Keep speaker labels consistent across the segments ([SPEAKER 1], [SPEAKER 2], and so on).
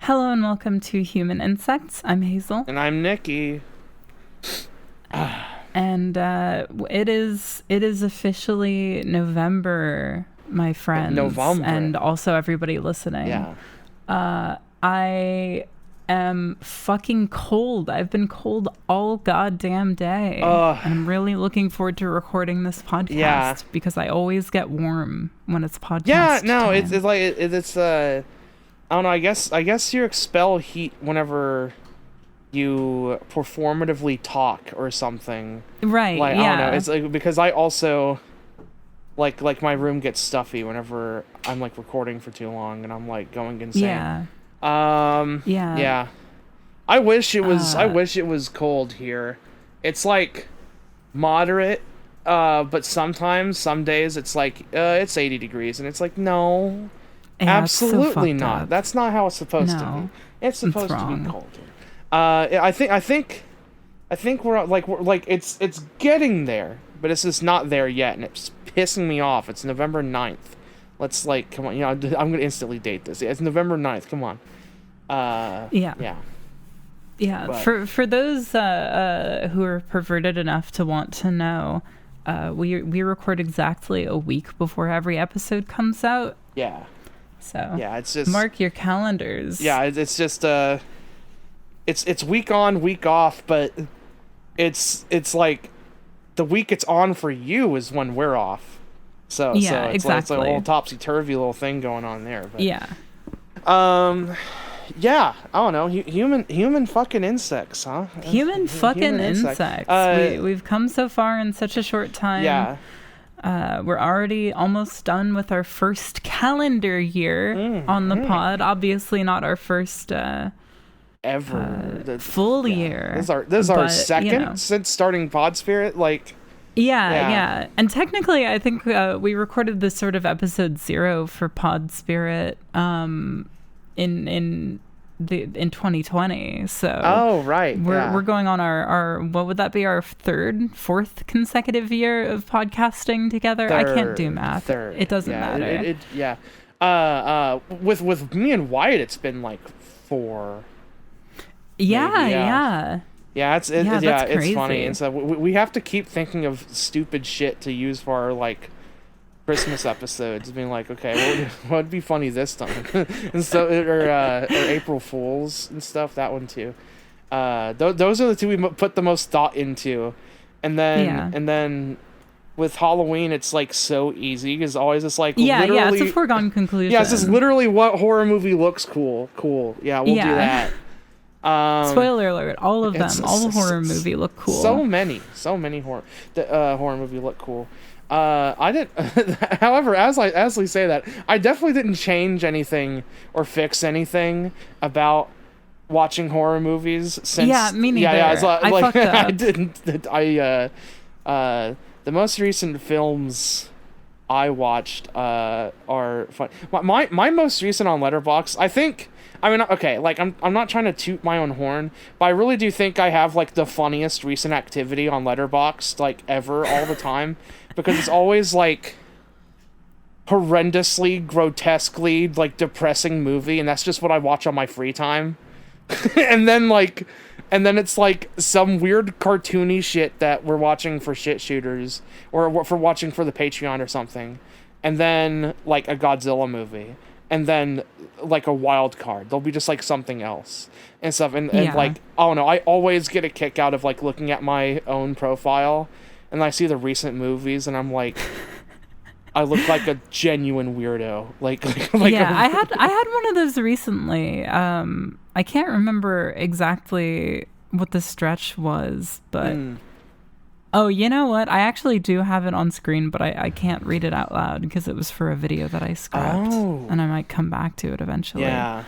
[SPEAKER 1] Hello and welcome to Human Insects. I'm Hazel.
[SPEAKER 2] And I'm Nicky.
[SPEAKER 1] And it is officially November, my friends.
[SPEAKER 2] November.
[SPEAKER 1] And also everybody listening.
[SPEAKER 2] Yeah.
[SPEAKER 1] I am fucking cold. I've been cold all goddamn day. And I'm really looking forward to recording this podcast because I always get warm when it's podcast time.
[SPEAKER 2] It's I don't know, I guess you expel heat whenever you performatively talk or something.
[SPEAKER 1] Right,
[SPEAKER 2] like,
[SPEAKER 1] yeah.
[SPEAKER 2] I don't know, it's like, because I also, like my room gets stuffy whenever I'm, like, recording for too long and I'm, like, going insane.
[SPEAKER 1] Yeah.
[SPEAKER 2] Yeah. I wish it was cold here. It's, like, moderate, but sometimes, some days, it's, like, it's 80 degrees, and it's, like, no...
[SPEAKER 1] Yeah,
[SPEAKER 2] absolutely
[SPEAKER 1] so
[SPEAKER 2] not.
[SPEAKER 1] up.
[SPEAKER 2] That's not how it's supposed to be. It's supposed to be cold. I think we're it's getting there, but it's just not there yet, and it's pissing me off. It's November 9th. Let's come on, I'm gonna instantly date this. It's November 9th. Come on. Yeah.
[SPEAKER 1] But. For those who are perverted enough to want to know, we record exactly a week before every episode comes out.
[SPEAKER 2] Yeah.
[SPEAKER 1] So
[SPEAKER 2] yeah, it's just
[SPEAKER 1] mark your calendars.
[SPEAKER 2] Yeah, it's just it's week on, week off, but it's like the week it's on for you is when we're off. So it's
[SPEAKER 1] exactly.
[SPEAKER 2] like, it's like a little topsy-turvy little thing going on there. But,
[SPEAKER 1] yeah.
[SPEAKER 2] Yeah, I don't know. Human fucking insects, huh?
[SPEAKER 1] Human fucking insects. We've come so far in such a short time.
[SPEAKER 2] Yeah.
[SPEAKER 1] We're already almost done with our first calendar year on the pod. Obviously not our first
[SPEAKER 2] ever
[SPEAKER 1] full year.
[SPEAKER 2] This is our second since starting Pod Spirit.
[SPEAKER 1] Yeah. And technically, I think we recorded this sort of episode 0 for Pod Spirit in 2020. So we're going on our what would that be, our fourth consecutive year of podcasting together? I can't do math. It doesn't matter.
[SPEAKER 2] With me and Wyatt, it's been like 4.
[SPEAKER 1] Yeah,
[SPEAKER 2] it's
[SPEAKER 1] crazy.
[SPEAKER 2] funny, and so we have to keep thinking of stupid shit to use for our Christmas episodes, being like, okay, what would be funny this time? And so, or April Fools and stuff. That one too. Those are the two we put the most thought into, and then with Halloween, it's like so easy because always it's like
[SPEAKER 1] it's a foregone conclusion.
[SPEAKER 2] Yeah, it's just literally what horror movie looks cool. Yeah, we'll do that.
[SPEAKER 1] Spoiler alert! All of them, all horror movie look cool.
[SPEAKER 2] So many horror movie look cool. I didn't. However, as we say that, I definitely didn't change anything or fix anything about watching horror movies since.
[SPEAKER 1] Yeah, me neither.
[SPEAKER 2] Yeah,
[SPEAKER 1] I fucked up.
[SPEAKER 2] I didn't. The most recent films I watched are fun. My most recent on Letterboxd, I think. I mean, okay, I'm not trying to toot my own horn, but I really do think I have the funniest recent activity on Letterboxd ever, all the time, because it's always horrendously, grotesquely depressing movie, and that's just what I watch on my free time. and then it's some weird cartoony shit that we're watching for shit shooters, or for watching for the Patreon or something, and then a Godzilla movie. And then, a wild card. There'll be just, something else and stuff. And I don't know, I always get a kick out of, looking at my own profile, and I see the recent movies, and I'm like, I look like a genuine weirdo.
[SPEAKER 1] I had one of those recently. I can't remember exactly what the stretch was, but... Oh, you know what? I actually do have it on screen, but I can't read it out loud because it was for a video that I scrapped. Oh. And I might come back to it eventually.
[SPEAKER 2] Yeah.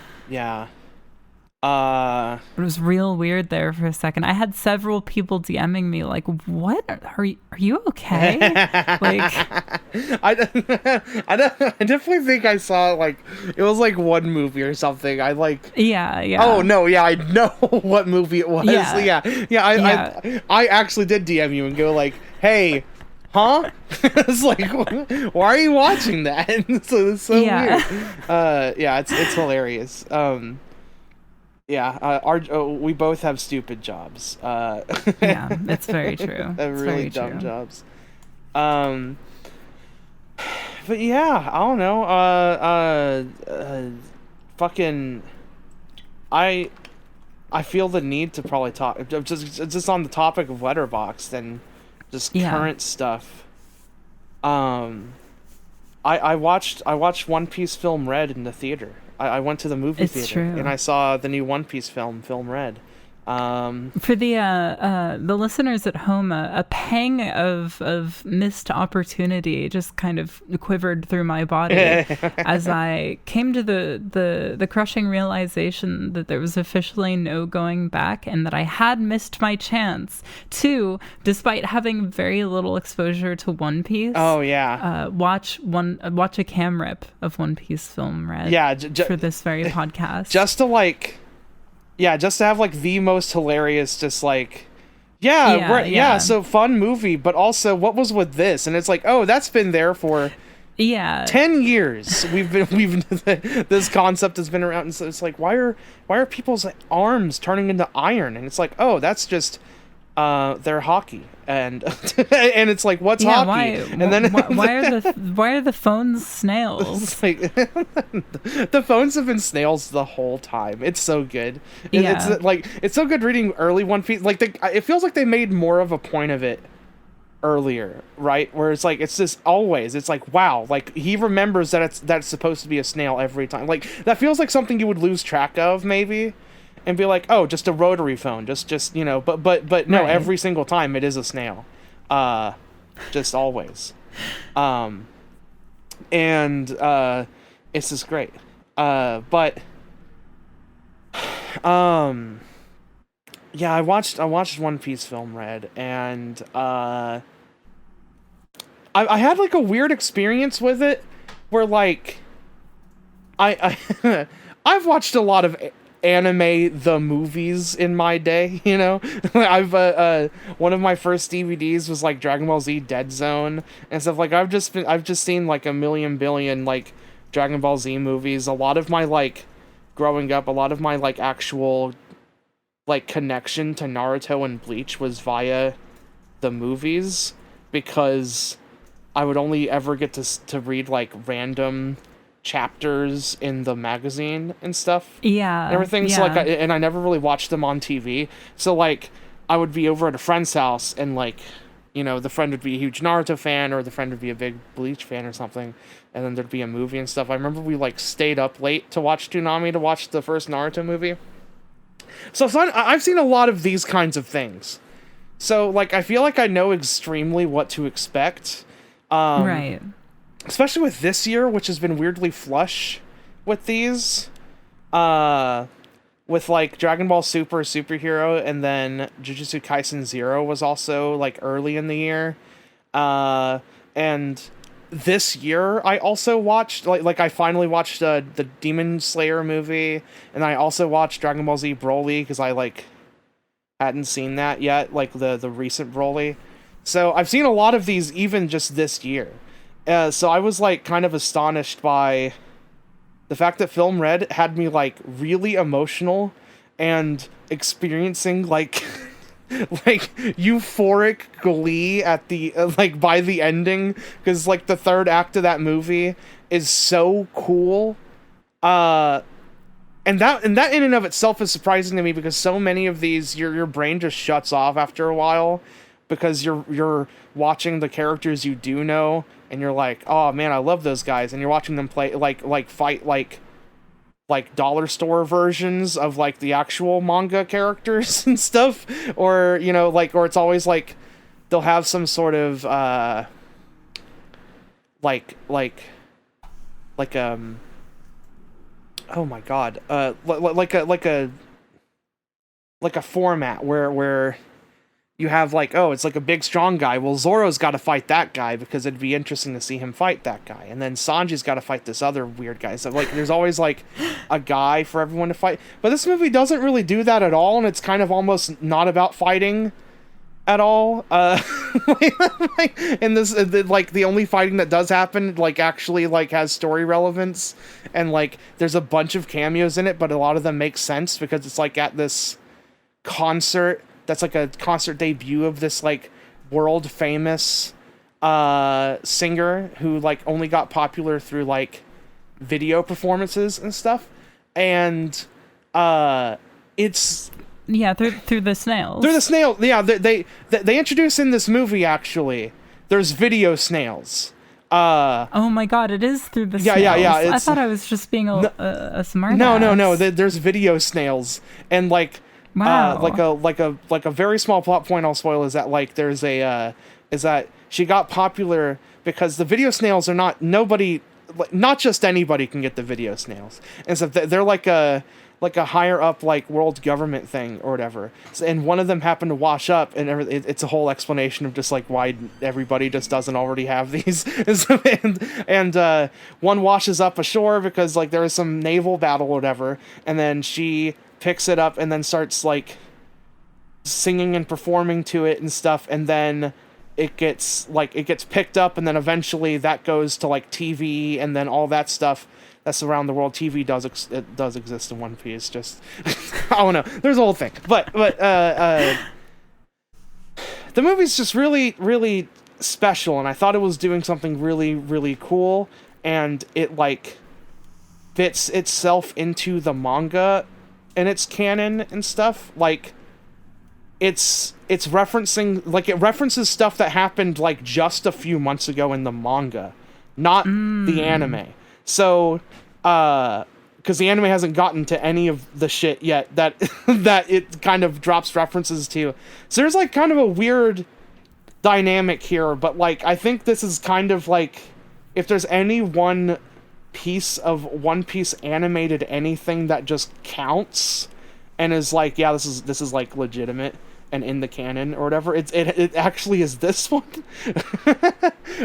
[SPEAKER 1] It was real weird there for a second. I had several people DMing me what? Are you okay?
[SPEAKER 2] I definitely think I saw it was one movie or something.
[SPEAKER 1] Yeah.
[SPEAKER 2] Oh no, yeah, I know what movie it was. Yeah. I actually did DM you and go hey, huh? It's why are you watching that? So it's so weird. It's hilarious. Yeah, we both have stupid jobs.
[SPEAKER 1] Yeah, it's very true. It's
[SPEAKER 2] really dumb jobs. But yeah, I don't know. Fucking, I feel the need to probably talk just on the topic of Letterboxd and just current stuff. I watched One Piece Film Red in the theater. I went to the movie theater and I saw the new One Piece film Red.
[SPEAKER 1] For the listeners at home, a pang of missed opportunity just kind of quivered through my body as I came to the crushing realization that there was officially no going back and that I had missed my chance to, despite having very little exposure to One Piece.
[SPEAKER 2] Oh yeah.
[SPEAKER 1] Watch a cam rip of One Piece Film Red.
[SPEAKER 2] Yeah,
[SPEAKER 1] for this very podcast.
[SPEAKER 2] Just to have like the most hilarious, just like, so fun movie, but also what was with this? And it's like, oh, that's been there for 10 years. This concept has been around, and so it's like, why are people's arms turning into iron? And it's like, oh, that's just their hockey, and and it's like, what's hockey?
[SPEAKER 1] Why are the phones snails?
[SPEAKER 2] It's like, the phones have been snails the whole time. It's so good. It's so good reading early One Piece. Like it feels like they made more of a point of it earlier, right? Where it's like, it's just always, it's like, wow, like he remembers that it's supposed to be a snail every time. Like that feels like something you would lose track of maybe. And be like, oh, just a rotary phone, just but no, every single time it is a snail, just always, and it's just great, but yeah, I watched One Piece Film Red, and I had like a weird experience with it, where like I've watched a lot of anime the movies in my day, you know. I've one of my first DVDs was like Dragon Ball Z Dead Zone and stuff. Like I've just seen like a million billion like Dragon Ball Z movies. A lot of my like growing up, a lot of my like actual like connection to Naruto and Bleach was via the movies, because I would only ever get to read like random chapters in the magazine and stuff, and everything. So like and I never really watched them on TV, so like I would be over at a friend's house, and like, you know, the friend would be a huge Naruto fan, or the friend would be a big Bleach fan or something, and then there'd be a movie and stuff. I remember we like stayed up late to watch Toonami to watch the first Naruto movie. So I've seen a lot of these kinds of things, so like I feel like I know extremely what to expect,
[SPEAKER 1] right.
[SPEAKER 2] Especially with this year, which has been weirdly flush with these. With like Dragon Ball Super Superhero, and then Jujutsu Kaisen 0 was also like early in the year. And this year I also watched like I finally watched the Demon Slayer movie, and I also watched Dragon Ball Z Broly, because I like hadn't seen that yet, like the recent Broly. So I've seen a lot of these even just this year. So I was like kind of astonished by the fact that Film Red had me like really emotional and experiencing like like euphoric glee at the like by the ending, because like the third act of that movie is so cool. And that in and of itself is surprising to me, because so many of these your brain just shuts off after a while, because you're watching the characters you do know, and you're like, oh man, I love those guys, and you're watching them play like fight like dollar store versions of like the actual manga characters and stuff, or you know, like, or it's always like they'll have some sort of oh my god, like a format where you have like, oh, it's like a big strong guy. Well, Zoro's got to fight that guy because it'd be interesting to see him fight that guy. And then Sanji's got to fight this other weird guy. So like, there's always like a guy for everyone to fight. But this movie doesn't really do that at all, and it's kind of almost not about fighting. at all. In this, like the only fighting that does happen, like actually like has story relevance, and like there's a bunch of cameos in it, but a lot of them make sense because it's like at this concert that's like a concert debut of this like world famous singer who like only got popular through like video performances and stuff, and it's
[SPEAKER 1] through the snails.
[SPEAKER 2] Through the snail, yeah. They introduce in this movie actually. There's video snails.
[SPEAKER 1] Oh my god, it is through the snails.
[SPEAKER 2] Yeah.
[SPEAKER 1] I thought I was just being a smart.
[SPEAKER 2] No. There's video snails, and like
[SPEAKER 1] wow,
[SPEAKER 2] like a very small plot point I'll spoil is that like there's is that she got popular because the video snails are not just anybody can get the video snails, and so they're like a higher up like world government thing or whatever, and one of them happened to wash up, and it's a whole explanation of just like why everybody just doesn't already have these. and one washes up ashore because like there was some naval battle or whatever, and then she picks it up and then starts like singing and performing to it and stuff, and then it gets picked up, and then eventually that goes to like TV, and then all that stuff that's around the world. TV does exist in One Piece. Just I don't know. There's a whole thing, but the movie's just really really special, and I thought it was doing something really really cool, and it like fits itself into the manga and its canon and stuff. Like it's referencing, like it references stuff that happened like just a few months ago in the manga, not the anime. So, because the anime hasn't gotten to any of the shit yet that that it kind of drops references to. So there's like kind of a weird dynamic here, but like I think this is kind of like if there's any one piece of One Piece animated anything that just counts and is like, yeah, this is like legitimate and in the canon or whatever, it actually is this one.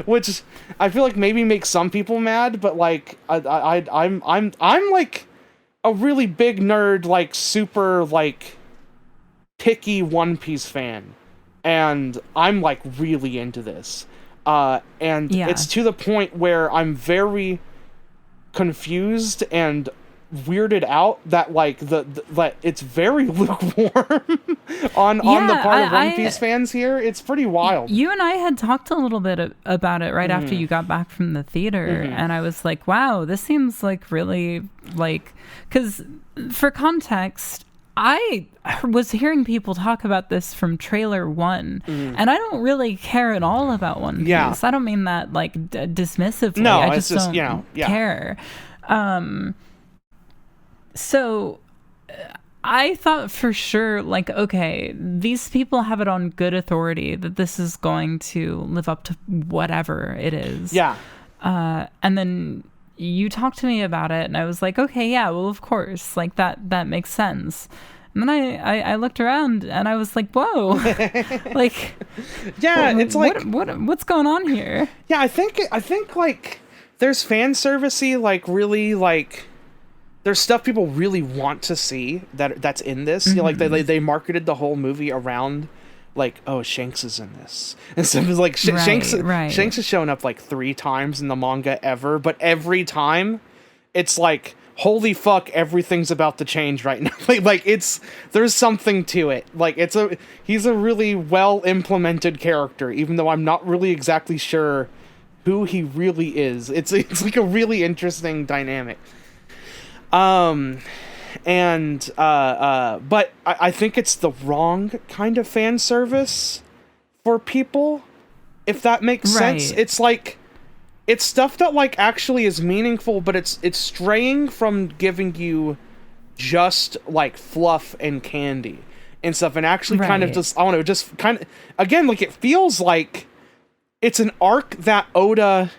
[SPEAKER 2] Which I feel like maybe makes some people mad, but like I'm like a really big nerd, like super like picky One Piece fan, and I'm like really into this, and it's to the point where I'm very confused and weirded out that like that it's very lukewarm on the part of One Piece fans here. It's pretty wild.
[SPEAKER 1] You and I had talked a little bit about it right after you got back from the theater, and I was like, wow, this seems like really like, because for context, I was hearing people talk about this from trailer 1, and I don't really care at all about One Piece.
[SPEAKER 2] Yeah.
[SPEAKER 1] I don't mean that like dismissively.
[SPEAKER 2] No,
[SPEAKER 1] I just don't care. So I thought for sure, like, okay, these people have it on good authority that this is going to live up to whatever it is.
[SPEAKER 2] Yeah.
[SPEAKER 1] And then you talked to me about it, and I was like, okay, yeah, well, of course, like that makes sense. And then I looked around, and I was like, whoa, like,
[SPEAKER 2] yeah, it's like
[SPEAKER 1] what's going on here?
[SPEAKER 2] Yeah, I think like there's fan servicey, like really like. There's stuff people really want to see that's in this. You know, like they marketed the whole movie around like, oh, Shanks is in this, and so it was like Shanks has shown up like 3 times in the manga ever, but every time it's like, holy fuck, everything's about to change right now. like there's something to it. Like he's a really well implemented character, even though I'm not really exactly sure who he really is. It's like a really interesting dynamic. But I think it's the wrong kind of fan service for people, if that makes sense. It's like, it's stuff that like actually is meaningful, but it's straying from giving you just like fluff and candy and stuff, and actually kind of just, I don't know, just kind of, again, like it feels like it's an arc that Oda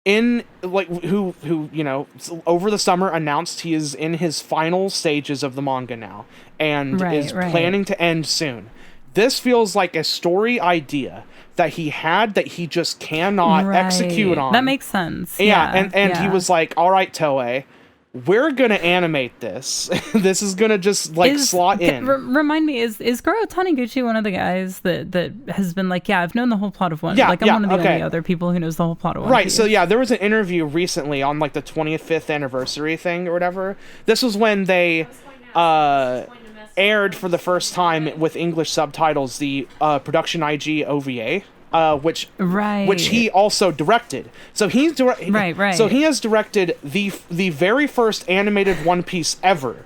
[SPEAKER 2] in like who you know over the summer announced he is in his final stages of the manga now and is planning to end soon. This feels like a story idea that he had that he just cannot execute on.
[SPEAKER 1] That makes sense.
[SPEAKER 2] Yeah, and he was like, all right, Toei, we're gonna animate this. This is gonna just like slot in.
[SPEAKER 1] Remind me, is Goro Taniguchi one of the guys that has been like, yeah, I've known the whole plot of One? Like, I'm one of the only other people who knows the whole plot of One
[SPEAKER 2] Right.
[SPEAKER 1] Piece.
[SPEAKER 2] So yeah, there was an interview recently on like the 25th anniversary thing or whatever. This was when they aired for the first time with English subtitles the production IG OVA. Which he also directed. So he's
[SPEAKER 1] right.
[SPEAKER 2] So he has directed the very first animated One Piece ever,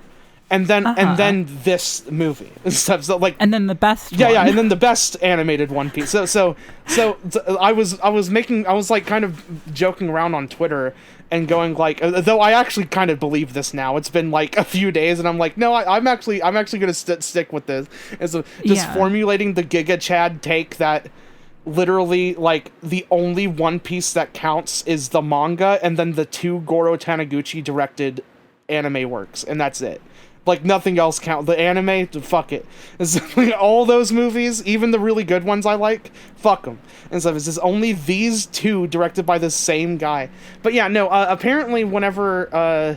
[SPEAKER 2] and then this movie and stuff. So like,
[SPEAKER 1] and then the best.
[SPEAKER 2] Yeah, and then the best animated One Piece. So I was like kind of joking around on Twitter and going like, though I actually kind of believe this now. It's been like a few days, and I'm like, no, I'm actually gonna stick with this. And so just formulating the Giga Chad take that. Literally, like, the only One Piece that counts is the manga, and then the 2 Goro Taniguchi directed anime works, and that's it. Like, nothing else counts. The anime, fuck it. Like, all those movies, even the really good ones I like, fuck them. And so it's just only these 2 directed by the same guy. But yeah, no, apparently whenever,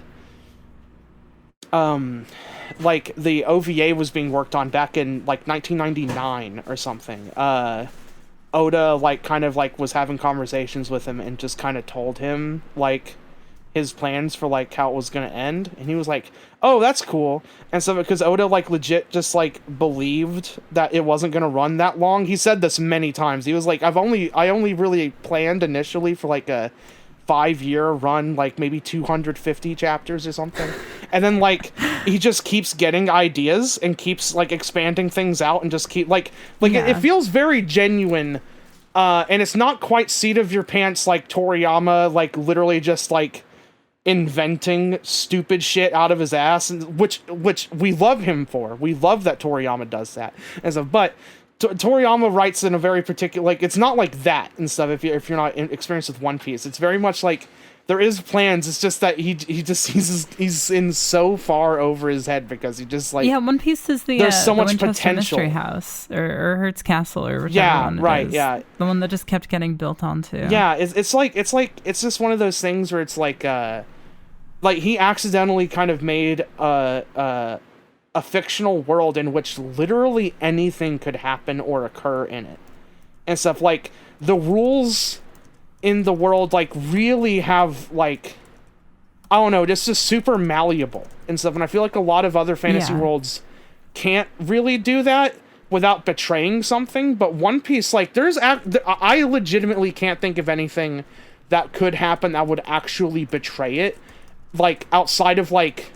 [SPEAKER 2] like, the OVA was being worked on back in, like, 1999 or something, Oda, like, kind of, like, was having conversations with him and just kind of told him, like, his plans for, like, how it was gonna end. And he was like, oh, that's cool. And so, because Oda, like, legit just, like, believed that it wasn't gonna run that long. He said this many times. He was like, I only really planned initially for, like, a 5-year run, like, maybe 250 chapters or something. And then, like, he just keeps getting ideas and keeps, like, expanding things out and just keep, like it feels very genuine, and it's not quite seat of your pants, like, Toriyama, like, literally just, like, inventing stupid shit out of his ass, and which we love him for. We love that Toriyama does that. But Toriyama writes in a very particular, like, it's not like that and stuff. If you're not experienced with One Piece, it's very much like there is plans. It's just that he's in so far over his head because he just like
[SPEAKER 1] One Piece is
[SPEAKER 2] there's so much
[SPEAKER 1] Winchester
[SPEAKER 2] potential.
[SPEAKER 1] Mystery House or Hertz Castle or whichever one it is. The one that just kept getting built onto.
[SPEAKER 2] Yeah, it's just one of those things where it's like he accidentally kind of made a fictional world in which literally anything could happen or occur in it. And stuff like the rules in the world, like, really have, like, I don't know, just super malleable and stuff. And I feel like a lot of other fantasy worlds can't really do that without betraying something. But One Piece, like, I legitimately can't think of anything that could happen that would actually betray it. Like, outside of, like,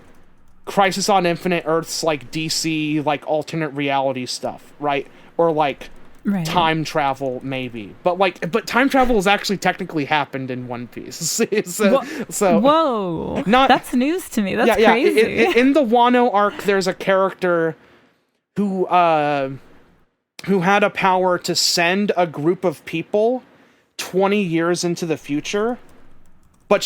[SPEAKER 2] Crisis on Infinite Earths, like, DC, like, alternate reality stuff, right? Or, like, time travel, maybe. But time travel has actually technically happened in One Piece.
[SPEAKER 1] Whoa. That's news to me. That's crazy.
[SPEAKER 2] In the Wano arc, there's a character who had a power to send a group of people 20 years into the future, but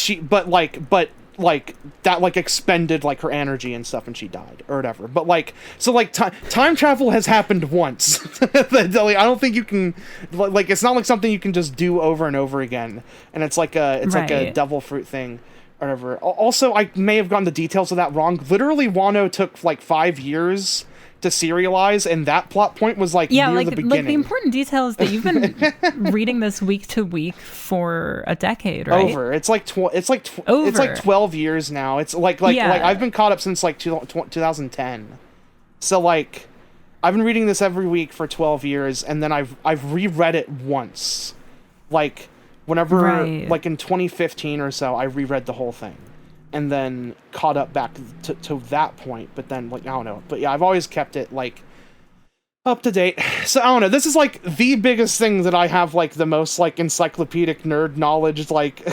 [SPEAKER 2] that, like, expended, like, her energy and stuff, and she died, or whatever. But, like, so, like, time travel has happened once. I don't think you can, like, it's not like something you can just do over and over again. And it's like a devil fruit thing, or whatever. Also, I may have gotten the details of that wrong. Literally, Wano took, like, 5 years to serialize, and that plot point was like near the beginning.
[SPEAKER 1] Like the important detail is that you've been reading this week to week for a decade, right?
[SPEAKER 2] Over. It's like 12 years now. It's like I've been caught up since like 2010. So like I've been reading this every week for 12 years, and then I've reread it once. Like whenever like in 2015 or so, I reread the whole thing. And then caught up back to that point, but then, like, I don't know. But yeah, I've always kept it, like, up to date. So, I don't know. This is, like, the biggest thing that I have, like, the most, like, encyclopedic nerd knowledge, like,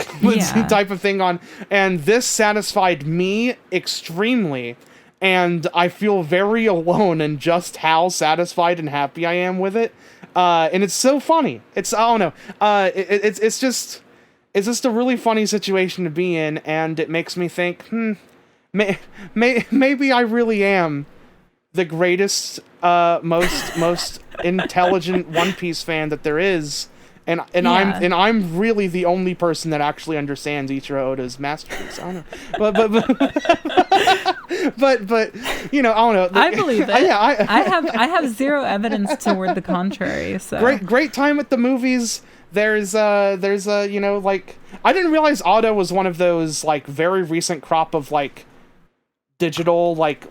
[SPEAKER 2] type of thing on. And this satisfied me extremely. And I feel very alone in just how satisfied and happy I am with it. And it's so funny. I don't know. It's just a really funny situation to be in, and it makes me think, maybe I really am the greatest, most intelligent One Piece fan that there is, and I'm really the only person that actually understands Ichiro Oda's masterpiece. I don't know, but you know, I don't know.
[SPEAKER 1] I believe it. I have zero evidence toward the contrary. So
[SPEAKER 2] great time at the movies. There's you know, like, I didn't realize Oda was one of those like very recent crop of like digital like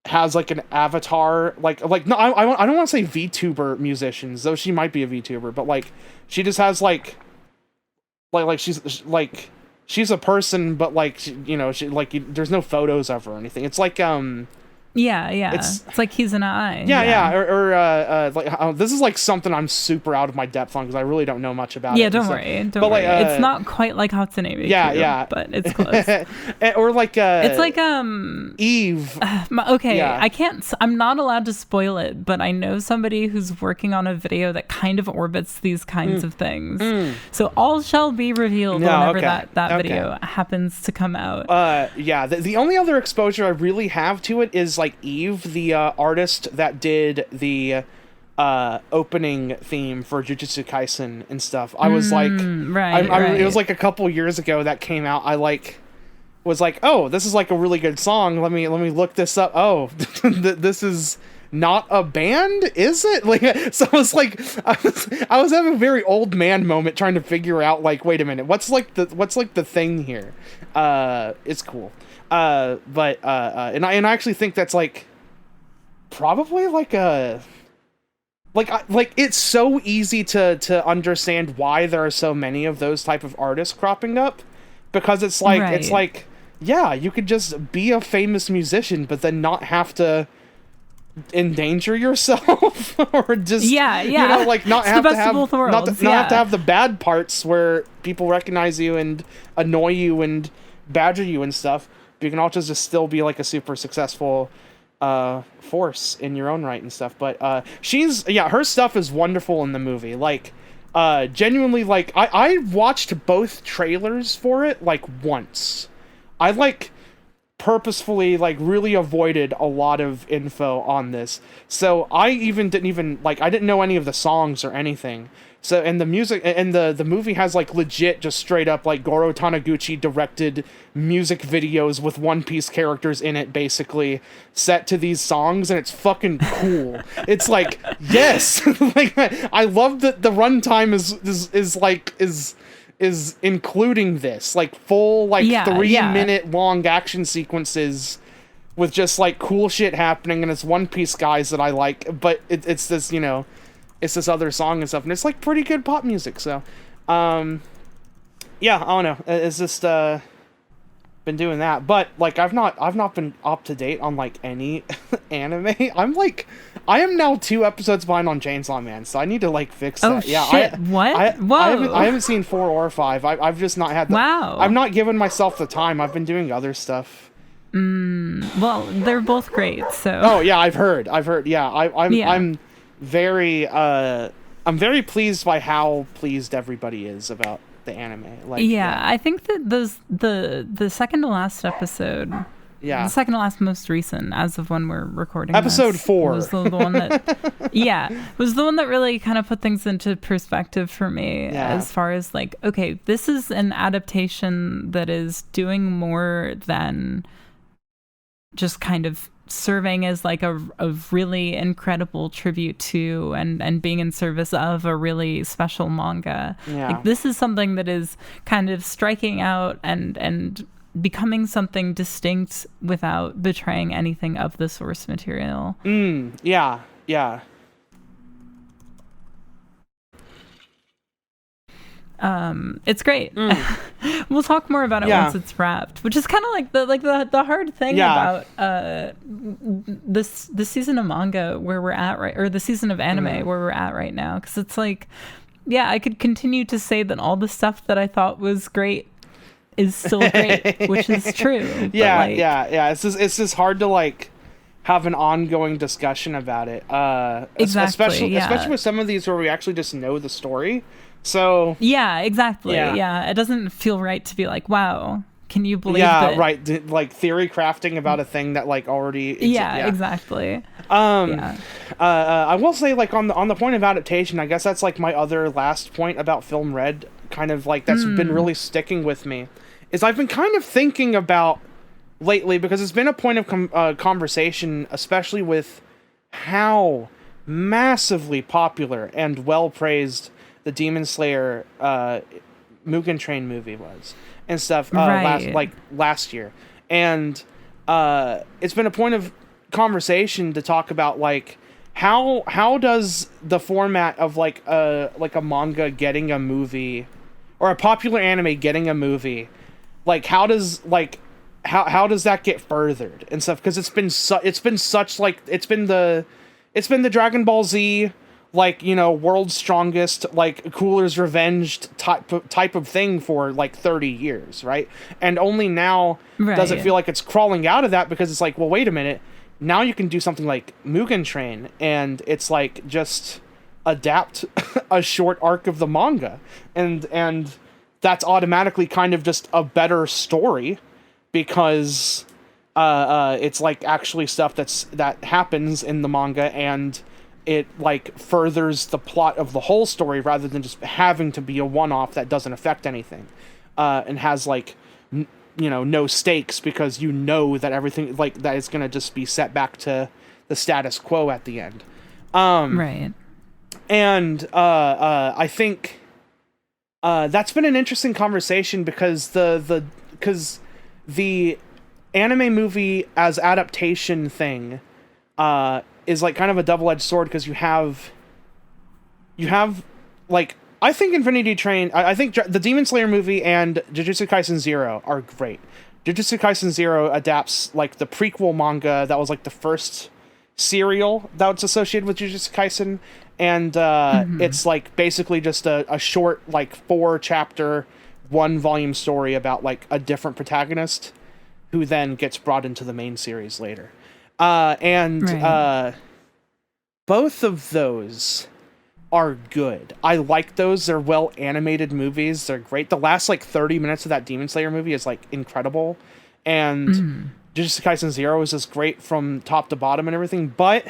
[SPEAKER 2] has like an avatar like no, I don't want to say VTuber musicians, though she might be a VTuber, but like she just has like she's a person, but like you know, she like there's no photos of her or anything. It's like
[SPEAKER 1] Yeah. It's like he's an eye.
[SPEAKER 2] Yeah. Or like this is like something I'm super out of my depth on because I really don't know much about it.
[SPEAKER 1] Yeah, don't worry. Don't worry. It's not quite like Hatsune Miku.
[SPEAKER 2] Yeah.
[SPEAKER 1] But it's close.
[SPEAKER 2] Or like
[SPEAKER 1] it's like
[SPEAKER 2] Eve.
[SPEAKER 1] Okay, yeah. I'm not allowed to spoil it, but I know somebody who's working on a video that kind of orbits these kinds of things. So all shall be revealed whenever that video happens to come out.
[SPEAKER 2] The only other exposure I really have to it is like Eve, the artist that did the opening theme for Jujutsu Kaisen and stuff. I was like, it was like a couple years ago that came out. I like was like, oh, this is like a really good song. Let me look this up. Oh, this is not a band, is it? Like, so I was like, I was having a very old man moment trying to figure out like, wait a minute, what's like the thing here? It's cool. But I actually think that's like probably like a like it's so easy to understand why there are so many of those type of artists cropping up, because it's like it's like, yeah, you could just be a famous musician but then not have to endanger yourself or just you know, like not have to have not have to have the bad parts where people recognize you and annoy you and badger you and stuff. You can also just still be like a super successful force in your own right and stuff. But her stuff is wonderful in the movie. Like genuinely, like I watched both trailers for it like once. I like purposefully like really avoided a lot of info on this. So I didn't know any of the songs or anything. So, and the music and the movie has like legit just straight up like Goro Taniguchi directed music videos with One Piece characters in it, basically set to these songs, and it's fucking cool. It's like, yes, like I love that the runtime is including this like full like 3-minute long action sequences with just like cool shit happening, and it's One Piece guys that I like, but it's this, you know, it's this other song and stuff, and it's like pretty good pop music. So I don't know, it's just been doing that, but like I've not been up to date on like any anime. I am now 2 episodes behind on Chainsaw Man, so I need to like fix that. I haven't seen 4 or 5. I've just not had I've not given myself the time. I've been doing other stuff.
[SPEAKER 1] Well, they're both great, so
[SPEAKER 2] I've heard I'm very pleased by how pleased everybody is about the anime. Like,
[SPEAKER 1] I think that the second to last episode, the second to last most recent, as of when we're recording,
[SPEAKER 2] episode 4
[SPEAKER 1] was the one that was the one that really kind of put things into perspective for me, as far as like, okay, this is an adaptation that is doing more than just kind of serving as like a really incredible tribute to and being in service of a really special manga. Like, this is something that is kind of striking out and becoming something distinct without betraying anything of the source material. It's great. We'll talk more about it once it's wrapped, which is kind of like the hard thing about this season of manga where we're at or the season of anime where we're at right now, because it's like, I could continue to say that all the stuff that I thought was great is still great, which is true.
[SPEAKER 2] It's just hard to like have an ongoing discussion about it. Especially with some of these where we actually just know the story. So
[SPEAKER 1] exactly. It doesn't feel right to be like, wow, Can you believe
[SPEAKER 2] yeah,
[SPEAKER 1] that?
[SPEAKER 2] right. Like theory crafting about a thing that like already
[SPEAKER 1] Yeah, exactly.
[SPEAKER 2] I will say, like, on the point of adaptation, I guess that's like my other last point about Film Red, kind of like that's been really sticking with me, is I've been kind of thinking about lately, because it's been a point of conversation, especially with how massively popular and well praised the Demon Slayer Mugen Train movie was and stuff last year, and it's been a point of conversation to talk about like how does the format of like a manga getting a movie or a popular anime getting a movie, like how does that get furthered and stuff, because it's been the Dragon Ball Z, like, you know, world's strongest, like Cooler's Revenge type of thing for like 30 years, right? And only now does it feel like it's crawling out of that, because it's like, well, wait a minute, now you can do something like Mugen Train, and it's like just adapt a short arc of the manga, and that's automatically kind of just a better story, because it's like actually stuff that happens in the manga, and it like furthers the plot of the whole story rather than just having to be a one-off that doesn't affect anything, and has like no stakes, because you know that everything like that is going to just be set back to the status quo at the end.
[SPEAKER 1] Right.
[SPEAKER 2] And I think that's been an interesting conversation, because the anime movie as adaptation thing is like kind of a double-edged sword, because you have like, I think Infinity Train, I think the Demon Slayer movie and Jujutsu Kaisen 0 are great. Jujutsu Kaisen 0 adapts like the prequel manga that was like the first serial that was associated with Jujutsu Kaisen, and it's like basically just a short like 4-chapter 1-volume story about like a different protagonist who then gets brought into the main series later. Both of those are good. I like those. They're well animated movies. They're great. The last like 30 minutes of that Demon Slayer movie is like incredible. And Jujutsu Kaisen 0 is just great from top to bottom and everything, but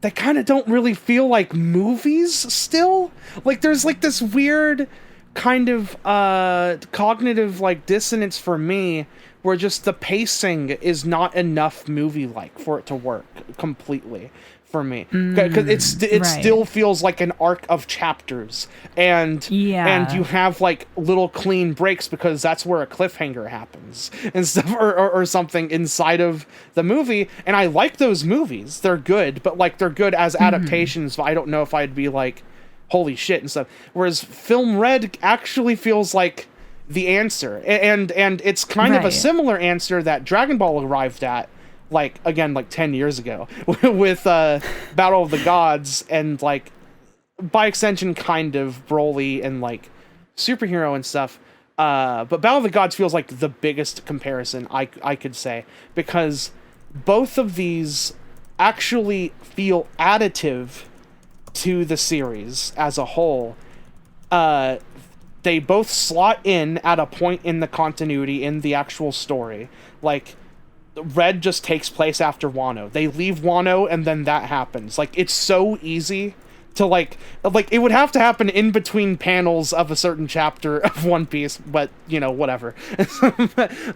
[SPEAKER 2] they kind of don't really feel like movies still. Like there's like this weird kind of cognitive like dissonance for me, where just the pacing is not enough movie-like for it to work completely for me, because it still feels like an arc of chapters, and you have like little clean breaks, because that's where a cliffhanger happens and stuff, or something inside of the movie. And I like those movies; they're good, but like they're good as adaptations. But I don't know if I'd be like, holy shit and stuff. Whereas Film Red actually feels like the answer, and it's kind of a similar answer that Dragon Ball arrived at, like again like 10 years ago with Battle of the Gods, and like by extension kind of Broly and like superhero and stuff, but Battle of the Gods feels like the biggest comparison I could say, because both of these actually feel additive to the series as a whole. They both slot in at a point in the continuity in the actual story. Like, Red just takes place after Wano. They leave Wano, and then that happens. Like, it's so easy to, like it would have to happen in between panels of a certain chapter of One Piece, but, you know, whatever.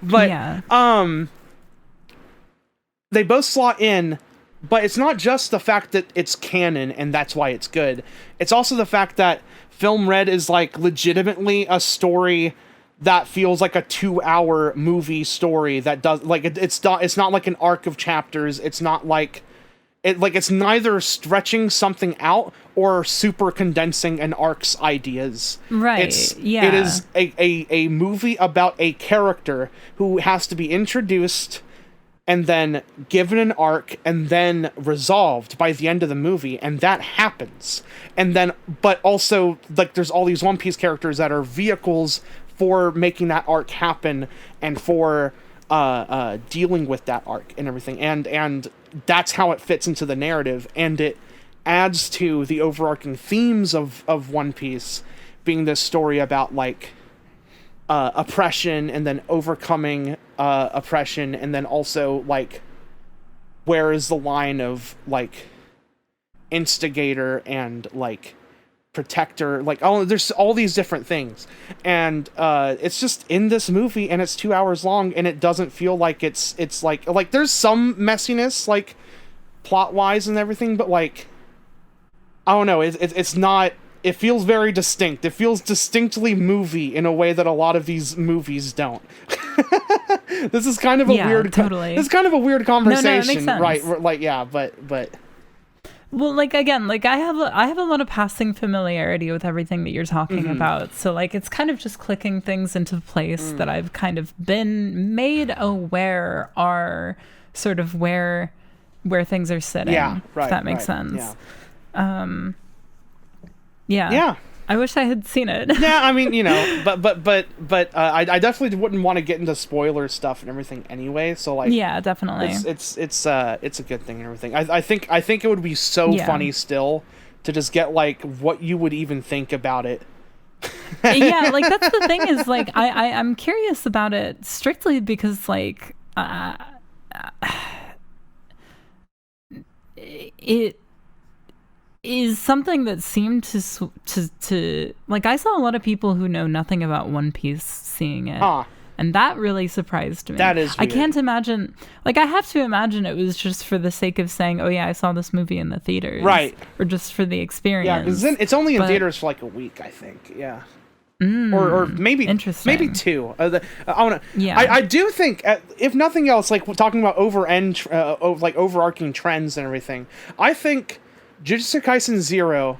[SPEAKER 2] but they both slot in, but it's not just the fact that it's canon, and that's why it's good. It's also the fact that Film Red is like legitimately a story that feels like a 2-hour movie story that does like it's not like an arc of chapters. It's not like it's neither stretching something out or super condensing an arc's ideas.
[SPEAKER 1] Right.
[SPEAKER 2] It is a movie about a character who has to be introduced and then given an arc, and then resolved by the end of the movie, and that happens. And then, but also, like, there's all these One Piece characters that are vehicles for making that arc happen, and for dealing with that arc and everything. And that's how it fits into the narrative, and it adds to the overarching themes of One Piece, being this story about, like, oppression and then overcoming oppression, and then also like where is the line of like instigator and like protector, like there's all these different things, and it's just in this movie, and it's 2 hours long, and it doesn't feel like it's like there's some messiness like plot wise and everything, but like I don't know, it's not, it feels very distinct. It feels distinctly movie in a way that a lot of these movies don't. This is kind of a weird,
[SPEAKER 1] totally.
[SPEAKER 2] This is kind of a weird conversation,
[SPEAKER 1] no, it makes sense.
[SPEAKER 2] Right? Like, yeah, but.
[SPEAKER 1] Well, like again, like I have a lot of passing familiarity with everything that you're talking about. So like it's kind of just clicking things into place that I've kind of been made aware are sort of where things are sitting. Yeah, right. If that makes sense. Yeah. Yeah. I wish I had seen it.
[SPEAKER 2] Yeah, I mean, you know, but I definitely wouldn't want to get into spoiler stuff and everything anyway. So like,
[SPEAKER 1] yeah, definitely,
[SPEAKER 2] it's a good thing and everything. I think it would be so funny still to just get like what you would even think about it.
[SPEAKER 1] Yeah, like that's the thing is like I'm curious about it strictly because like it is something that seemed to like I saw a lot of people who know nothing about One Piece seeing it, and that really surprised me.
[SPEAKER 2] That is weird.
[SPEAKER 1] I can't imagine, like I have to imagine it was just for the sake of saying, oh yeah, I saw this movie in the theaters, right? Or just for the experience.
[SPEAKER 2] Yeah, because it's only in theaters for like a week, I think. Yeah. Or maybe 2. I do think, if nothing else, like talking about overarching trends and everything, I think Jujutsu Kaisen 0,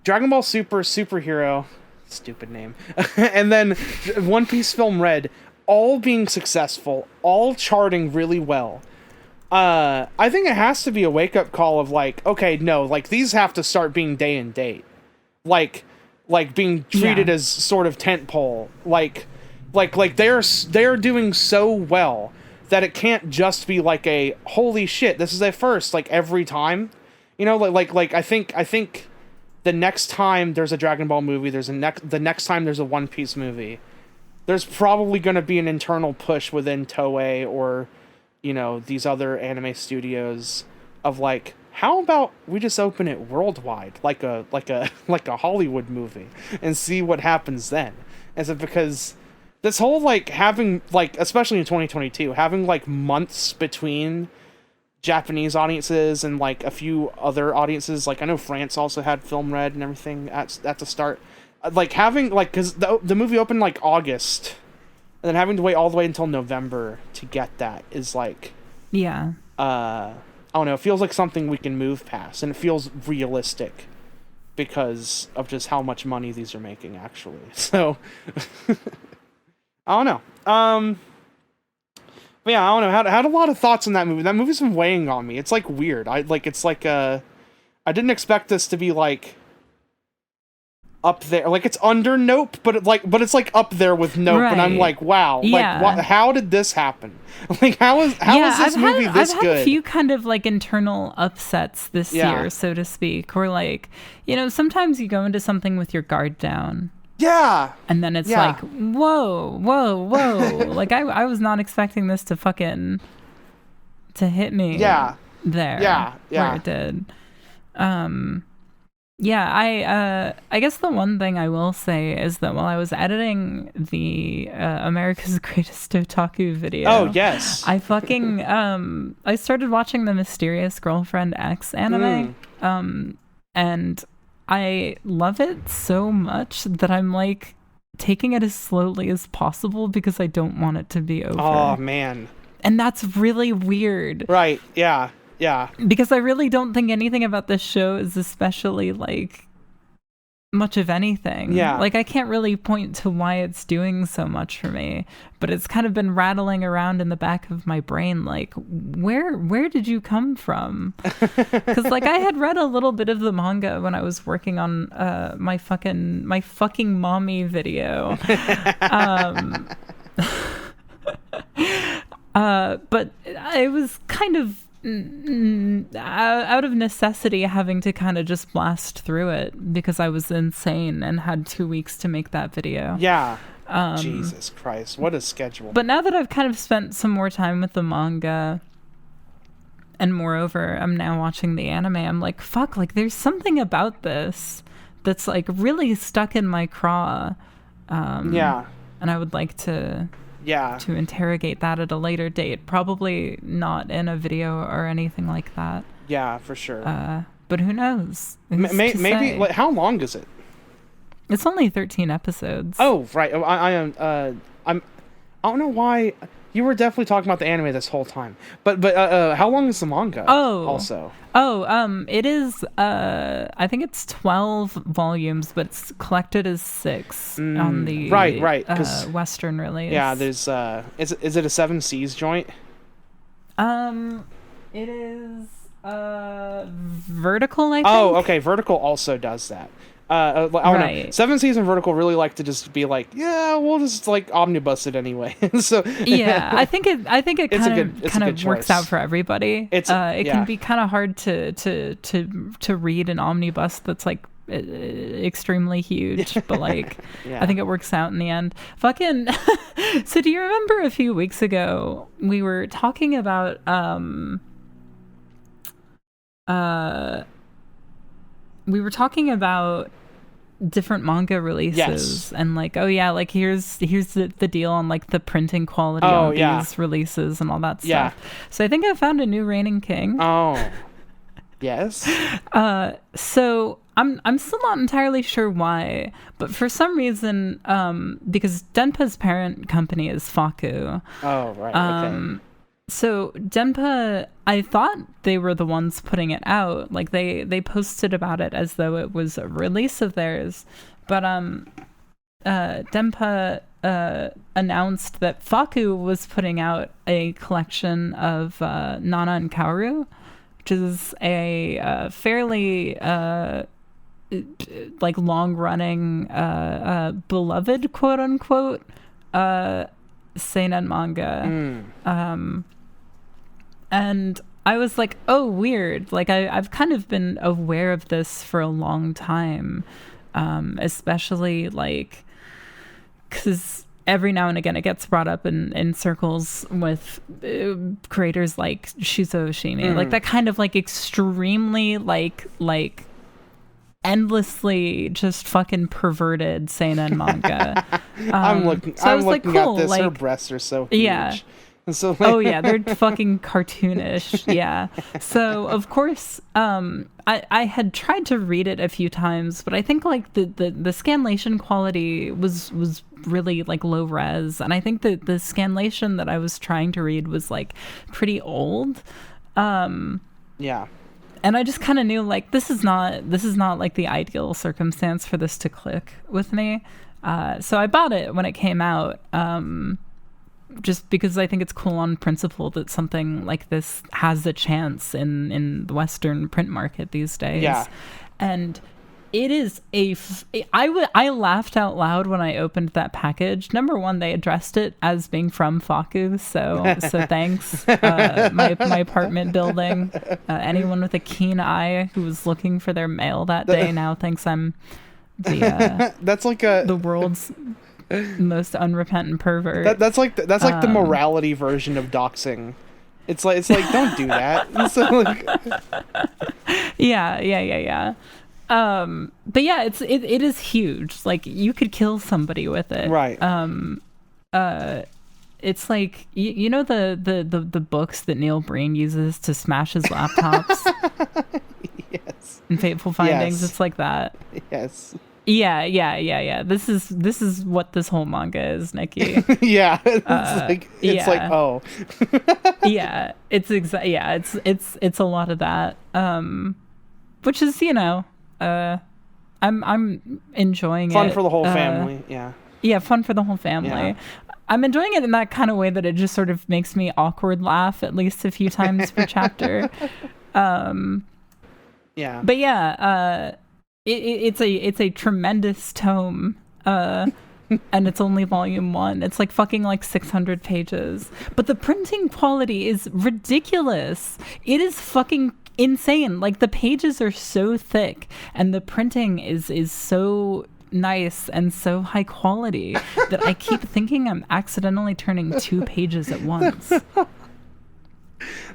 [SPEAKER 2] Dragon Ball Super Superhero, stupid name, and then One Piece Film Red, all being successful, all charting really well. I think it has to be a wake-up call of like, okay, no, like these have to start being day and date, like being treated as sort of tentpole, like they're doing so well that it can't just be like a holy shit, this is a first like every time. You know, like I think the next time there's a Dragon Ball movie, the next time there's a One Piece movie, there's probably going to be an internal push within Toei or, you know, these other anime studios of like, how about we just open it worldwide, like a Hollywood movie, and see what happens then? Is it because this whole like having like, especially in 2022, having like months between Japanese audiences and like a few other audiences, like I know France also had Film Red and everything at the start, like having like, because the movie opened like August, and then having to wait all the way until November to get that is like, I don't know, it feels like something we can move past, and it feels realistic because of just how much money these are making actually. So I don't know. But yeah, I don't know. I had a lot of thoughts on that movie. That movie's been weighing on me. It's like weird. I didn't expect this to be like up there. Like it's under Nope, but it's like up there with Nope, right. And I'm like, wow. Yeah. Like how did this happen? Like how is this movie this good?
[SPEAKER 1] I've had a few kind of like internal upsets this year, so to speak, where like, you know, sometimes you go into something with your guard down.
[SPEAKER 2] Yeah.
[SPEAKER 1] And then it's like, whoa. Like I was not expecting this to hit me. Yeah. There. Yeah. Where it did. I guess the one thing I will say is that while I was editing the America's Greatest Otaku video.
[SPEAKER 2] Oh, yes.
[SPEAKER 1] I fucking I started watching the Mysterious Girlfriend X anime. And I love it so much that I'm like taking it as slowly as possible because I don't want it to be over.
[SPEAKER 2] Oh, man.
[SPEAKER 1] And that's really weird.
[SPEAKER 2] Right. Yeah. Yeah.
[SPEAKER 1] Because I really don't think anything about this show is especially like much of anything. Yeah. Like I can't really point to why it's doing so much for me, but it's kind of been rattling around in the back of my brain like, where did you come from? Because like I had read a little bit of the manga when I was working on my fucking mommy video. But I was kind of out of necessity having to kind of just blast through it because I was insane and had 2 weeks to make that video.
[SPEAKER 2] Yeah. Jesus Christ, what a schedule.
[SPEAKER 1] But now that I've kind of spent some more time with the manga, and moreover, I'm now watching the anime, I'm like, fuck, like, there's something about this that's, like, really stuck in my craw.
[SPEAKER 2] Yeah.
[SPEAKER 1] And I would like to interrogate that at a later date. Probably not in a video or anything like that.
[SPEAKER 2] Yeah, for sure.
[SPEAKER 1] But who knows?
[SPEAKER 2] Maybe, like, how long is it?
[SPEAKER 1] It's only 13 episodes.
[SPEAKER 2] Oh, right. I don't know why. You were definitely talking about the anime this whole time. But how long is the manga? Also.
[SPEAKER 1] It is, I think it's 12 volumes, but it's collected as 6 on the
[SPEAKER 2] right,
[SPEAKER 1] Western release.
[SPEAKER 2] Yeah, there's, is it a 7 Seas joint?
[SPEAKER 1] It is, Vertical, I think.
[SPEAKER 2] Oh, okay, Vertical also does that. I don't know. 7 Seas and Vertical really like to just be like, yeah, we'll just like omnibus it anyway. So
[SPEAKER 1] yeah, I think it kind of works out for everybody. It can be kind of hard to read an omnibus that's like extremely huge, but like I think it works out in the end. Fucking so do you remember a few weeks ago we were talking about different manga releases and like, oh yeah, like here's the deal on like the printing quality on these releases and all that stuff. So I think I found a new reigning king.
[SPEAKER 2] Yes.
[SPEAKER 1] So I'm still not entirely sure why, but for some reason, because Denpa's parent company is Faku.
[SPEAKER 2] Oh, right. Okay.
[SPEAKER 1] So Denpa, I thought they were the ones putting it out. Like they posted about it as though it was a release of theirs. But Denpa announced that Faku was putting out a collection of Nana and Kaoru, which is a fairly like long-running beloved, quote unquote, seinen manga. And I was like, oh, weird. Like I've kind of been aware of this for a long time, especially like because every now and again it gets brought up in circles with creators like Shuzo Oshimi, like that kind of like extremely like endlessly just fucking perverted seinen manga.
[SPEAKER 2] I'm looking
[SPEAKER 1] like, cool,
[SPEAKER 2] at this.
[SPEAKER 1] like,
[SPEAKER 2] her breasts are so huge.
[SPEAKER 1] Yeah.
[SPEAKER 2] So,
[SPEAKER 1] oh yeah, they're fucking cartoonish. Yeah. So of course, I had tried to read it a few times, but I think like the scanlation quality was really like low res, and I think that the scanlation that I was trying to read was like pretty old.
[SPEAKER 2] Yeah.
[SPEAKER 1] And I just kind of knew like this is not like the ideal circumstance for this to click with me. So I bought it when it came out. Just because I think it's cool on principle that something like this has a chance in the Western print market these days.
[SPEAKER 2] Yeah. And
[SPEAKER 1] it is I laughed out loud when I opened that package. Number one, they addressed it as being from Faku, so thanks. My apartment building. Anyone with a keen eye who was looking for their mail that day now thinks I'm the
[SPEAKER 2] that's like
[SPEAKER 1] the world's most unrepentant pervert.
[SPEAKER 2] That's like the morality version of doxing. It's like don't do that. So like...
[SPEAKER 1] Yeah. But yeah, it is huge. Like you could kill somebody with it.
[SPEAKER 2] Right.
[SPEAKER 1] It's like you know the books that Neil Breen uses to smash his laptops.
[SPEAKER 2] Yes.
[SPEAKER 1] In Fateful Findings, It's like that.
[SPEAKER 2] Yes.
[SPEAKER 1] Yeah. This is what this whole manga is, Nicky.
[SPEAKER 2] Yeah. It's like oh.
[SPEAKER 1] Yeah. It's a lot of that. Which is, I'm enjoying it.
[SPEAKER 2] Fun for the whole family. Yeah.
[SPEAKER 1] Yeah, fun for the whole family. Yeah. I'm enjoying it in that kind of way that it just sort of makes me awkward laugh at least a few times per chapter.
[SPEAKER 2] Yeah.
[SPEAKER 1] But yeah, it's a tremendous tome, and it's only volume 1. It's like fucking like 600 pages, but the printing quality is ridiculous. It is fucking insane. Like the pages are so thick, and the printing is so nice and so high quality that I keep thinking I'm accidentally turning 2 pages at once.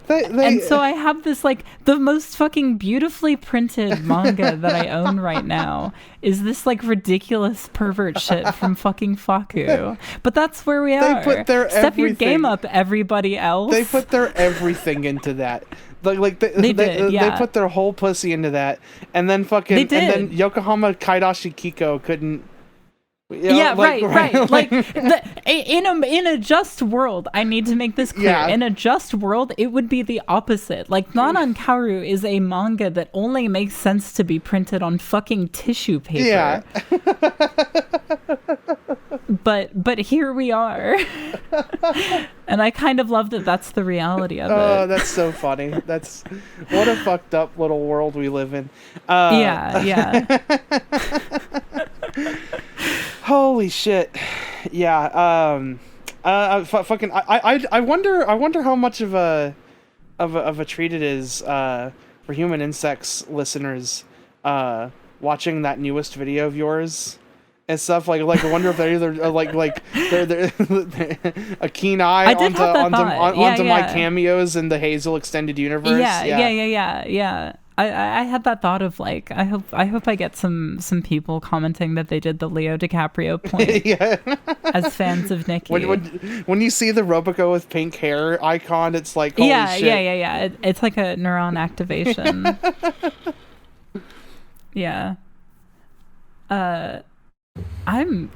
[SPEAKER 1] And so I have this, like, the most fucking beautifully printed manga that I own right now is this, like, ridiculous pervert shit from fucking Faku. But that's where we are.
[SPEAKER 2] They put their
[SPEAKER 1] Step your game up, everybody else.
[SPEAKER 2] They put their everything into that. They put their whole pussy into that. And then fucking... And then Yokohama Kaidashi Kiko couldn't... right. Like in a just world, I need to make this clear. In a just world, it would be the opposite. Like, Nanan Karu is a manga that only makes sense to be printed on fucking tissue paper. Yeah. But here we are. And I kind of love that that's the reality of it. Oh, that's so funny. That's what a fucked up little world we live in.
[SPEAKER 1] Yeah.
[SPEAKER 2] Holy shit. Yeah. Fucking. I wonder how much of a treat it is for Human Insects listeners watching that newest video of yours and stuff. Like I wonder if they're either they're a keen eye onto my cameos in the Hazel extended universe.
[SPEAKER 1] Yeah. I had that thought of, like, I hope I get some people commenting that they did the Leo DiCaprio point as fans of Nicky.
[SPEAKER 2] When you see the Roboco with pink hair icon, it's like, holy shit.
[SPEAKER 1] Yeah. It's like a neuron activation. Yeah. I'm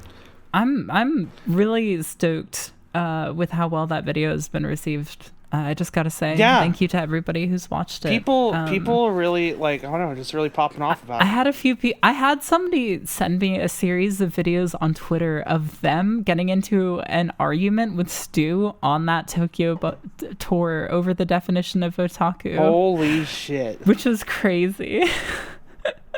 [SPEAKER 1] really stoked with how well that video has been received. I just gotta say, thank you to everybody who's watched it.
[SPEAKER 2] People really, like, I don't know, just really popping off about it.
[SPEAKER 1] I had somebody send me a series of videos on Twitter of them getting into an argument with Stu on that Tokyo tour over the definition of otaku.
[SPEAKER 2] Holy shit.
[SPEAKER 1] Which was crazy.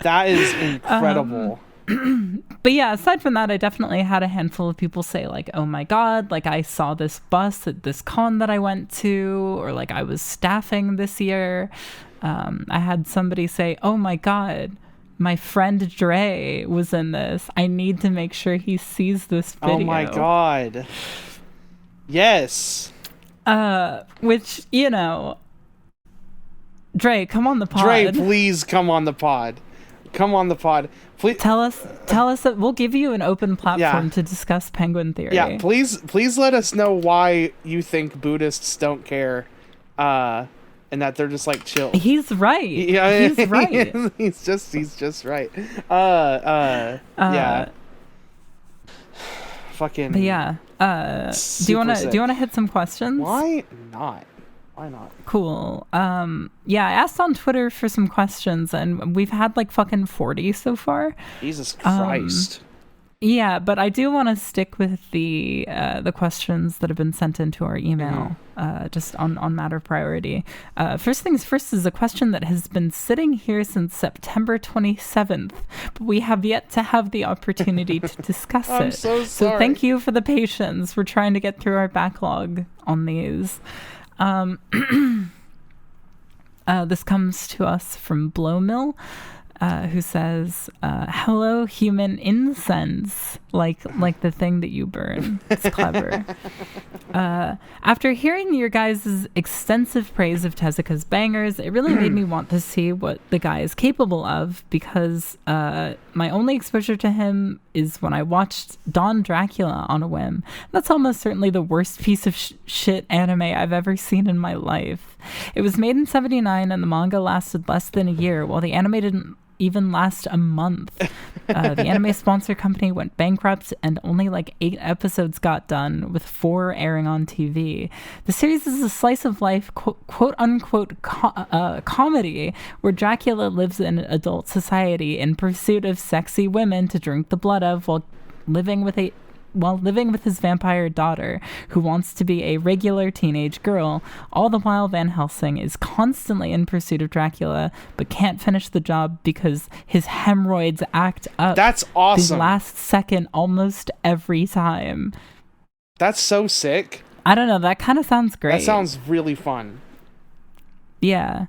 [SPEAKER 2] That is incredible.
[SPEAKER 1] But yeah, aside from that, I definitely had a handful of people say, like, oh my god, like, I saw this bus at this con that I went to, or like, I was staffing this year. I had somebody say, oh my god, my friend Dre was in this. I need to make sure he sees this video.
[SPEAKER 2] Oh my god. Yes.
[SPEAKER 1] Which, you know, Dre, come on the pod.
[SPEAKER 2] Dre, please come on the pod. Come on the pod. Please
[SPEAKER 1] tell us that we'll give you an open platform to discuss penguin theory.
[SPEAKER 2] Yeah, please let us know why you think Buddhists don't care, and that they're just like chill.
[SPEAKER 1] He's right. He's right.
[SPEAKER 2] he's just right. Yeah. Fucking.
[SPEAKER 1] But yeah. Do you wanna hit some questions?
[SPEAKER 2] Why not? Why not?
[SPEAKER 1] Cool. Yeah, I asked on Twitter for some questions, and we've had like fucking 40 so far.
[SPEAKER 2] Jesus Christ.
[SPEAKER 1] Yeah, but I do want to stick with the questions that have been sent into our email, just on matter of priority. First things first is a question that has been sitting here since September 27th, but we have yet to have the opportunity to discuss it.
[SPEAKER 2] I'm so sorry.
[SPEAKER 1] So thank you for the patience. We're trying to get through our backlog on these. This comes to us from Blowmill, who says, hello, human incense, like the thing that you burn. It's clever. After hearing your guys' extensive praise of Tezuka's bangers, it really made me want to see what the guy is capable of, because my only exposure to him is when I watched Don Dracula on a whim. That's almost certainly the worst piece of shit anime I've ever seen in my life. It was made in 1979, and the manga lasted less than a year, while the anime didn't even last a month. The anime sponsor company went bankrupt, and only like 8 episodes got done, with 4 airing on TV. The series is a slice of life, quote unquote, comedy, where Dracula lives in adult society in pursuit of sexy women to drink the blood of, while living with his vampire daughter, who wants to be a regular teenage girl. All the while, Van Helsing is constantly in pursuit of Dracula, but can't finish the job because his hemorrhoids act up.
[SPEAKER 2] That's awesome.
[SPEAKER 1] The last second almost every time.
[SPEAKER 2] That's so sick.
[SPEAKER 1] I don't know, that kind of sounds great.
[SPEAKER 2] That sounds really fun.
[SPEAKER 1] Yeah.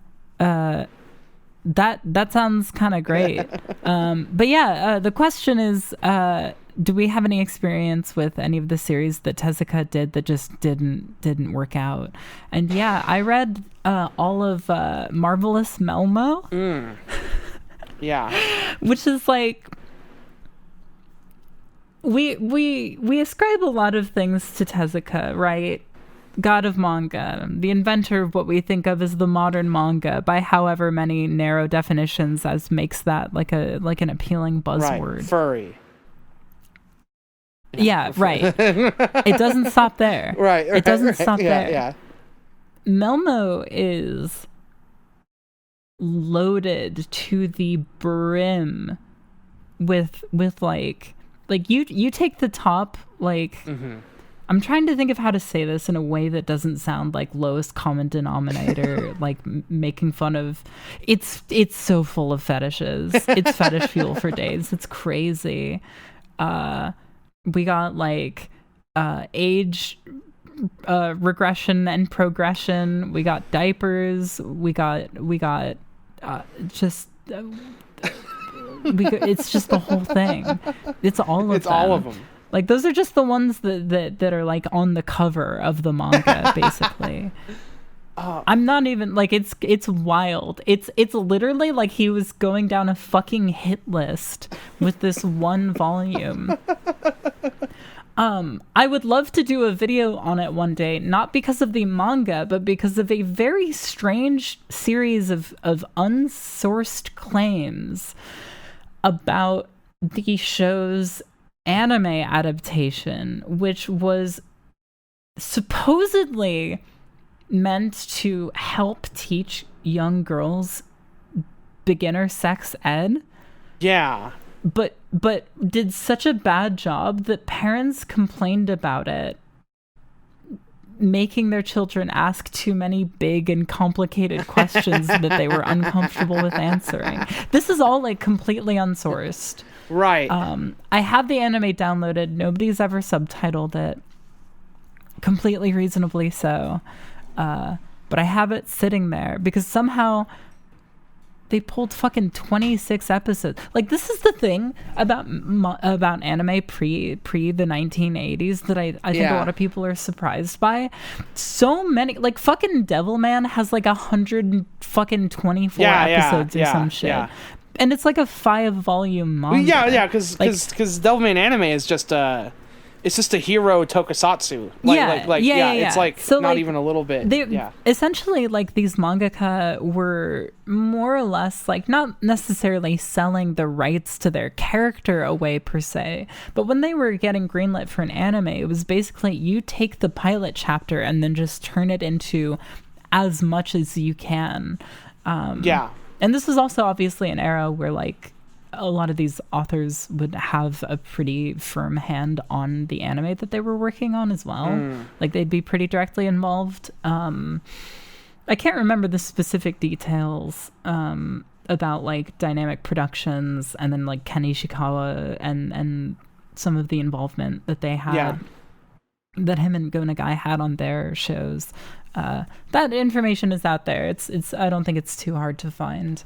[SPEAKER 1] That sounds kind of great. But yeah, the question is, do we have any experience with any of the series that Tezuka did that just didn't work out? And yeah, I read all of Marvelous Melmo.
[SPEAKER 2] Yeah.
[SPEAKER 1] Which is like, we ascribe a lot of things to Tezuka, right? God of manga, the inventor of what we think of as the modern manga, by however many narrow definitions as makes that like an appealing buzzword.
[SPEAKER 2] Right. Furry.
[SPEAKER 1] Yeah, right. It doesn't stop there.
[SPEAKER 2] Right.
[SPEAKER 1] It doesn't stop there.
[SPEAKER 2] Yeah.
[SPEAKER 1] Melmo is loaded to the brim with like you take the top, like, I'm trying to think of how to say this in a way that doesn't sound like lowest common denominator, like making fun of. It's so full of fetishes. It's fetish fuel for days. It's crazy. We got like age regression and progression. We got diapers. We got just. It's just the whole thing. It's all of them.
[SPEAKER 2] It's all of them.
[SPEAKER 1] Like, those are just the ones that are like on the cover of the manga, basically. I'm not even like, it's wild. It's literally like he was going down a fucking hit list with this one volume. I would love to do a video on it one day, not because of the manga, but because of a very strange series of unsourced claims about the show's anime adaptation, which was supposedly meant to help teach young girls beginner sex ed.
[SPEAKER 2] Yeah.
[SPEAKER 1] But did such a bad job that parents complained about it, making their children ask too many big and complicated questions that they were uncomfortable with answering. This is all like completely unsourced.
[SPEAKER 2] Right.
[SPEAKER 1] I have the anime downloaded. Nobody's ever subtitled it. Completely reasonably so. But I have it sitting there because somehow they pulled fucking 26 episodes. Like, this is the thing about anime pre the 1980s that I think a lot of people are surprised by. So many, like, fucking Devilman has like 124 episodes or some shit. Yeah. And it's like a 5-volume manga.
[SPEAKER 2] Yeah, because Devilman anime is just it's just a hero tokusatsu. It's like so, not like, even a little bit.
[SPEAKER 1] Essentially, like, these mangaka were more or less like not necessarily selling the rights to their character away per se, but when they were getting greenlit for an anime, it was basically you take the pilot chapter and then just turn it into as much as you can. And this was also obviously an era where like a lot of these authors would have a pretty firm hand on the anime that they were working on as well. Like, they'd be pretty directly involved. I can't remember the specific details about like dynamic productions and then like Ken Ishikawa and some of the involvement that they had, that him and Go Nagai had on their shows. That information is out there. It's I don't think it's too hard to find.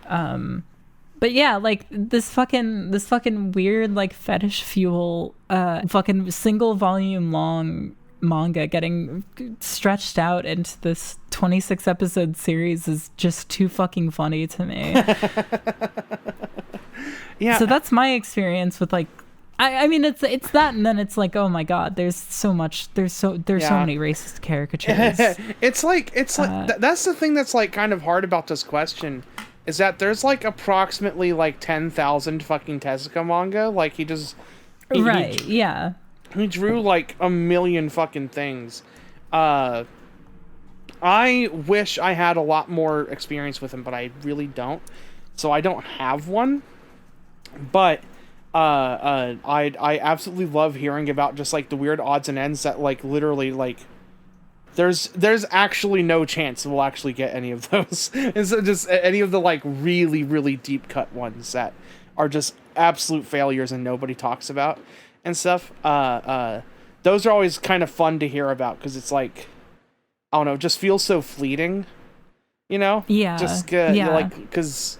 [SPEAKER 1] But yeah, like this fucking weird like fetish fuel fucking single volume long manga getting stretched out into this 26 episode series is just too fucking funny to me. Yeah. So that's my experience with like I mean it's that, and then it's like, oh my god, there's so many racist caricatures.
[SPEAKER 2] it's like that's the thing that's like kind of hard about this question. Is that there's like approximately like 10,000 fucking Tezuka manga. Like he drew like a million fucking things. I wish I had a lot more experience with him, but I really don't. So I don't have one. But I absolutely love hearing about just like the weird odds and ends that like literally like there's actually no chance we'll actually get any of those. And so just any of the like really, really deep cut ones that are just absolute failures and nobody talks about and stuff. Those are always kind of fun to hear about because it's like, I don't know, it just feels so fleeting. you know?
[SPEAKER 1] Yeah.
[SPEAKER 2] Just
[SPEAKER 1] yeah.
[SPEAKER 2] like, because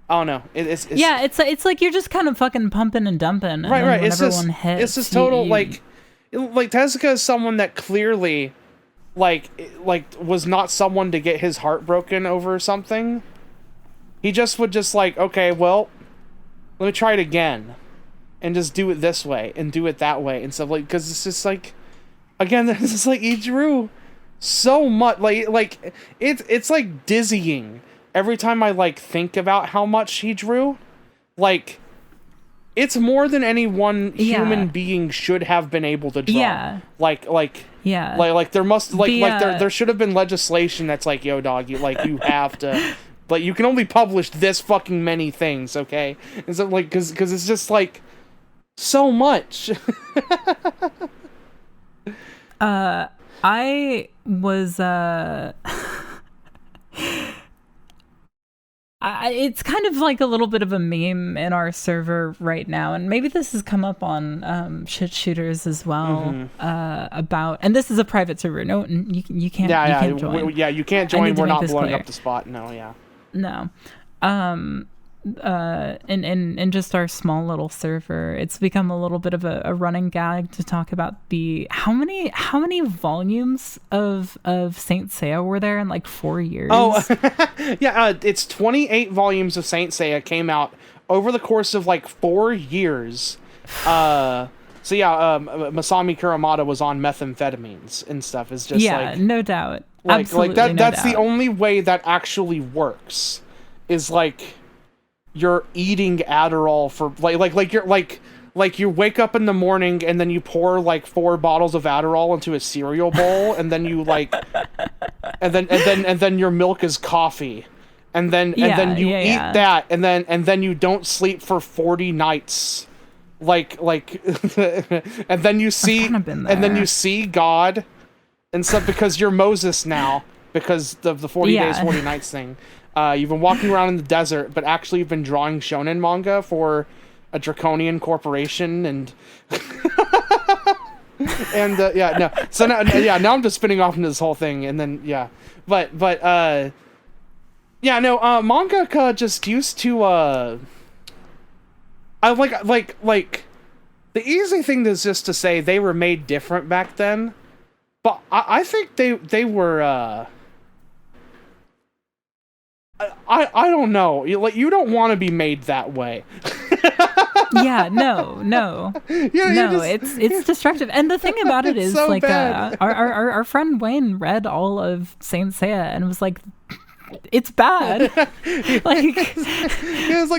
[SPEAKER 2] I don't know. It's
[SPEAKER 1] yeah. It's like you're just kind of fucking pumping and dumping. And
[SPEAKER 2] right.
[SPEAKER 1] Then
[SPEAKER 2] It's just
[SPEAKER 1] one hits,
[SPEAKER 2] it's just total like Tezuka is someone that clearly like was not someone to get his heart broken over something. He just would just like, okay, well, let me try it again, and just do it this way and do it that way and stuff, like, because it's just like, again, it's just like he drew so much, like it's like dizzying every time I like think about how much he drew. Like, it's more than any one human being should have been able to draw.
[SPEAKER 1] Yeah.
[SPEAKER 2] Like there must there should have been legislation that's like, yo, dog, you have to, like, you can only publish this fucking many things, okay? And so, like, because it's just like so much.
[SPEAKER 1] I was it's kind of like a little bit of a meme in our server right now, and maybe this has come up on shit shooters as well. About, and this is a private server. No, you can't.
[SPEAKER 2] Yeah,
[SPEAKER 1] you can't join.
[SPEAKER 2] You can't join. We're not blowing up the spot.
[SPEAKER 1] No. In just our small little server, it's become a little bit of a running gag to talk about how many volumes of Saint Seiya were there in like 4 years.
[SPEAKER 2] Oh, yeah, it's 28 volumes of Saint Seiya came out over the course of like 4 years. So yeah, Masami Kurumada was on methamphetamines and stuff. It's just
[SPEAKER 1] no doubt.
[SPEAKER 2] Like,
[SPEAKER 1] absolutely,
[SPEAKER 2] like that's
[SPEAKER 1] no doubt.
[SPEAKER 2] the only way that actually works, is like you're eating Adderall for like you wake up in the morning and then you pour like 4 bottles of Adderall into a cereal bowl, and then you like and then your milk is coffee, and then you eat that, and then you don't sleep for 40 nights, like and then you see God and stuff, because you're Moses now, because of the 40 days 40 nights thing. You've been walking around in the desert, but actually you've been drawing shonen manga for a draconian corporation, and and no. So now I'm just spinning off into this whole thing, and then mangaka just used to I like the easy thing is just to say they were made different back then, but I think they were I don't know. You don't want to be made that way.
[SPEAKER 1] No. It's destructive. And the thing about it is, so like, our friend Wayne read all of Saint Seiya and was like, it's bad. Like,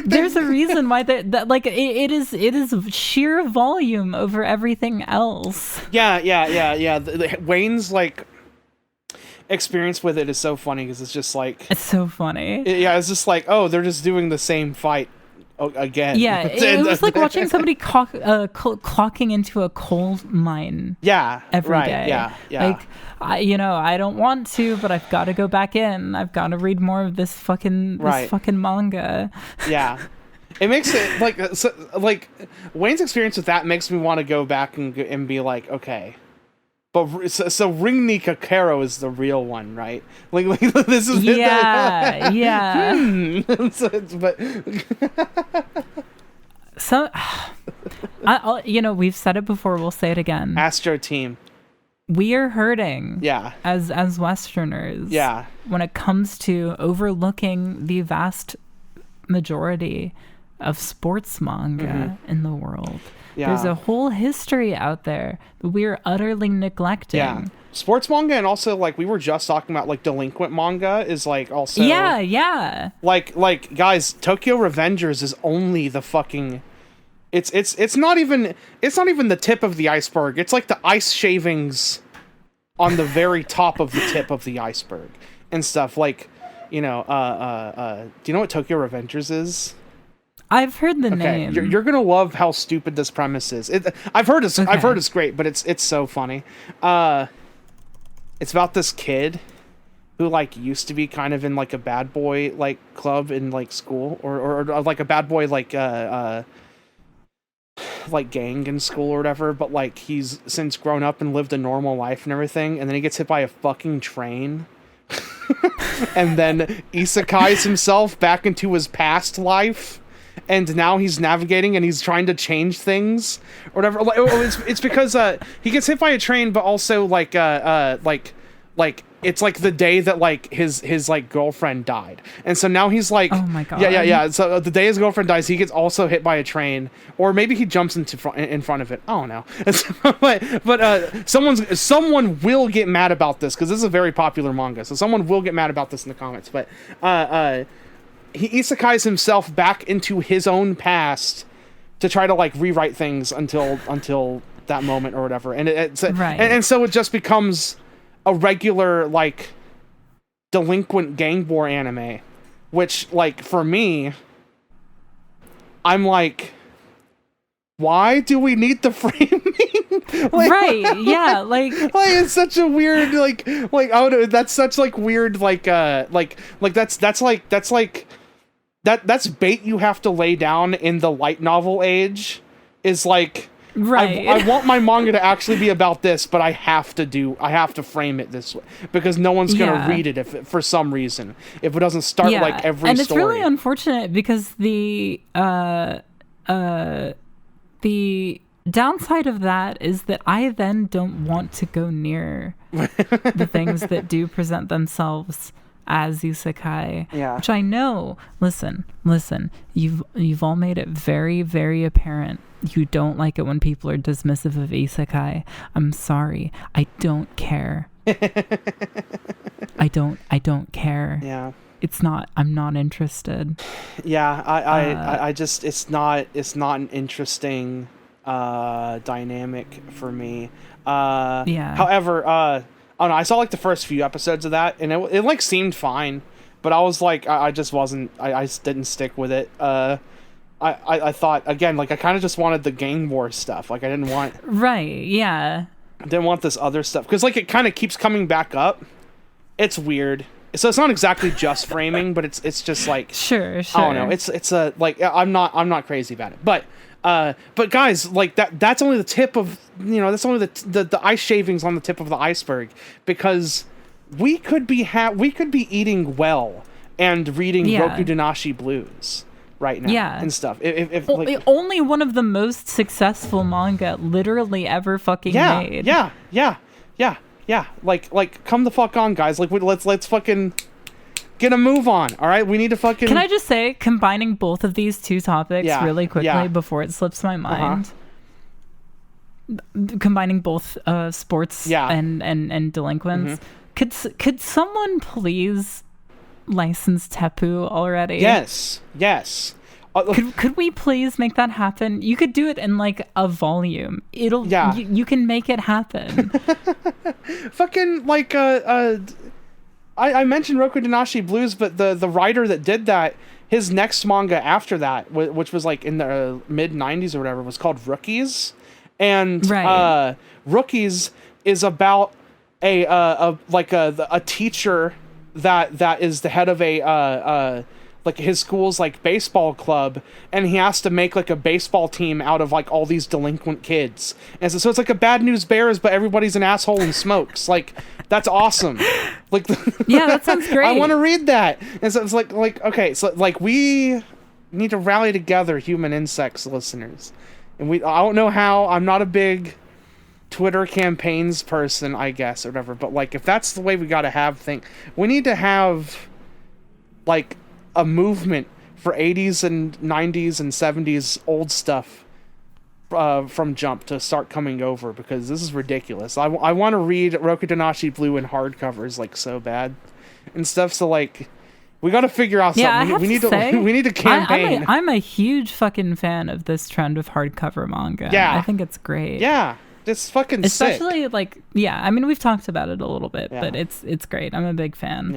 [SPEAKER 1] there's a reason why that like it is sheer volume over everything else. Yeah. Wayne's like experience with it is so funny, because it's just like, it's so funny. It's just like, oh, they're just doing the same fight again. Yeah, it was like watching somebody clocking into a coal mine. Every day. Yeah. Like, I don't want to, but I've got to go back in. I've got to read more of this fucking manga. Yeah. It makes it like Wayne's experience with that makes me want to go back and be like, okay. But so Ring Nikakero is the real one, right? Like this is we've said it before, we'll say it again. Astro Team. We are hurting. As Westerners. When it comes to overlooking the vast majority of sports manga in the world. There's a whole history out there that we're utterly neglecting. Sports manga, and also like we were just talking about, like delinquent manga is like also like guys, Tokyo Revengers is only the fucking it's not even the tip of the iceberg. It's like the ice shavings on the very top of the tip of the iceberg and stuff. Like, do you know what Tokyo Revengers is? I've heard the name. You're gonna love how stupid this premise is. I've heard it's great, but it's so funny. It's about this kid who like used to be kind of in like a bad boy like club in like school, or like a bad boy like gang in school or whatever. But like he's since grown up and lived a normal life and everything, and then he gets hit by a fucking train.
[SPEAKER 2] and then isekais himself back into his past life, and now he's navigating and he's trying to change things or whatever. It's because he gets hit by a train, but also like it's like the day that like his like girlfriend died, and so now he's like,
[SPEAKER 1] oh my god,
[SPEAKER 2] yeah. So the day his girlfriend dies, he gets also hit by a train, or maybe he jumps in front of it. I don't know. but someone will get mad about this because this is a very popular manga, so someone will get mad about this in the comments. But he isekais himself back into his own past to try to like rewrite things until that moment or whatever, and and so it just becomes a regular like delinquent gang war anime, which like for me, I'm like, why do we need the framing? Like, right?
[SPEAKER 1] Yeah, like
[SPEAKER 2] it's such a weird like oh, that's such like weird that's bait you have to lay down in the light novel age. Is like, right. I want my manga to actually be about this, but I have to frame it this way because no one's gonna read it if for some reason if it doesn't start like every story.
[SPEAKER 1] And it's really unfortunate because the downside of that is that I then don't want to go near the things that do present themselves as isekai, which I know. Listen, you've all made it very, very apparent you don't like it when people are dismissive of isekai. I'm sorry, I don't care. I don't care.
[SPEAKER 2] Yeah,
[SPEAKER 1] I'm not interested.
[SPEAKER 2] Yeah, I just it's not an interesting dynamic for me. However, I don't know, I saw like the first few episodes of that and it like seemed fine, but I was like I just didn't stick with it. I thought again, like I kind of just wanted the gang war stuff. Like I didn't want
[SPEAKER 1] I
[SPEAKER 2] didn't want this other stuff because like it kind of keeps coming back up. It's weird. So it's not exactly just framing, but it's just like
[SPEAKER 1] sure.
[SPEAKER 2] I don't know. It's a like I'm not crazy about it, but guys, like that's only the tip of that's only the ice shavings on the tip of the iceberg, because we could be eating well and reading Roku Donashi Blues right now and stuff. If like,
[SPEAKER 1] only one of the most successful manga literally ever fucking made.
[SPEAKER 2] Yeah. Like come the fuck on, guys. Like let's fucking get a move on. All right, we need to fucking.
[SPEAKER 1] Can I just say, combining both of these two topics really quickly before it slips my mind. Combining both sports and delinquents. Could someone please license Tepu already?
[SPEAKER 2] Yes.
[SPEAKER 1] Could we please make that happen? You could do it in like a volume. You can make it happen.
[SPEAKER 2] Fucking like I mentioned Roku Donashi Blues, but the writer that did that, his next manga after that, which was like in the mid 90s or whatever, was called Rookies, and Rookies is about a teacher that is the head of a like his school's like baseball club, and he has to make like a baseball team out of like all these delinquent kids, and so it's like a Bad News Bears, but everybody's an asshole and smokes. Like that's awesome. Like
[SPEAKER 1] that sounds great.
[SPEAKER 2] I want to read that. And so it's like okay, so like we need to rally together, human insects listeners, and I don't know how. I'm not a big Twitter campaigns person, I guess, or whatever, but like if that's the way we got to have things, we need to have like a movement for 80s and 90s and 70s old stuff from Jump to start coming over, because this is ridiculous. I want to read Roku Donashi Blue in hardcovers like so bad and stuff, so like we got to figure out something. We need to campaign.
[SPEAKER 1] I'm a huge fucking fan of this trend of hardcover manga. I think it's great.
[SPEAKER 2] It's fucking
[SPEAKER 1] especially
[SPEAKER 2] sick.
[SPEAKER 1] Like I mean, we've talked about it a little bit, but it's great. I'm a big fan.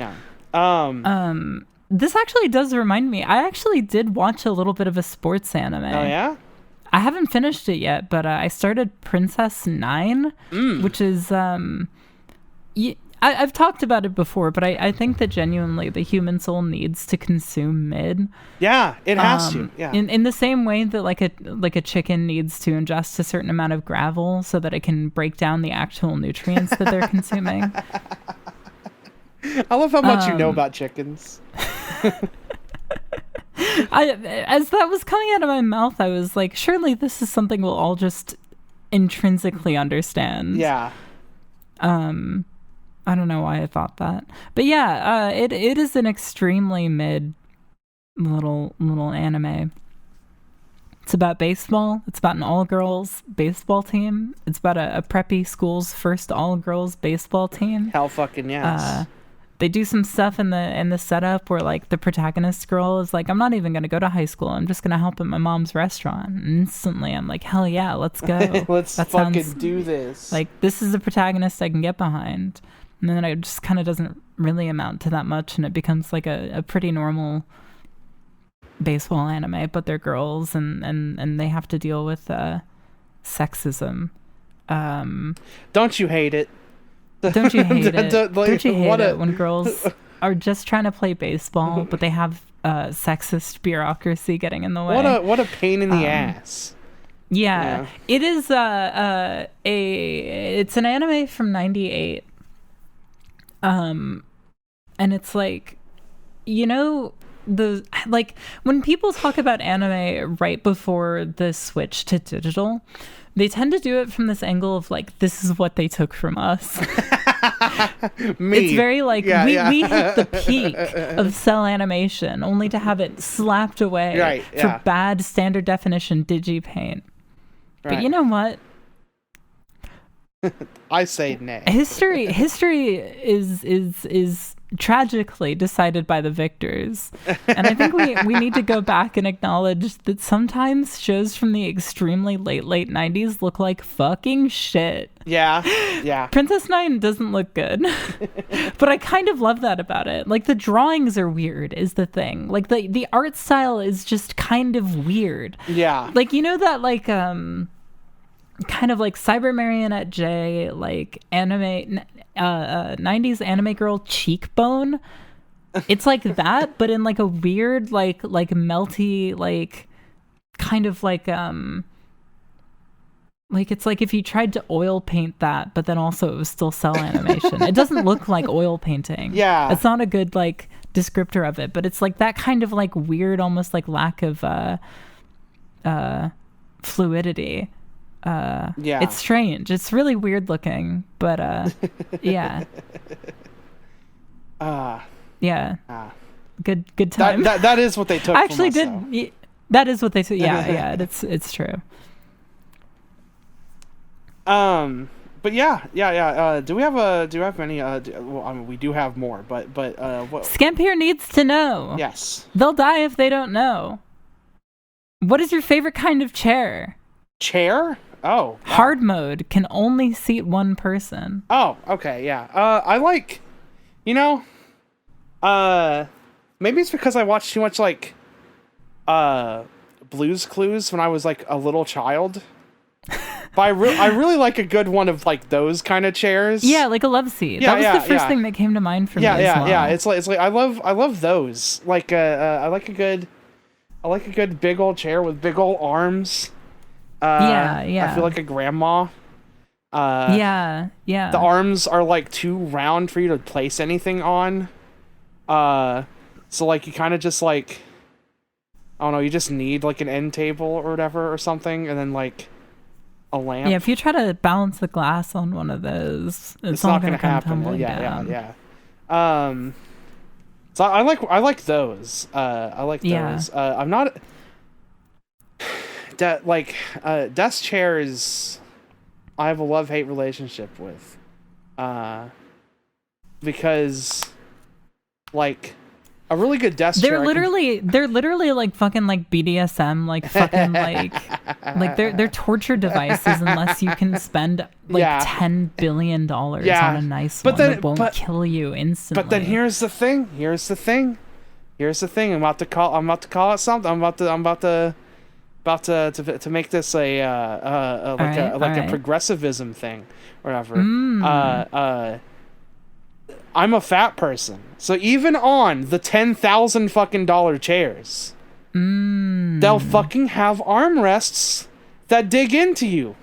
[SPEAKER 1] This actually does remind me, I actually did watch a little bit of a sports anime.
[SPEAKER 2] Oh yeah?
[SPEAKER 1] I haven't finished it yet, but I started Princess 9, which is I've talked about it before, but I think that genuinely the human soul needs to consume mid.
[SPEAKER 2] Yeah, it has to. Yeah.
[SPEAKER 1] In the same way that like a chicken needs to ingest a certain amount of gravel so that it can break down the actual nutrients that they're consuming.
[SPEAKER 2] I love how much you know about chickens.
[SPEAKER 1] As that was coming out of my mouth, I was like, surely this is something we'll all just intrinsically understand.
[SPEAKER 2] Yeah.
[SPEAKER 1] I don't know why I thought that, but yeah, it is an extremely mid little anime. It's about baseball. It's about an all-girls baseball team. It's about a preppy school's first all-girls baseball team.
[SPEAKER 2] Hell fucking yes.
[SPEAKER 1] They do some stuff in the setup where like the protagonist girl is like, I'm not even going to go to high school. I'm just going to help at my mom's restaurant. And instantly I'm like, hell yeah, let's go.
[SPEAKER 2] Let's fucking do this.
[SPEAKER 1] Like, this is the protagonist I can get behind. And then it just kind of doesn't really amount to that much. And it becomes like a pretty normal baseball anime, but they're girls and they have to deal with sexism.
[SPEAKER 2] Don't you hate it?
[SPEAKER 1] Don't you hate it? Don't you hate it when girls are just trying to play baseball, but they have sexist bureaucracy getting in the way?
[SPEAKER 2] What a pain in the ass.
[SPEAKER 1] Yeah. It is it's an anime from 98. And it's like, you know, when people talk about anime right before the switch to digital, they tend to do it from this angle of like, this is what they took from us. It's very like, we hit the peak of cell animation only to have it slapped away for bad standard definition digipaint. But you know what?
[SPEAKER 2] I say nay.
[SPEAKER 1] History is tragically decided by the victors, and I think we need to go back and acknowledge that sometimes shows from the extremely late 90s look like fucking shit.
[SPEAKER 2] Yeah.
[SPEAKER 1] Princess Nine doesn't look good, but I kind of love that about it. Like, the drawings are weird is the thing. Like, the art style is just kind of weird.
[SPEAKER 2] Yeah.
[SPEAKER 1] Like, you know that like kind of like Cyber Marionette J, like anime 90s anime girl cheekbone. It's like that, but in like a weird like melty, like kind of like it's like if you tried to oil paint that, but then also it was still cell animation. It doesn't look like oil painting.
[SPEAKER 2] Yeah,
[SPEAKER 1] it's not a good like descriptor of it, but it's like that kind of like weird, almost like lack of fluidity. It's strange. It's really weird looking, but yeah. Good time.
[SPEAKER 2] That is what they took.
[SPEAKER 1] I actually
[SPEAKER 2] from us,
[SPEAKER 1] did. That is what they took. Yeah. It's true.
[SPEAKER 2] But yeah. Do we have any? Well, I mean, we do have more, but what?
[SPEAKER 1] Scamp here needs to know.
[SPEAKER 2] Yes.
[SPEAKER 1] They'll die if they don't know. What is your favorite kind of chair?
[SPEAKER 2] Chair? Oh.
[SPEAKER 1] Hard mode can only seat one person.
[SPEAKER 2] Oh, okay, yeah. I like, maybe it's because I watched too much, like, Blue's Clues when I was, like, a little child. But I really like a good one of, like, those kind of chairs.
[SPEAKER 1] Yeah, like a love seat. That was the first thing that came to mind for me as well.
[SPEAKER 2] Yeah. It's like I love those. Like, I like a good big old chair with big old arms. I feel like a grandma.
[SPEAKER 1] Yeah.
[SPEAKER 2] The arms are like too round for you to place anything on. So like you kind of just like, I don't know, you just need like an end table or whatever or something, and then like a lamp.
[SPEAKER 1] Yeah, if you try to balance the glass on one of those, it's not going to happen. Well,
[SPEAKER 2] yeah. So I like those. I like those. I'm not. Desk chairs, I have a love-hate relationship with, because like a really good desk chair.
[SPEAKER 1] They're literally like fucking like BDSM, like fucking like they're torture devices unless you can spend like $10 billion on a nice one that won't kill you instantly.
[SPEAKER 2] But then here's the thing. I'm about to call it something. I'm about to make this a progressivism thing, or whatever. I'm a fat person, so even on the $10,000 fucking chairs, they'll fucking have armrests that dig into you.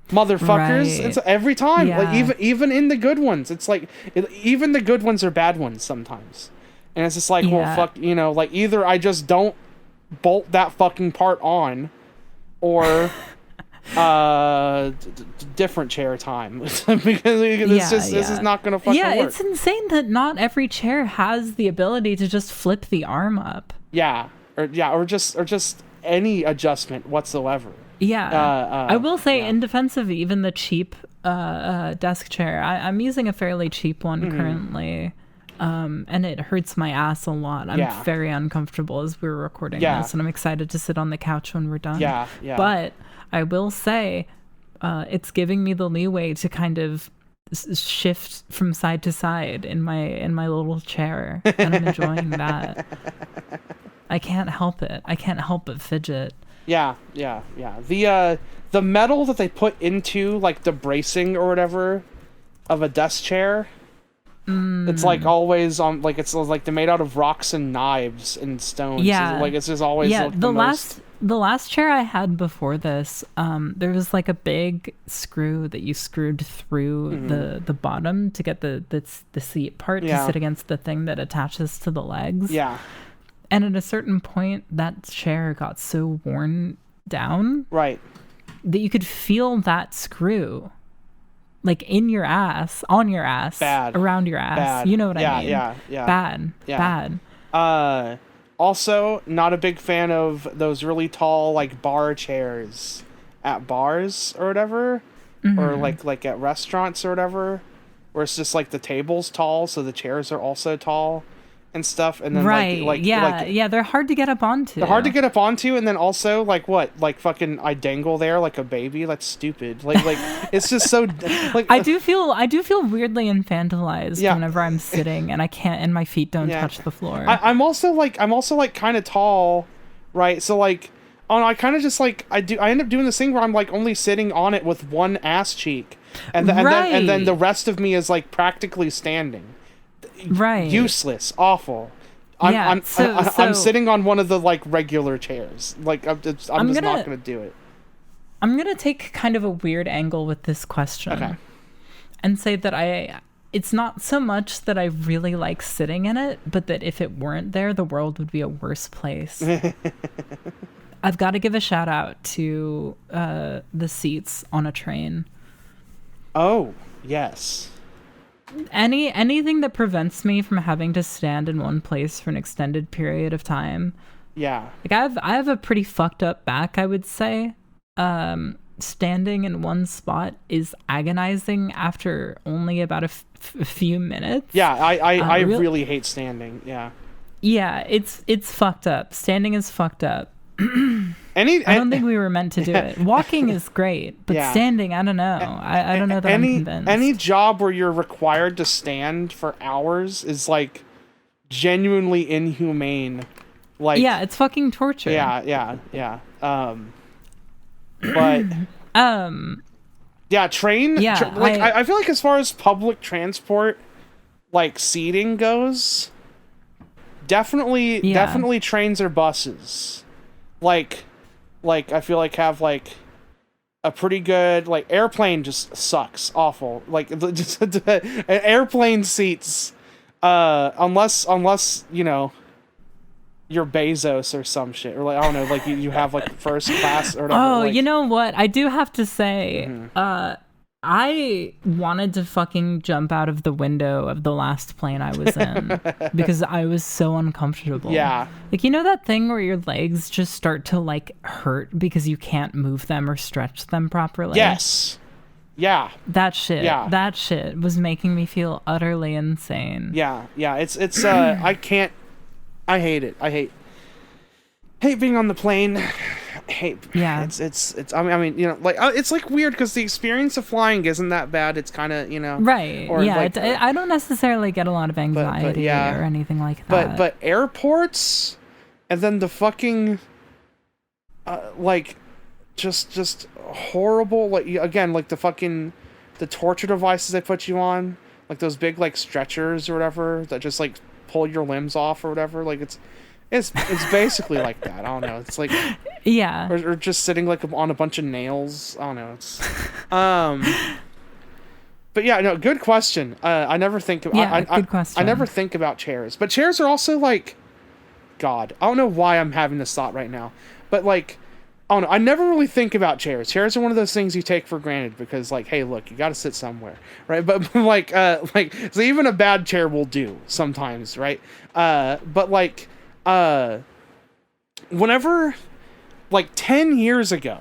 [SPEAKER 2] motherfuckers.
[SPEAKER 1] Right.
[SPEAKER 2] It's every time.
[SPEAKER 1] Yeah.
[SPEAKER 2] Like even in the good ones, it's like even the good ones are bad ones sometimes. And it's just like, well, fuck, like either I just don't bolt that fucking part on, or different chair time because this is not gonna fucking work.
[SPEAKER 1] It's insane that not every chair has the ability to just flip the arm up.
[SPEAKER 2] Or just any adjustment whatsoever.
[SPEAKER 1] I will say, in defense of even the cheap desk chair, I'm using a fairly cheap one currently, and it hurts my ass a lot. I'm very uncomfortable as we're recording this, and I'm excited to sit on the couch when we're done. But I will say, it's giving me the leeway to kind of shift from side to side in my little chair, and I'm enjoying that. I can't help it. I can't help but fidget.
[SPEAKER 2] Yeah. The metal that they put into like the bracing or whatever of a desk chair, it's like always on, like it's like they're made out of rocks and knives and stones.
[SPEAKER 1] Yeah,
[SPEAKER 2] like it's just always like
[SPEAKER 1] the last chair I had before this, there was like a big screw that you screwed through the bottom to get the seat part to sit against the thing that attaches to the legs.
[SPEAKER 2] Yeah.
[SPEAKER 1] And at a certain point, that chair got so worn down,
[SPEAKER 2] right,
[SPEAKER 1] that you could feel that screw, like in your ass, on your ass, around your ass. Bad. You know what I mean? Yeah. Bad.
[SPEAKER 2] Also, not a big fan of those really tall like bar chairs at bars or whatever, or like at restaurants or whatever, where it's just like the table's tall, so the chairs are also tall. And stuff, and then
[SPEAKER 1] they're hard to get up onto.
[SPEAKER 2] And then also like fucking I dangle there like a baby. That's stupid. Like it's just so like
[SPEAKER 1] I do feel weirdly infantilized whenever I'm sitting and I can't, and my feet don't touch the floor.
[SPEAKER 2] I'm also kind of tall, right? So like, I kind of just like I end up doing this thing where I'm like only sitting on it with one ass cheek, and then the rest of me is like practically standing.
[SPEAKER 1] Right.
[SPEAKER 2] Useless. Awful. I'm sitting on one of the like regular chairs. Like I'm just not gonna do it.
[SPEAKER 1] I'm gonna take kind of a weird angle with this question.
[SPEAKER 2] Okay.
[SPEAKER 1] And say that it's not so much that I really like sitting in it, but that if it weren't there, the world would be a worse place. I've got to give a shout out to the seats on a train.
[SPEAKER 2] Oh, yes.
[SPEAKER 1] Anything that prevents me from having to stand in one place for an extended period of time.
[SPEAKER 2] Yeah.
[SPEAKER 1] Like I have a pretty fucked up back, I would say. Standing in one spot is agonizing after only about a few minutes.
[SPEAKER 2] Yeah, I really hate standing. Yeah.
[SPEAKER 1] Yeah, it's fucked up. Standing is fucked up. I don't think we were meant to do it. Walking is great, but standing, I don't know. I don't know that I'm convinced.
[SPEAKER 2] Any job where you're required to stand for hours is like genuinely inhumane. Like,
[SPEAKER 1] yeah, it's fucking torture.
[SPEAKER 2] Yeah. But train.
[SPEAKER 1] Yeah,
[SPEAKER 2] I feel like as far as public transport, like seating goes, definitely trains or buses. Like I feel like have like a pretty good, like airplane just sucks, awful. Like just airplane seats, unless you're Bezos or some shit, or like I don't know, like you have like first class or whatever.
[SPEAKER 1] Oh, you know what? I do have to say, I wanted to fucking jump out of the window of the last plane I was in because I was so uncomfortable.
[SPEAKER 2] Yeah.
[SPEAKER 1] Like, you know that thing where your legs just start to like hurt because you can't move them or stretch them properly?
[SPEAKER 2] Yes. Yeah.
[SPEAKER 1] That shit was making me feel utterly insane.
[SPEAKER 2] Yeah. It's I hate it. I hate being on the plane. It's I mean like it's like weird because the experience of flying isn't that bad. It's kind of
[SPEAKER 1] right.
[SPEAKER 2] Or
[SPEAKER 1] yeah,
[SPEAKER 2] like,
[SPEAKER 1] I don't necessarily get a lot of anxiety or anything like that.
[SPEAKER 2] But airports, and then the fucking like just horrible, like again, like the torture devices they put you on, like those big like stretchers or whatever that just like pull your limbs off or whatever. Like it's basically like that. I don't know. It's like
[SPEAKER 1] Yeah.
[SPEAKER 2] Or just sitting like on a bunch of nails. I don't know. It's but yeah, no, good question. I never think of
[SPEAKER 1] good question.
[SPEAKER 2] I never think about chairs. But chairs are also like, God, I don't know why I'm having this thought right now. But like, I don't know, I never really think about chairs. Chairs are one of those things you take for granted because like, hey, look, you got to sit somewhere, right? But like so even a bad chair will do sometimes, right? But like whenever like 10 years ago,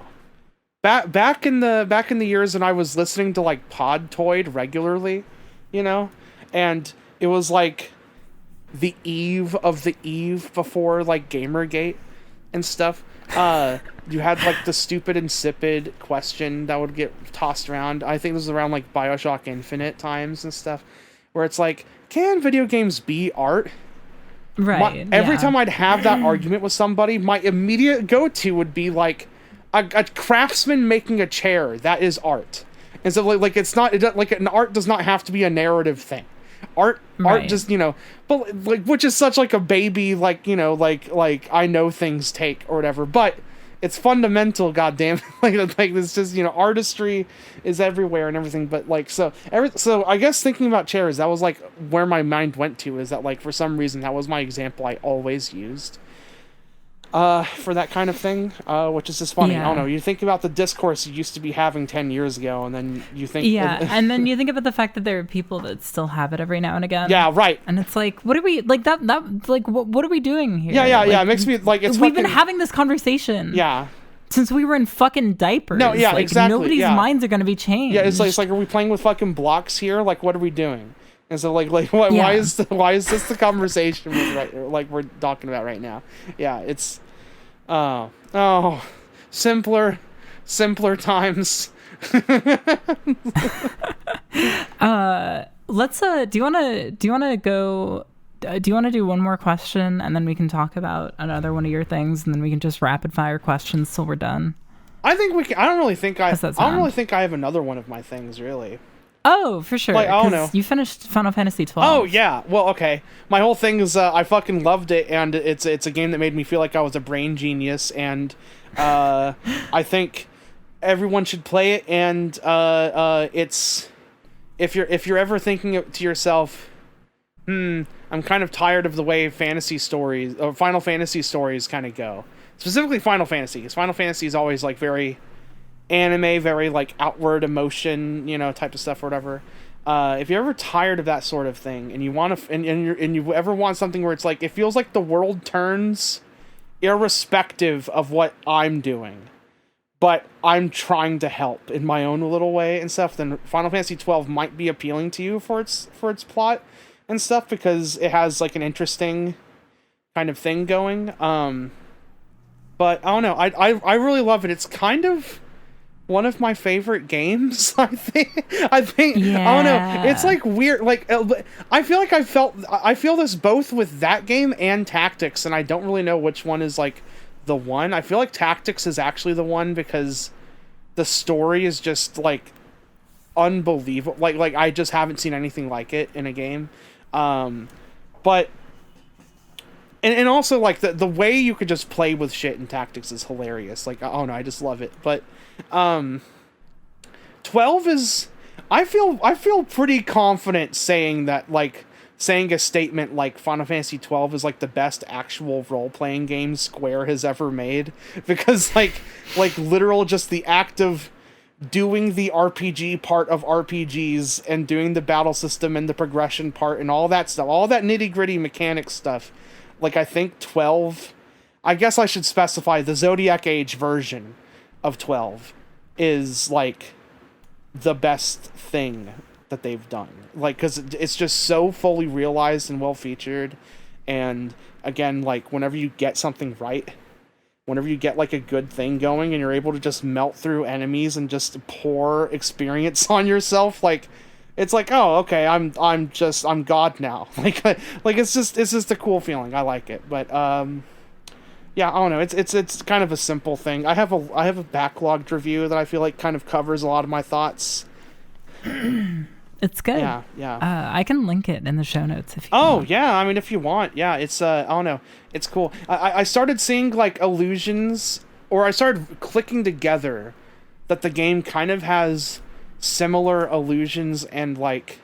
[SPEAKER 2] back in the years when I was listening to like Podtoid regularly, you know, and it was like the eve of the eve before like Gamergate and stuff. You had like the stupid insipid question that would get tossed around. I think this was around like BioShock Infinite times and stuff, where it's like, can video games be art?
[SPEAKER 1] Right.
[SPEAKER 2] Every time I'd have that argument with somebody, my immediate go-to would be like a craftsman making a chair. That is art. And so like it's not like an art does not have to be a narrative thing. Art just, you know, but like, which is such like a baby, like, you know, like I know things take or whatever, but it's fundamental, goddamn. like it's just, you know, artistry is everywhere and everything. But like, so I guess thinking about chairs, that was like where my mind went to, is that like, for some reason, that was my example I always used for that kind of thing, which is just funny.
[SPEAKER 1] Yeah.
[SPEAKER 2] I don't know. You think about the discourse you used to be having 10 years ago, and then you think...
[SPEAKER 1] Yeah, and then you think about the fact that there are people that still have it every now and again.
[SPEAKER 2] Yeah, right.
[SPEAKER 1] And it's like, what are we... Like, what are we doing here?
[SPEAKER 2] Yeah,
[SPEAKER 1] like,
[SPEAKER 2] it makes me... like it's
[SPEAKER 1] We've been having this conversation.
[SPEAKER 2] Yeah.
[SPEAKER 1] Since we were in fucking diapers.
[SPEAKER 2] No, yeah,
[SPEAKER 1] like,
[SPEAKER 2] exactly.
[SPEAKER 1] Nobody's minds are going to be changed.
[SPEAKER 2] Yeah, it's like, are we playing with fucking blocks here? Like, what are we doing? And so, like, why is this the conversation we're talking about right now? Yeah, it's... simpler times.
[SPEAKER 1] Let's do you want to do one more question and then we can talk about another one of your things and then we can just rapid fire questions till we're done?
[SPEAKER 2] I think we can. I don't really think I have another one of my things, really.
[SPEAKER 1] Oh, for sure.
[SPEAKER 2] Like, I don't know.
[SPEAKER 1] You finished Final Fantasy XII.
[SPEAKER 2] Oh, yeah. Well, okay. My whole thing is I fucking loved it, and it's a game that made me feel like I was a brain genius, and I think everyone should play it, and it's... If you're ever thinking to yourself, I'm kind of tired of the way fantasy stories, or Final Fantasy stories kind of go. Specifically Final Fantasy, because Final Fantasy is always, like, very... anime, very like outward emotion, you know, type of stuff or whatever. If you're ever tired of that sort of thing and you want to and you ever want something where it's like it feels like the world turns irrespective of what I'm doing, but I'm trying to help in my own little way and stuff, then Final Fantasy XII might be appealing to you for its plot and stuff, because it has like an interesting kind of thing going. But I don't know, I really love it. It's kind of one of my favorite games, I think. Yeah. I don't know. It's like weird. Like, I feel like I feel this both with that game and Tactics, and I don't really know which one is like the one. I feel like Tactics is actually the one because the story is just like unbelievable. Like I just haven't seen anything like it in a game. But and also like the way you could just play with shit in Tactics is hilarious. Like, I don't know, I just love it. But 12 is, I feel pretty confident saying a statement like Final Fantasy 12 is like the best actual role-playing game Square has ever made, because like literal just the act of doing the RPG part of RPGs and doing the battle system and the progression part and all that stuff, all that nitty-gritty mechanic stuff. Like, I think 12, I guess I should specify the Zodiac Age version of 12 is like the best thing that they've done, like, because it's just so fully realized and well featured. And again, like, whenever you get something right, whenever you get like a good thing going and you're able to just melt through enemies and just pour experience on yourself, like, it's like, oh, okay, I'm God now. like it's just a cool feeling. I like it. But yeah, I don't know. It's kind of a simple thing. I have a backlogged review that I feel like kind of covers a lot of my thoughts.
[SPEAKER 1] It's good.
[SPEAKER 2] Yeah.
[SPEAKER 1] I can link it in the show notes if you
[SPEAKER 2] want. Yeah. I mean, if you want. Yeah, it's I don't know. It's cool. I started seeing like allusions or I started clicking together that the game kind of has similar illusions and it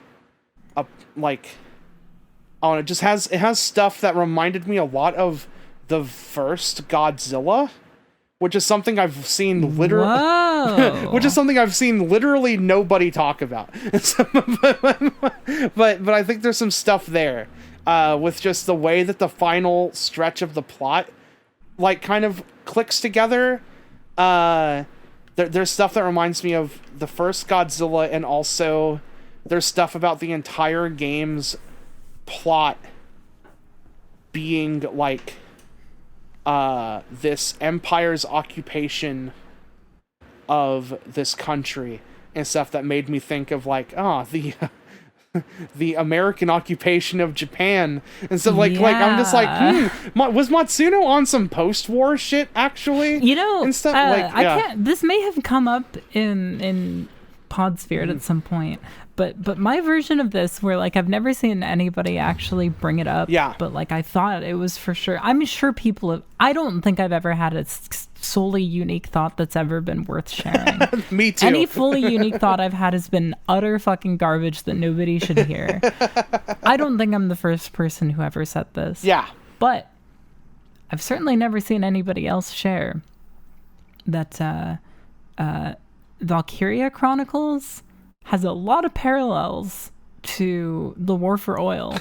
[SPEAKER 2] has stuff that reminded me a lot of the first Godzilla, which is something I've seen literally, which is something I've seen literally nobody talk about. but I think there's some stuff there, with just the way that the final stretch of the plot, like, kind of clicks together. There's stuff that reminds me of the first Godzilla, and also there's stuff about the entire game's plot being like this empire's occupation of this country and stuff that made me think of like, the American occupation of Japan and stuff. Like I'm just like, was Matsuno on some post-war shit actually?
[SPEAKER 1] And stuff I can't. This may have come up in Podsphere at some point. But my version of this, where like I've never seen anybody actually bring it up.
[SPEAKER 2] Yeah.
[SPEAKER 1] But like I thought it was for sure. I'm sure people have. I don't think I've ever had a solely unique thought that's ever been worth sharing.
[SPEAKER 2] Me too.
[SPEAKER 1] Any fully unique thought I've had has been utter fucking garbage that nobody should hear. I don't think I'm the first person who ever said this.
[SPEAKER 2] Yeah.
[SPEAKER 1] But I've certainly never seen anybody else share that Valkyria Chronicles has a lot of parallels to the War for Oil.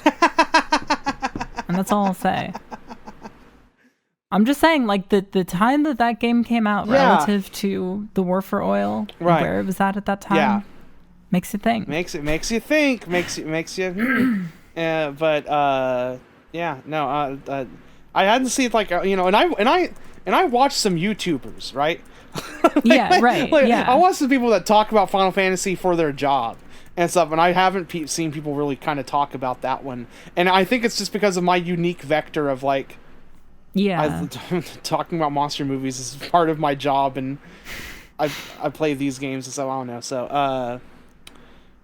[SPEAKER 1] And that's all I'll say. I'm just saying, like, the time that game came out relative to the War for Oil, where it was at that time, makes you think.
[SPEAKER 2] Makes you think. I hadn't seen, like, and I watched some YouTubers, right?
[SPEAKER 1] I
[SPEAKER 2] watch some people that talk about Final Fantasy for their job and stuff, and I haven't seen people really kind of talk about that one, and I think it's just because of my unique vector of like, talking about monster movies is part of my job, and I play these games, and so I don't know. So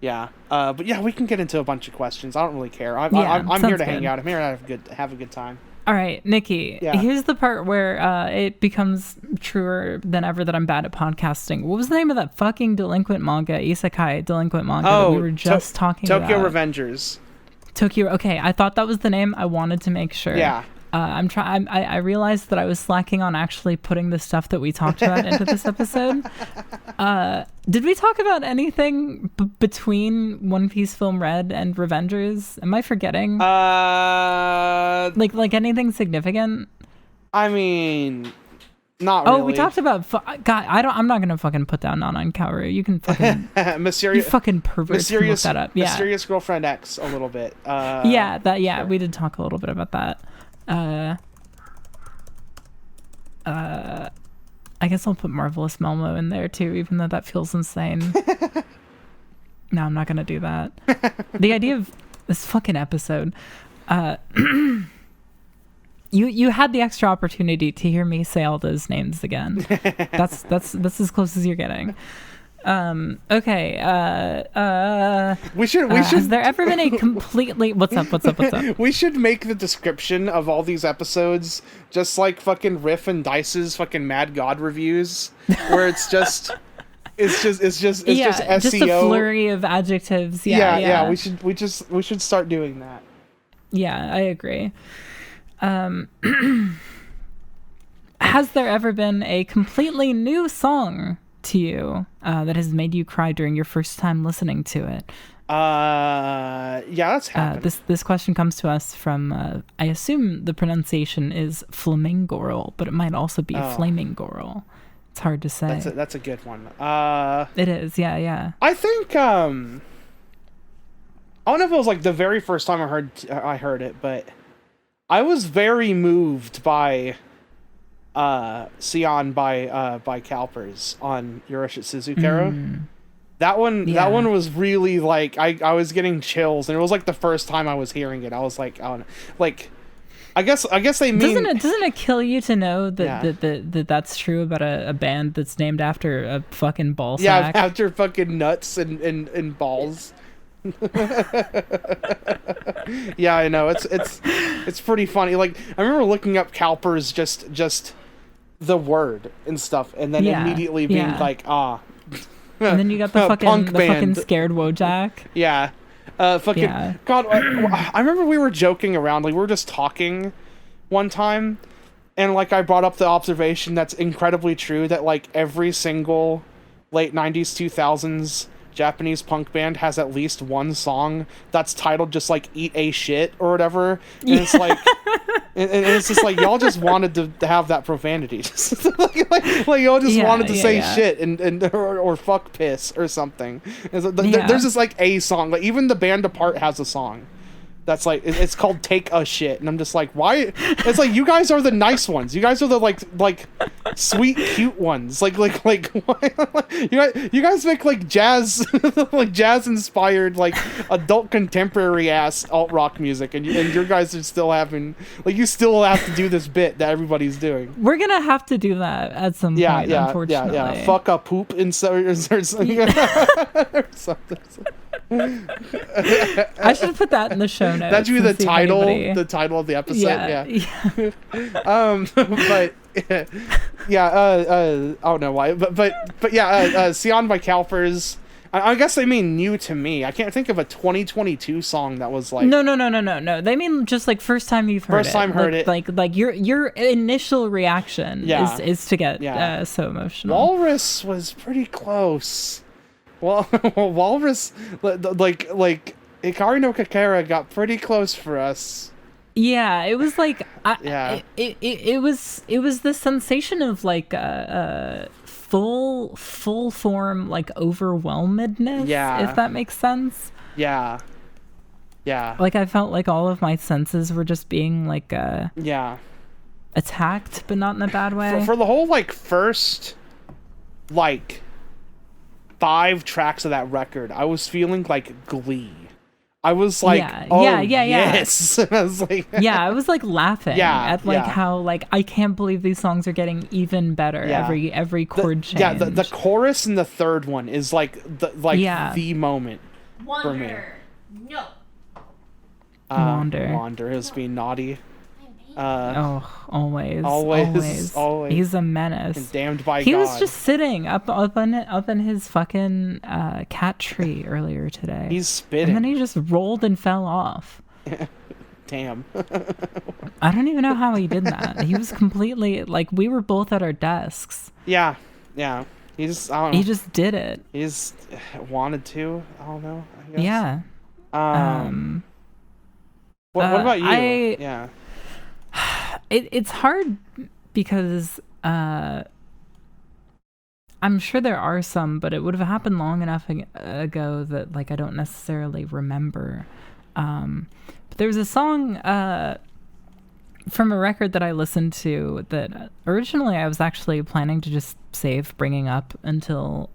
[SPEAKER 2] but yeah, we can get into a bunch of questions. I don't really care. I'm here to hang out. I'm here to have a good time.
[SPEAKER 1] All right, Nicky, here's the part where it becomes truer than ever that I'm bad at podcasting. What was the name of that fucking Delinquent manga, Isekai Delinquent manga that we were just talking about?
[SPEAKER 2] Tokyo Revengers.
[SPEAKER 1] Okay, I thought that was the name. I wanted to make sure.
[SPEAKER 2] Yeah.
[SPEAKER 1] I realized that I was slacking on actually putting the stuff that we talked about into this episode. Did we talk about anything between One Piece Film Red and Revengers? Am I forgetting? Like anything significant?
[SPEAKER 2] I mean, not really.
[SPEAKER 1] Oh, we talked about God. I'm not gonna fucking put down Nanan Kaoru. You can fucking you fucking perverts can look that up. Yeah.
[SPEAKER 2] Mysterious Girlfriend X a little bit.
[SPEAKER 1] Sure. We did talk a little bit about that. I guess I'll put Marvelous Melmo in there too, even though that feels insane. No, I'm not gonna do that. The idea of this fucking episode, you had the extra opportunity to hear me say all those names again. That's as close as you're getting. Okay.
[SPEAKER 2] We should.
[SPEAKER 1] Has there ever been a completely? What's up?
[SPEAKER 2] We should make the description of all these episodes just like fucking Riff and Dice's fucking Mad God reviews, where it's just SEO.
[SPEAKER 1] Just a flurry of adjectives. Yeah.
[SPEAKER 2] We should start doing that.
[SPEAKER 1] Yeah, I agree. Has there ever been a completely new song to you that has made you cry during your first time listening to it?
[SPEAKER 2] That's happened.
[SPEAKER 1] This question comes to us from I assume the pronunciation is Flamingorl, but it might also be Flamingorl. It's hard to say.
[SPEAKER 2] That's a good one.
[SPEAKER 1] It is, yeah.
[SPEAKER 2] I think I don't know if it was like the very first time I heard it, but I was very moved by Sion by Cowpers on Yoroshi Suzukero. That one was really like I was getting chills, and it was like the first time I was hearing it. I was like, oh, like I guess they mean
[SPEAKER 1] doesn't it kill you to know that that's true about a band that's named after a fucking ball sack?
[SPEAKER 2] Yeah, after fucking nuts and balls. Yeah, I know. It's pretty funny. Like I remember looking up Cowpers just the word and stuff, and then immediately being like, and
[SPEAKER 1] then you got the fucking scared Wojak.
[SPEAKER 2] Yeah. God, I remember we were joking around, like we were just talking one time, and like I brought up the observation that's incredibly true that like every single late 90s 2000s Japanese punk band has at least one song that's titled just like "Eat a Shit" or whatever, and it's like, and it's just like y'all just wanted to have that profanity, like y'all just wanted to say shit and or fuck piss or something. And so there's just like a song, like even the band Apart has a song that's like it's called "Take a Shit," and I'm just like, why? It's like you guys are the nice ones. You guys are the like sweet, cute ones. Like why? You guys make like jazz, like jazz inspired, like adult contemporary ass alt rock music, and your guys are still having like you still have to do this bit that everybody's doing.
[SPEAKER 1] We're gonna have to do that at some point. Unfortunately,
[SPEAKER 2] yeah. Fuck a poop or something.
[SPEAKER 1] I should put that in the show notes.
[SPEAKER 2] That should be the title of the episode. Yeah. But I don't know why, but yeah, Sion by Cowpers. I guess they mean new to me. I can't think of a 2022 song that was like.
[SPEAKER 1] No. They mean just like first time you've heard it.
[SPEAKER 2] First time heard it.
[SPEAKER 1] Like your initial reaction is to get so emotional.
[SPEAKER 2] Walrus was pretty close. Well, Walrus, like Ikari no Kakera got pretty close for us.
[SPEAKER 1] Yeah, it was like, it was the sensation of like full form like overwhelmedness. Yeah, if that makes sense.
[SPEAKER 2] Yeah.
[SPEAKER 1] Like I felt like all of my senses were just being like attacked, but not in a bad way.
[SPEAKER 2] For the whole like first like 5 tracks of that record, I was feeling like glee. I was like, yes. I was like,
[SPEAKER 1] I was like laughing at like how like I can't believe these songs are getting even better every chord change.
[SPEAKER 2] Yeah, the chorus in the third one is like the moment for me.
[SPEAKER 3] No.
[SPEAKER 1] Wander
[SPEAKER 2] is being naughty.
[SPEAKER 1] Always. He's a menace.
[SPEAKER 2] Condemned by God.
[SPEAKER 1] He was just sitting up in his fucking cat tree earlier today.
[SPEAKER 2] He's spitting.
[SPEAKER 1] And then he just rolled and fell off.
[SPEAKER 2] Damn.
[SPEAKER 1] I don't even know how he did that. He was completely like we were both at our desks.
[SPEAKER 2] Yeah. I don't know.
[SPEAKER 1] He just did it.
[SPEAKER 2] He just wanted to. I don't know. I guess.
[SPEAKER 1] Yeah.
[SPEAKER 2] What about you?
[SPEAKER 1] It's hard because I'm sure there are some, but it would have happened long enough ago that like I don't necessarily remember. But there was a song from a record that I listened to that originally I was actually planning to just save bringing up until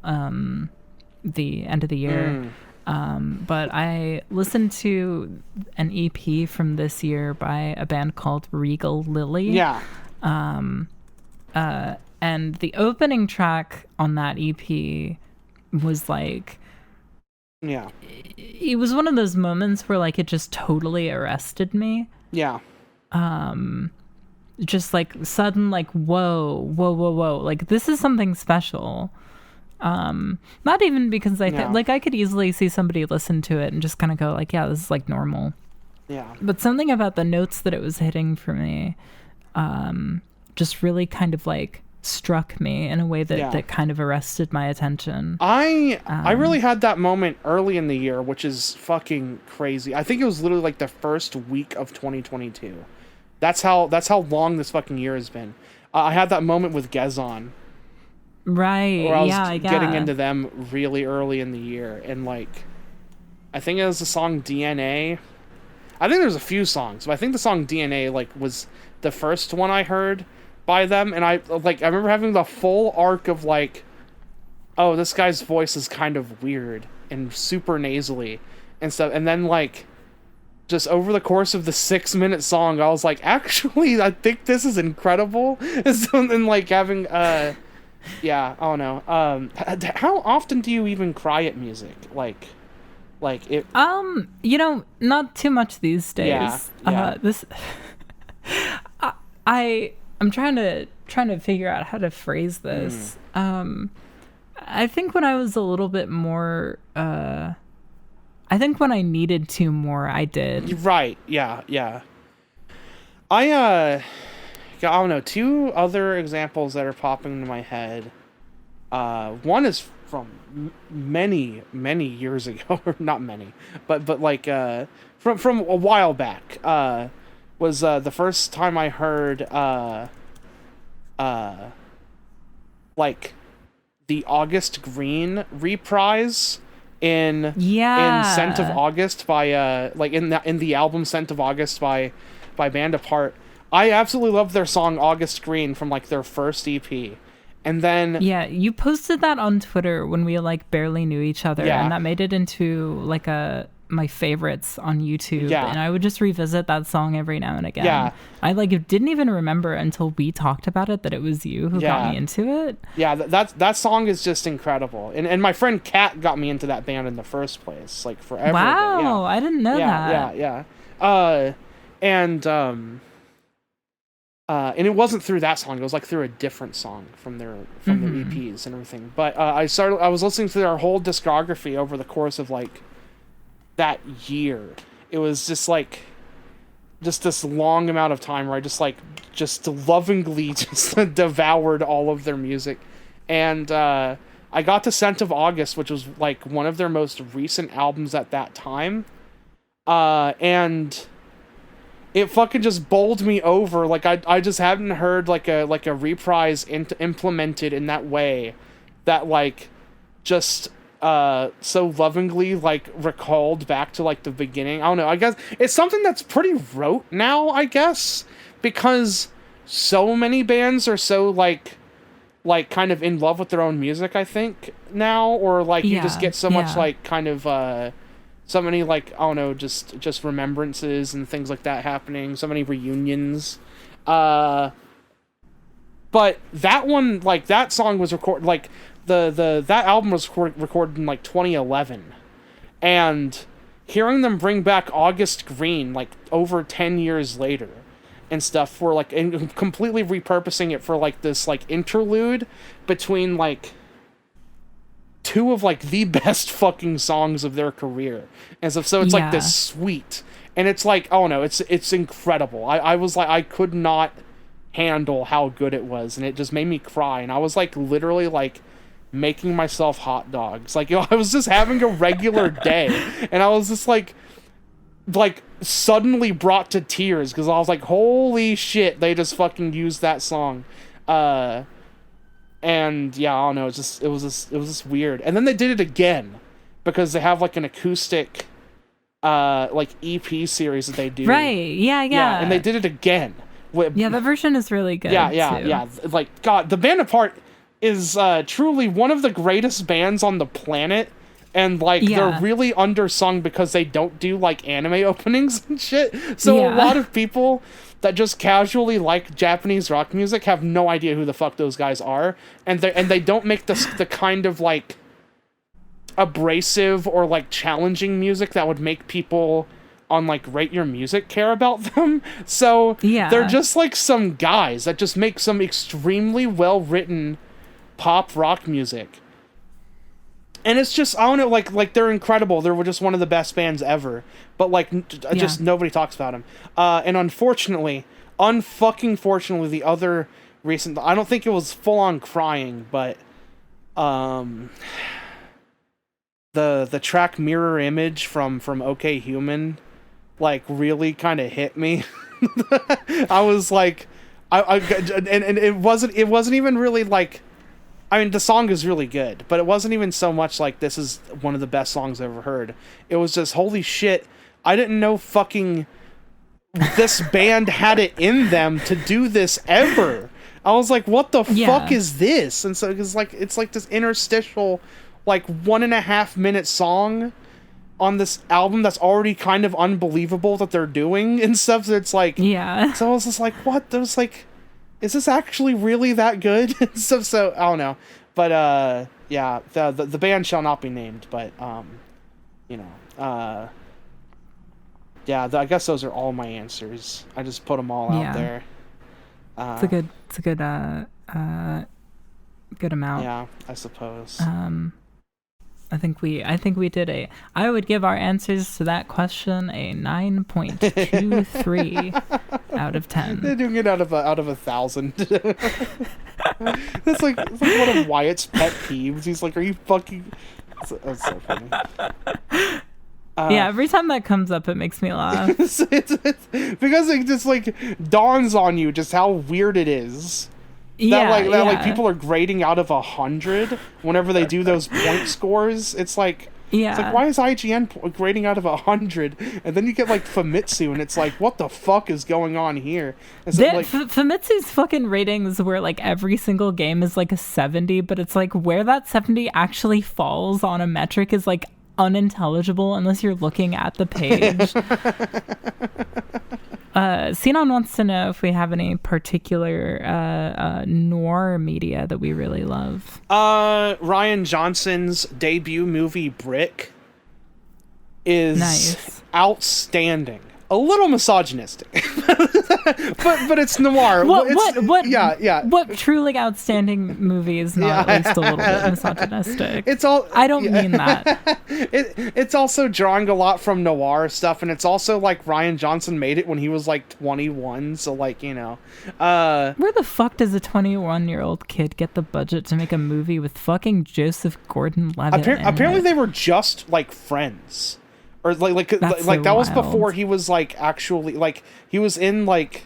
[SPEAKER 1] the end of the year. But I listened to an EP from this year by a band called Regal Lily.
[SPEAKER 2] Yeah.
[SPEAKER 1] And the opening track on that EP was like, it was one of those moments where like it just totally arrested me.
[SPEAKER 2] Yeah.
[SPEAKER 1] Just like sudden like whoa, like this is something special. Not even because I think like I could easily see somebody listen to it and just kind of go like, yeah, this is like normal.
[SPEAKER 2] Yeah.
[SPEAKER 1] But something about the notes that it was hitting for me, just really kind of like struck me in a way that kind of arrested my attention.
[SPEAKER 2] I really had that moment early in the year, which is fucking crazy. I think it was literally like the first week of 2022. That's how long this fucking year has been. I had that moment with Gezan.
[SPEAKER 1] Right.
[SPEAKER 2] Where I was getting into them really early in the year, and like, I think it was the song DNA. I think there's a few songs, but I think the song DNA like was the first one I heard by them, and I remember having the full arc of like, oh, this guy's voice is kind of weird and super nasally and stuff, and then like, just over the course of the 6-minute song, I was like, actually, I think this is incredible, and like having yeah, I don't know. How often do you even cry at music? Like it.
[SPEAKER 1] Not too much these days.
[SPEAKER 2] Yeah.
[SPEAKER 1] I'm trying to trying to figure out how to phrase this. I think when I was a little bit more, I think when I needed to more, I did.
[SPEAKER 2] Right. Yeah. I don't know. Two other examples that are popping into my head. One is from many years ago, or not many, but like from a while back. Was the first time I heard like the August Green reprise in Scent of August by like in the album Scent of August by Band Apart. I absolutely love their song August Green from like their first EP. And then
[SPEAKER 1] you posted that on Twitter when we like barely knew each other, and that made it into like my favorites on YouTube. And I would just revisit that song every now and again. I like didn't even remember until we talked about it that it was you who got me into it.
[SPEAKER 2] That song is just incredible. And my friend Kat got me into that band in the first place, like forever ago.
[SPEAKER 1] Wow, I didn't know that.
[SPEAKER 2] And it wasn't through that song. It was like through a different song from their EPs and everything. But I was listening to their whole discography over the course of like that year. It was just like this long amount of time where I just lovingly just devoured all of their music. And I got to Scent of August, which was like one of their most recent albums at that time. And it fucking just bowled me over. Like I just hadn't heard like a reprise implemented in that way that like just so lovingly like recalled back to like the beginning. I don't know. I guess it's something that's pretty rote now, I guess, because so many bands are so like kind of in love with their own music, I think, now, or like you just get so much like kind of so many like, I don't know, just remembrances and things like that happening, so many reunions. But that one, like that song was recorded like that album was recorded in like 2011, and hearing them bring back August Green like over 10 years later and stuff for like and completely repurposing it for like this like interlude between like two of like the best fucking songs of their career and stuff. So it's like this sweet, and it's like, oh no, it's incredible. I was like, I could not handle how good it was, and it just made me cry, and I was like literally like making myself hot dogs. Like, I was just having a regular day, and I was just like suddenly brought to tears because I was like, holy shit, they just fucking used that song. And yeah, I don't know, it was just weird. And then they did it again because they have like an acoustic like EP series that they do.
[SPEAKER 1] Right. Yeah.
[SPEAKER 2] And they did it again.
[SPEAKER 1] That version is really good.
[SPEAKER 2] Yeah. Like, God, the Band Apart is truly one of the greatest bands on the planet, and like they're really undersung because they don't do like anime openings and shit. So a lot of people that just casually like Japanese rock music have no idea who the fuck those guys are, and they don't make the kind of like abrasive or like challenging music that would make people on like Rate Your Music care about them. So they're just like some guys that just make some extremely well written pop rock music, and it's just, I don't know, like they're incredible. They're just one of the best bands ever, but like just nobody talks about them. And unfortunately, the other recent, I don't think it was full on crying, but the track Mirror Image from OK Human like really kind of hit me. I was like, and it wasn't even really like, I mean, the song is really good, but it wasn't even so much like this is one of the best songs I've ever heard. It was just, holy shit, I didn't know fucking this band had it in them to do this ever. I was like, what the fuck is this? And so it's like this interstitial, like 1.5 minute song on this album that's already kind of unbelievable that they're doing and stuff. So it's like, so I was just like, what? There was like, is this actually really that good? so I don't know, but the band shall not be named, but I guess those are all my answers. I just put them all out there.
[SPEAKER 1] It's a good good amount.
[SPEAKER 2] Yeah, I suppose.
[SPEAKER 1] I think we did I would give our answers to that question a 9.23 out of 10.
[SPEAKER 2] They're doing it out of 1,000. That's like one of Wyatt's pet peeves. He's like, "Are you fucking?" That's so funny.
[SPEAKER 1] Yeah, every time that comes up, it makes me laugh.
[SPEAKER 2] It's because it just like dawns on you just how weird it is. That people are grading out of 100 whenever they do those point scores. It's like, why is IGN grading out of 100? And then you get like Famitsu, and it's like, what the fuck is going on here?
[SPEAKER 1] Famitsu's fucking ratings where like every single game is like a 70, but it's like where that 70 actually falls on a metric is like unintelligible unless you're looking at the page. Sinon wants to know if we have any particular noir media that we really love.
[SPEAKER 2] Rian Johnson's debut movie Brick is outstandanding. A little misogynistic, but it's noir.
[SPEAKER 1] What truly outstanding movie is not at least a little bit misogynistic? I don't mean that.
[SPEAKER 2] It's also drawing a lot from noir stuff, and it's also like Rian Johnson made it when he was like 21, so like, you know.
[SPEAKER 1] Where the fuck does a 21-year-old kid get the budget to make a movie with fucking Joseph Gordon-Levitt?
[SPEAKER 2] Apparently they were just like friends. Or like that was before he was like actually like he was in like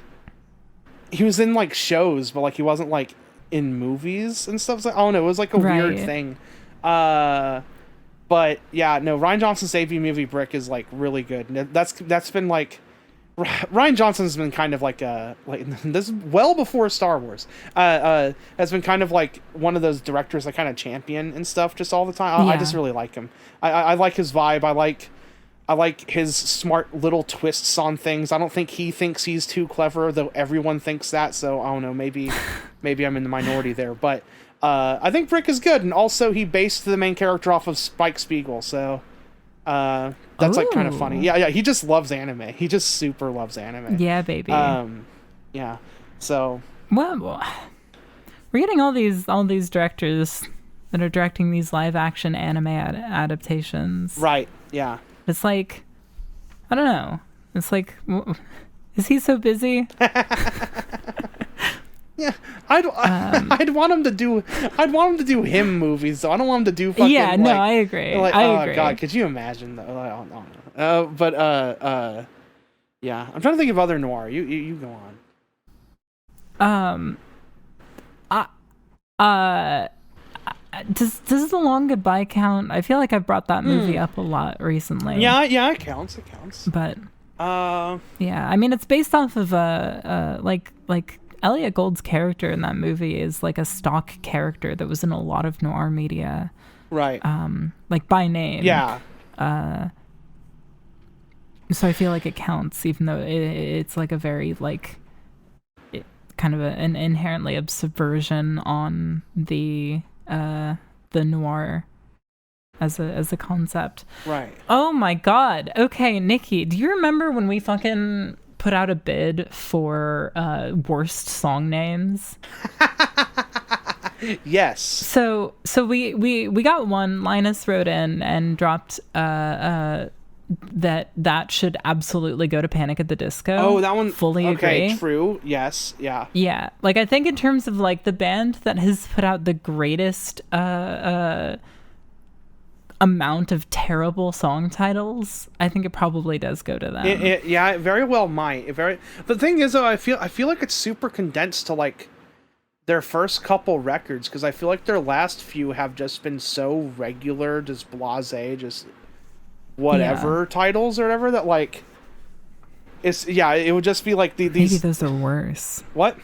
[SPEAKER 2] shows, but like he wasn't like in movies and stuff. Like, I don't know, it was like a weird thing. But yeah, no, Rian Johnson's debut movie Brick is like really good. That's been like Rian Johnson's been kind of like this well before Star Wars. Has been kind of like one of those directors I kind of champion and stuff just all the time. I just really like him. I like his vibe. I like his smart little twists on things. I don't think he thinks he's too clever, though everyone thinks that. So I don't know. Maybe I'm in the minority there. But I think Brick is good, and also he based the main character off of Spike Spiegel. So that's like kind of funny. Yeah. He just loves anime. He just super loves anime.
[SPEAKER 1] Yeah, baby.
[SPEAKER 2] Yeah. So
[SPEAKER 1] well, we're getting all these directors that are directing these live action anime adaptations.
[SPEAKER 2] Right. Yeah.
[SPEAKER 1] It's like, I don't know. It's like, is he so busy?
[SPEAKER 2] Yeah, I'd want him to do him movies. So I don't want him to do fucking. Yeah, no,
[SPEAKER 1] I agree.
[SPEAKER 2] Like,
[SPEAKER 1] I agree.
[SPEAKER 2] God, could you imagine though? I don't know. Yeah, I'm trying to think of other noir. You go
[SPEAKER 1] on. Does The Long Goodbye count? I feel like I've brought that movie up a lot recently.
[SPEAKER 2] Yeah, it counts.
[SPEAKER 1] But yeah, I mean, it's based off of like Elliot Gould's character in that movie is like a stock character that was in a lot of noir media,
[SPEAKER 2] right?
[SPEAKER 1] Like by name.
[SPEAKER 2] Yeah.
[SPEAKER 1] So I feel like it counts, even though it's like a very like kind of an inherently a subversion on the noir as a concept.
[SPEAKER 2] Right.
[SPEAKER 1] Oh my god. Okay, Nicky, do you remember when we fucking put out a bid for worst song names?
[SPEAKER 2] Yes.
[SPEAKER 1] So we got one. Linus wrote in and dropped that should absolutely go to Panic at the Disco.
[SPEAKER 2] Oh, that one.
[SPEAKER 1] Fully agree.
[SPEAKER 2] Okay, true. Yes. Yeah.
[SPEAKER 1] Yeah. Like, I think in terms of like the band that has put out the greatest amount of terrible song titles, I think it probably does go to them.
[SPEAKER 2] It very well might. The thing is, though, I feel like it's super condensed to like their first couple records, because I feel like their last few have just been so regular, just blasé, just whatever titles or whatever, that like it would just be like these.
[SPEAKER 1] Maybe those are worse.
[SPEAKER 2] What?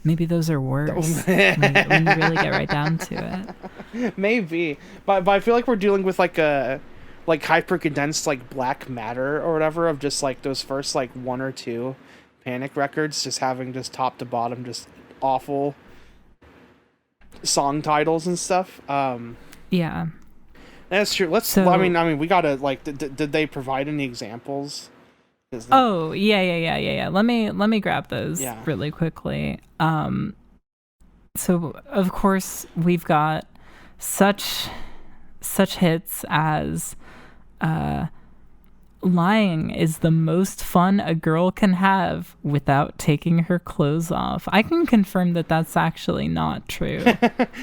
[SPEAKER 1] Maybe those are worse when you really get right down to
[SPEAKER 2] it. Maybe, but I feel like we're dealing with like a hyper condensed like black matter or whatever of just like those first like one or two Panic records, just having just top to bottom just awful song titles and stuff.
[SPEAKER 1] Yeah.
[SPEAKER 2] That's true. I mean, we gotta like. Did they provide any examples
[SPEAKER 1] Oh, yeah. Let me grab those really quickly. So of course we've got such hits as lying is the most fun a girl can have without taking her clothes off. I can confirm that that's actually not true,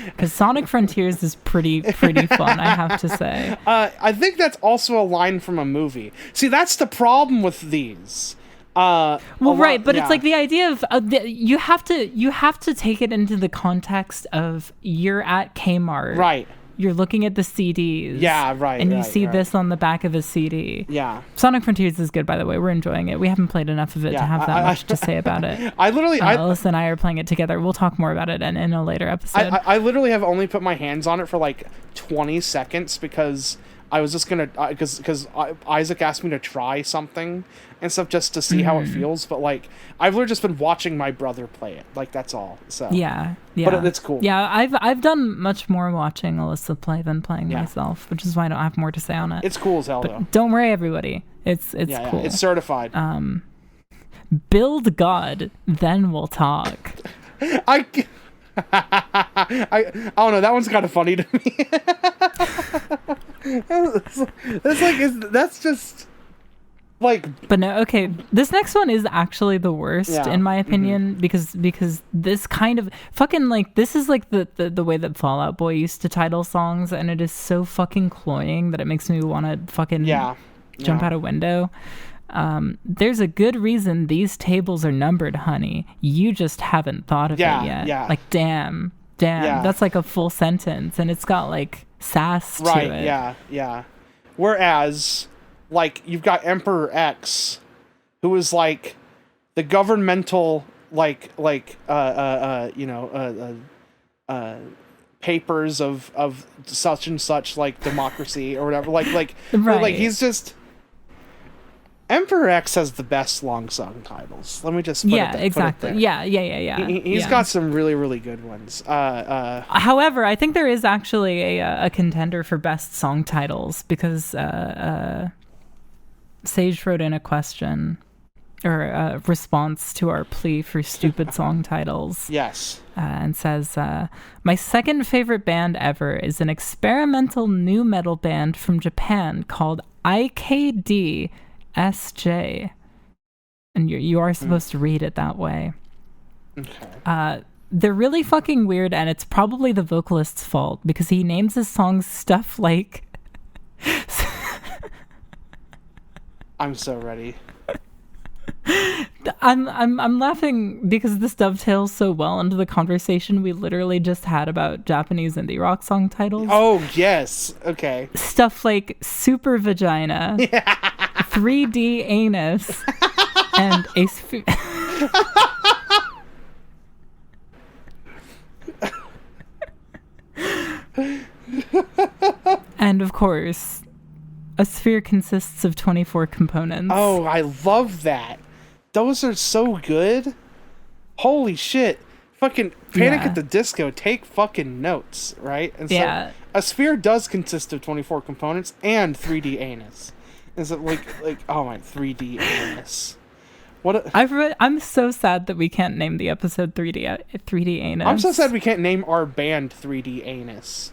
[SPEAKER 1] because Sonic Frontiers is pretty fun, I have to say.
[SPEAKER 2] I think that's also a line from a movie. See, that's the problem with these. Right,
[SPEAKER 1] but it's like the idea of you have to take it into the context of you're at Kmart,
[SPEAKER 2] right?
[SPEAKER 1] You're looking at the CDs.
[SPEAKER 2] Yeah, right.
[SPEAKER 1] And you see this on the back of a CD.
[SPEAKER 2] Yeah.
[SPEAKER 1] Sonic Frontiers is good, by the way. We're enjoying it. We haven't played enough of it to have that much to say about it. Alyssa and I are playing it together. We'll talk more about it in a later episode.
[SPEAKER 2] I literally have only put my hands on it for like 20 seconds because I was just going to... Because Isaac asked me to try something and stuff just to see how it feels. But like, I've literally just been watching my brother play it. Like, that's all. So
[SPEAKER 1] Yeah.
[SPEAKER 2] But it's cool.
[SPEAKER 1] Yeah, I've done much more watching Alyssa play than playing myself, which is why I don't have more to say on it.
[SPEAKER 2] It's cool as hell, though.
[SPEAKER 1] Don't worry, everybody. It's cool.
[SPEAKER 2] Yeah, it's certified.
[SPEAKER 1] Build God, then we'll talk.
[SPEAKER 2] I don't know. That one's kind of funny to me. That's just like. But
[SPEAKER 1] no, okay. This next one is actually the worst in my opinion because this kind of fucking like this is like the way that Fall Out Boy used to title songs, and it is so fucking cloying that it makes me want to fucking jump out a window. There's a good reason these tables are numbered, honey. You just haven't thought of it yet.
[SPEAKER 2] Yeah.
[SPEAKER 1] Like, damn. That's like a full sentence, and it's got like sass to it.
[SPEAKER 2] Right, yeah. Whereas, like, you've got Emperor X, who is like the governmental, papers of such and such, like, democracy or whatever. Like he's just. Emperor X has the best long song titles. Let me just put it
[SPEAKER 1] exactly.
[SPEAKER 2] Put it there.
[SPEAKER 1] Yeah.
[SPEAKER 2] He's got some really, really good ones.
[SPEAKER 1] However, I think there is actually a contender for best song titles because Sage wrote in a question or a response to our plea for stupid song titles.
[SPEAKER 2] Yes.
[SPEAKER 1] And says, my second favorite band ever is an experimental nu metal band from Japan called ikd-sj. And you are supposed to read it that way.
[SPEAKER 2] Okay.
[SPEAKER 1] They're really fucking weird, and it's probably the vocalist's fault because he names his songs stuff like
[SPEAKER 2] I'm so ready.
[SPEAKER 1] I'm laughing because this dovetails so well into the conversation we literally just had about Japanese indie rock song titles.
[SPEAKER 2] Oh, yes. Okay.
[SPEAKER 1] Stuff like Super Vagina, 3D Anus, and a and of course, a sphere consists of 24 components.
[SPEAKER 2] Oh, I love that. Those are so good. Holy shit. Fucking Panic at the Disco, take fucking notes, right? And so a sphere does consist of 24 components and 3D anus. Is it like oh my 3D anus.
[SPEAKER 1] I'm so sad that we can't name the episode 3D anus.
[SPEAKER 2] I'm so sad we can't name our band 3D anus.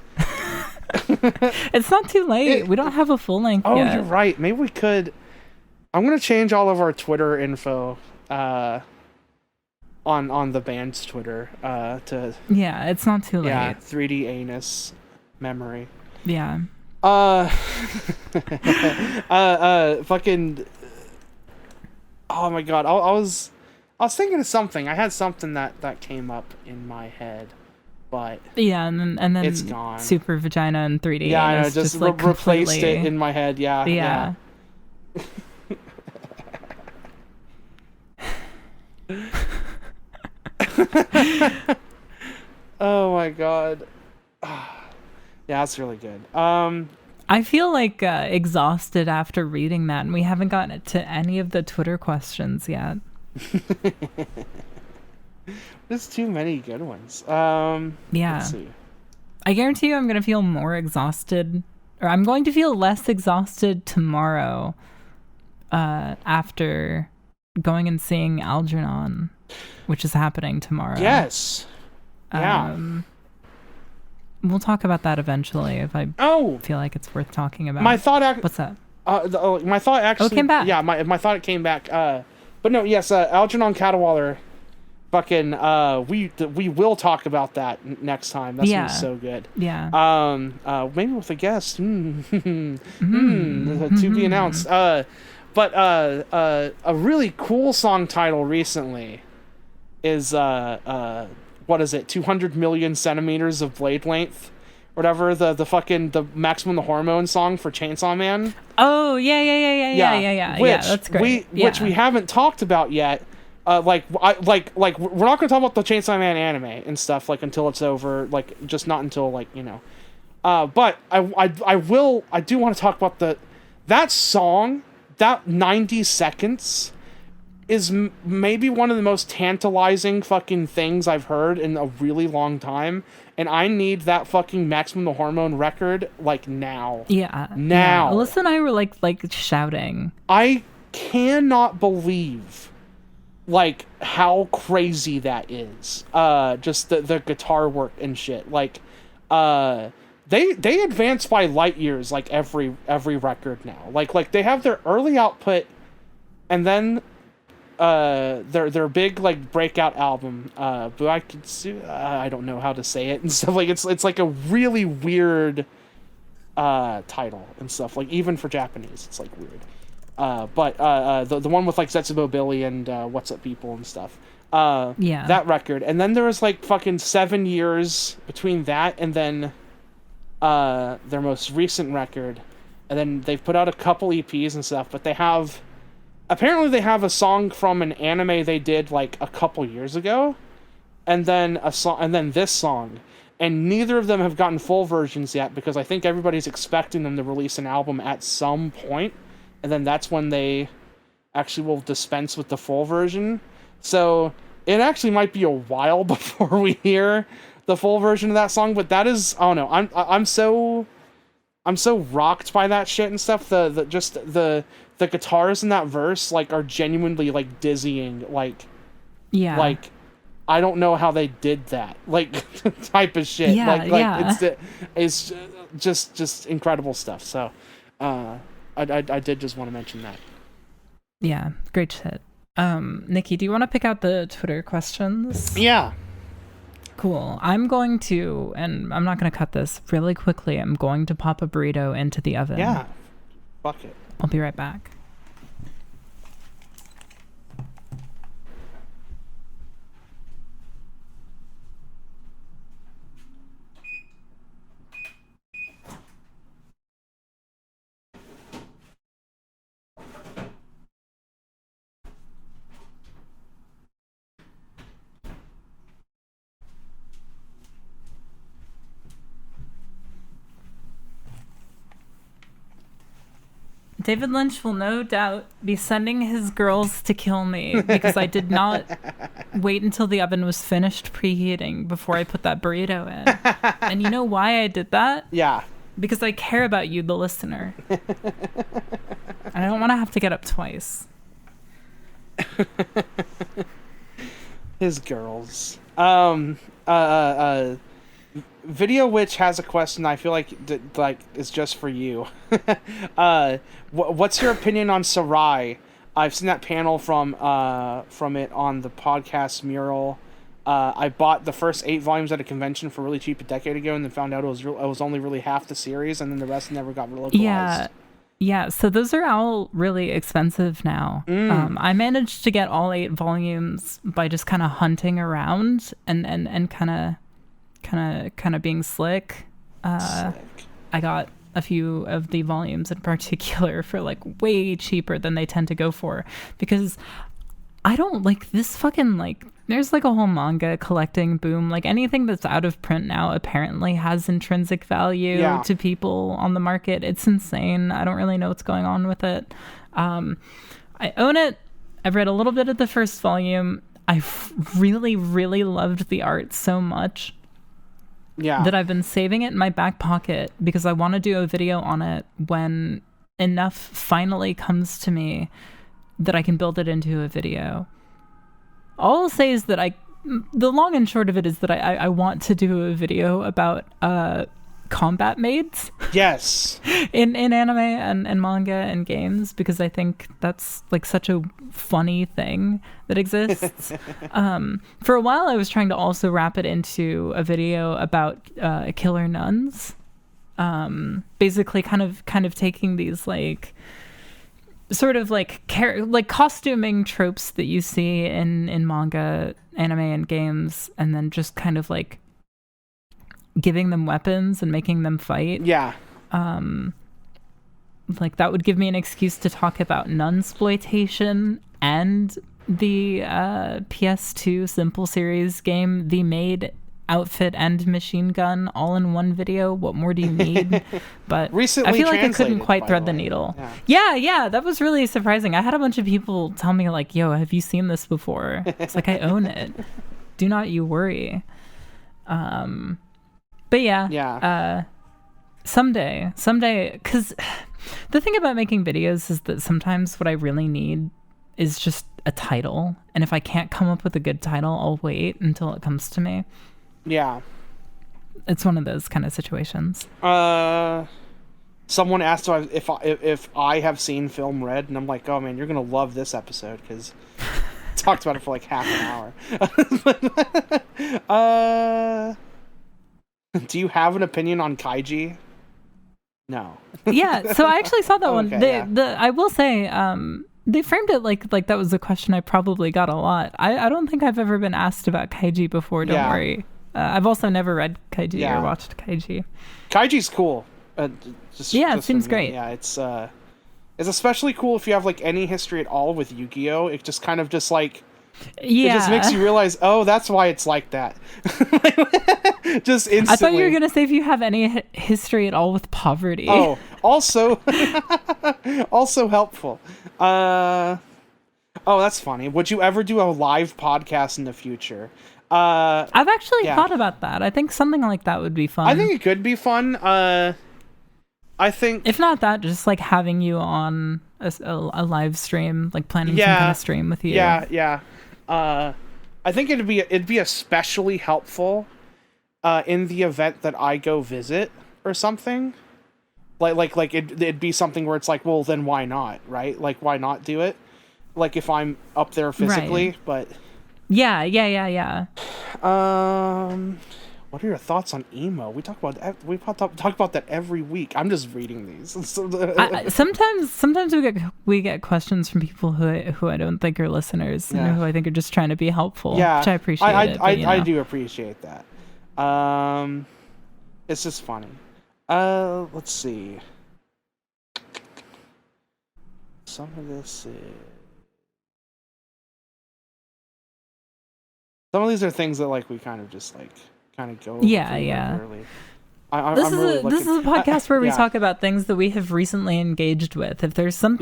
[SPEAKER 1] It's not too late. We don't have a full length yet.
[SPEAKER 2] You're right. Maybe we could. I'm gonna change all of our Twitter info on the band's Twitter to
[SPEAKER 1] it's not too late.
[SPEAKER 2] 3D anus memory.
[SPEAKER 1] Yeah.
[SPEAKER 2] Fucking. Oh my god! I was thinking of something. I had something that came up in my head, but
[SPEAKER 1] and then
[SPEAKER 2] it's gone.
[SPEAKER 1] Super Vagina and 3D.
[SPEAKER 2] Yeah, I know. Just
[SPEAKER 1] like
[SPEAKER 2] replaced it in my head. Yeah. Oh my god. Yeah, that's really good.
[SPEAKER 1] I feel like exhausted after reading that, and we haven't gotten to any of the Twitter questions yet.
[SPEAKER 2] There's too many good ones.
[SPEAKER 1] Let's see. I guarantee you I'm going to feel more exhausted, or I'm going to feel less exhausted tomorrow after going and seeing Algernon, which is happening tomorrow.
[SPEAKER 2] Yes. Yeah.
[SPEAKER 1] We'll talk about that eventually if I feel like it's worth talking about.
[SPEAKER 2] My thought.
[SPEAKER 1] What's that?
[SPEAKER 2] My thought actually.
[SPEAKER 1] Oh, it came back.
[SPEAKER 2] Yeah, my thought it came back. But no, yes, Algernon Cadwallader. Fucking, we will talk about that next time. That's gonna be so good.
[SPEAKER 1] Yeah.
[SPEAKER 2] Maybe with a guest. To be announced. But a really cool song title recently is what is it? 200 million centimeters of blade length, whatever. The Maximum the Hormone song for Chainsaw Man.
[SPEAKER 1] Oh yeah.
[SPEAKER 2] Which
[SPEAKER 1] That's great.
[SPEAKER 2] Which we haven't talked about yet. We're not going to talk about the Chainsaw Man anime and stuff until it's over, just not until but I do want to talk about that song. That 90 seconds is maybe one of the most tantalizing fucking things I've heard in a really long time, and I need that fucking Maximum the Hormone record now.
[SPEAKER 1] Yeah.
[SPEAKER 2] Now.
[SPEAKER 1] Yeah. Alyssa and I were like shouting.
[SPEAKER 2] I cannot believe how crazy that is. Just the guitar work and shit. They advance by light years every record now. They have their early output, and then their big breakout album. But I don't know how to say it and stuff. It's a really weird title and stuff. Even for Japanese, it's weird. But the one with Zetsubo Billy and What's Up People and stuff. That record, and then there was fucking 7 years between that and then their most recent record, and then they've put out a couple EPs and stuff. But they have a song from an anime they did a couple years ago, and then this song. And neither of them have gotten full versions yet because I think everybody's expecting them to release an album at some point. And then that's when they actually will dispense with the full version. So it actually might be a while before we hear the full version of that song. But that is, I don't know. I'm so rocked by that shit and stuff. The guitars in that verse are genuinely dizzying. I don't know how they did that. Type of shit.
[SPEAKER 1] Yeah.
[SPEAKER 2] It's just incredible stuff. So I did just want to mention that.
[SPEAKER 1] Yeah, great shit. Nicky, do you want to pick out the Twitter questions?
[SPEAKER 2] Yeah.
[SPEAKER 1] Cool. I'm going to, and I'm not going to cut this really quickly. I'm going to pop a burrito into the oven.
[SPEAKER 2] Yeah. Fuck it.
[SPEAKER 1] I'll be right back. David Lynch will no doubt be sending his girls to kill me because I did not wait until the oven was finished preheating before I put that burrito in. And you know why I did that?
[SPEAKER 2] Yeah.
[SPEAKER 1] Because I care about you, the listener. And I don't want to have to get up twice.
[SPEAKER 2] His girls. Video Witch has a question I feel like is just for you. What's your opinion on Sarai? I've seen that panel from it on the podcast mural. I bought the first 8 volumes at a convention for really cheap a decade ago, and then found out it was only really half the series, and then the rest never got localized.
[SPEAKER 1] Yeah. So those are all really expensive now. I managed to get all 8 volumes by just kind of hunting around and kind of being slick. I got a few of the volumes in particular for way cheaper than they tend to go for, because I don't this fucking there's a whole manga collecting boom. Anything that's out of print now apparently has intrinsic value to people on the market. It's insane. I don't really know what's going on with it. I own it. I've read a little bit of the first volume. I really, really loved the art so much.
[SPEAKER 2] Yeah.
[SPEAKER 1] That I've been saving it in my back pocket because I want to do a video on it when enough finally comes to me that I can build it into a video. All I'll say is that the long and short of it is that I want to do a video about combat maids.
[SPEAKER 2] Yes.
[SPEAKER 1] in anime and manga and games, because I think that's like such a funny thing that exists. For a while I was trying to also wrap it into a video about killer nuns. Basically kind of taking these like sort of like costuming tropes that you see in manga, anime, and games, and then just kind of like giving them weapons and making them fight.
[SPEAKER 2] Yeah.
[SPEAKER 1] Like that would give me an excuse to talk about nunsploitation and the PS2 Simple Series game, The Maid outfit and machine gun all in one video. What more do you need? But
[SPEAKER 2] recently
[SPEAKER 1] I feel like I couldn't
[SPEAKER 2] translated,
[SPEAKER 1] quite
[SPEAKER 2] by
[SPEAKER 1] thread
[SPEAKER 2] the
[SPEAKER 1] the
[SPEAKER 2] way.
[SPEAKER 1] needle.
[SPEAKER 2] Yeah.
[SPEAKER 1] That was really surprising. I had a bunch of people tell me like, yo, have you seen this before? It's like, I own it. Do not you worry. But yeah. Someday, because the thing about making videos is that sometimes what I really need is just a title. And if I can't come up with a good title, I'll wait until it comes to me.
[SPEAKER 2] Yeah.
[SPEAKER 1] It's one of those kind of situations.
[SPEAKER 2] Someone asked if I have seen Film Red, and I'm like, oh man, you're gonna love this episode because talked about it for like half an hour. Do you have an opinion on Kaiji? No.
[SPEAKER 1] Yeah, so I actually saw that one.
[SPEAKER 2] Okay,
[SPEAKER 1] I will say, they framed it like that was a question I probably got a lot. I don't think I've ever been asked about Kaiji before. Don't worry. I've also never read Kaiji or watched Kaiji.
[SPEAKER 2] Kaiji's cool.
[SPEAKER 1] It seems great.
[SPEAKER 2] Yeah, it's especially cool if you have like any history at all with Yu-Gi-Oh. It just kind of just like it just makes you realize, oh, that's why it's like that. Just instantly.
[SPEAKER 1] I thought you were gonna say if you have any history at all with poverty.
[SPEAKER 2] Oh, also helpful. Oh, that's funny. Would you ever do a live podcast in the future?
[SPEAKER 1] I've actually thought about that. I think something like that would be fun.
[SPEAKER 2] I think it could be fun. I think
[SPEAKER 1] if not that, just like having you on a live stream, like planning some kind of stream with you.
[SPEAKER 2] Yeah. I think it'd be especially helpful in the event that I go visit or something. Like it'd be something where it's like, well, then why not, right? Like, why not do it? Like if I'm up there physically,
[SPEAKER 1] right.
[SPEAKER 2] But
[SPEAKER 1] yeah.
[SPEAKER 2] What are your thoughts on emo? We talk about that every week. I'm just reading these.
[SPEAKER 1] Sometimes we get questions from people who I don't think are listeners, and who I think are just trying to be helpful. Yeah, which I appreciate.
[SPEAKER 2] I do appreciate that. It's just funny. Let's see. Some of these are things that like we kind of just like kind of go over.
[SPEAKER 1] Yeah. This is a podcast where we talk about things that we have recently engaged with. If there's some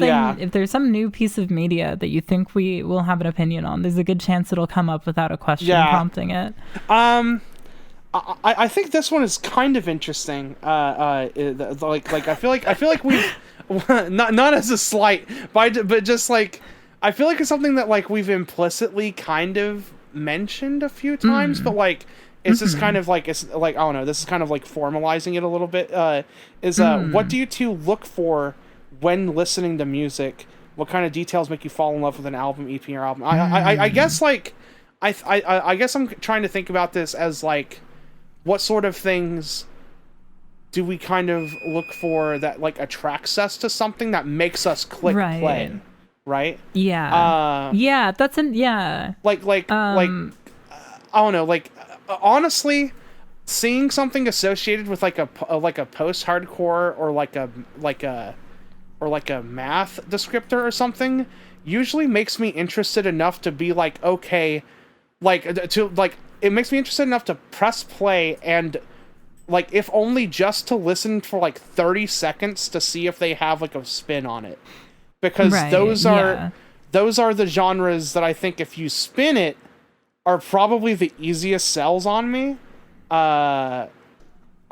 [SPEAKER 1] new piece of media that you think we will have an opinion on, there's a good chance it'll come up without a question prompting it.
[SPEAKER 2] I think this one is kind of interesting. Like I feel like we've not as a slight, but just like I feel like it's something that like we've implicitly kind of mentioned a few times, but like it's just kind of like, it's like, I don't know, this is kind of like formalizing it a little bit. What do you two look for when listening to music? What kind of details make you fall in love with an album, EP, or album? I guess like I guess I'm trying to think about this as like, what sort of things do we kind of look for that like attracts us to something that makes us click play, right?
[SPEAKER 1] Yeah.
[SPEAKER 2] Like I don't know, like honestly, seeing something associated with like a post-hardcore or like a math descriptor or something usually makes me interested enough to be like, okay, like to like it makes me interested enough to press play and like if only just to listen for like 30 seconds to see if they have like a spin on it, because those are the genres that I think if you spin it are probably the easiest sells on me, are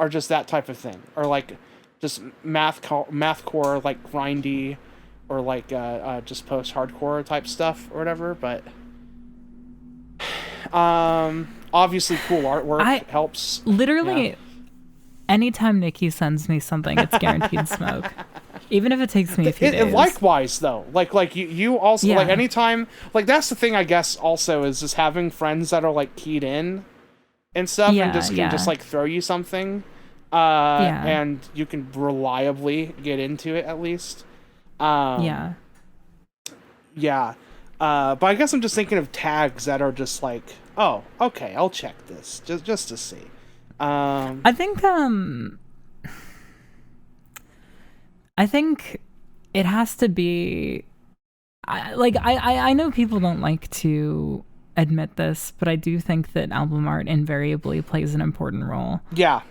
[SPEAKER 2] just that type of thing, or like just mathcore, like grindy, or like just post-hardcore type stuff or whatever. But obviously cool artwork helps.
[SPEAKER 1] Literally, anytime Nicky sends me something, it's guaranteed smoke. Even if it takes me a few days.
[SPEAKER 2] Likewise, though, like you also like anytime, like that's the thing I guess also is just having friends that are like keyed in and stuff, and just can just like throw you something, and you can reliably get into it at least. But I guess I'm just thinking of tags that are just like, oh, okay, I'll check this just to see.
[SPEAKER 1] I think it has to be, I know people don't like to admit this, but I do think that album art invariably plays an important role.
[SPEAKER 2] Yeah.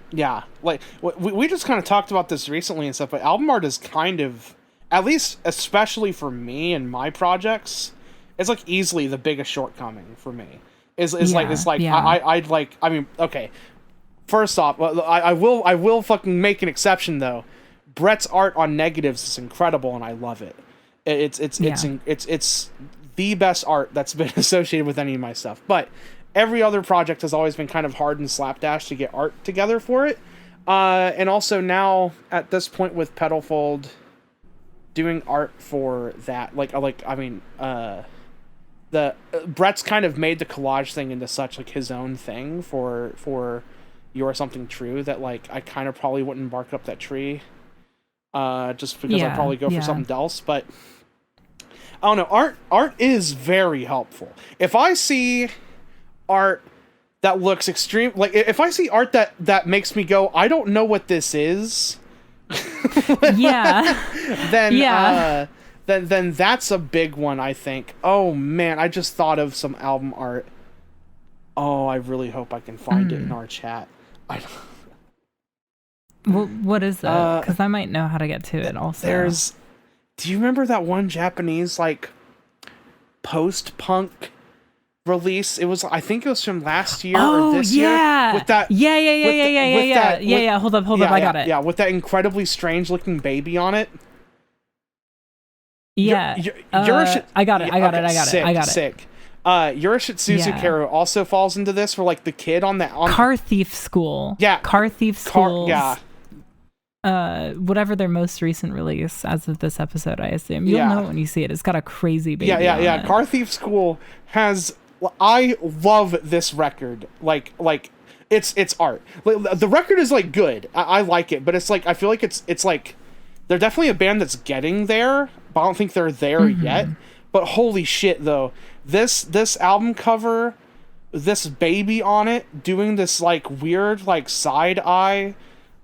[SPEAKER 2] Like, we just kind of talked about this recently and stuff, but album art is kind of, at least especially for me and my projects, it's like easily the biggest shortcoming for me. I mean, okay. First off, I will fucking make an exception though. Brett's art on negatives is incredible, and I love it. It's the best art that's been associated with any of my stuff. But every other project has always been kind of hard and slapdash to get art together for it. And also now at this point with Petalfold doing art for that, the Brett's kind of made the collage thing into such like his own thing for You're Something True that like I kind of probably wouldn't bark up that tree. Just because I'd probably go for something else, but I don't know. Art is very helpful. If I see art that looks extreme, like if I see art that makes me go, I don't know what this is. Then that's a big one. I think. Oh man, I just thought of some album art. Oh, I really hope I can find it in our chat.
[SPEAKER 1] Well, what is that? Because I might know how to get to it also.
[SPEAKER 2] Do you remember that one Japanese, like, post-punk release? I think it was from last year or this year. With that,
[SPEAKER 1] yeah. Hold up, I got it.
[SPEAKER 2] Yeah, with that incredibly strange-looking baby on it.
[SPEAKER 1] Yeah. I got it.
[SPEAKER 2] Sick. Yorishitsuzu also falls into this for, like, the kid on the...
[SPEAKER 1] Carthiefschool.
[SPEAKER 2] Yeah.
[SPEAKER 1] Carthiefschool. Whatever their most recent release as of this episode, I assume. You'll know it when you see it. It's got a crazy baby on it.
[SPEAKER 2] Carthiefschool has... I love this record. Like it's art. The record is, like, good. I like it, but it's, like, I feel like it's like... They're definitely a band that's getting there, but I don't think they're there yet. But holy shit, though. This album cover, this baby on it, doing this, like, weird, like, side eye...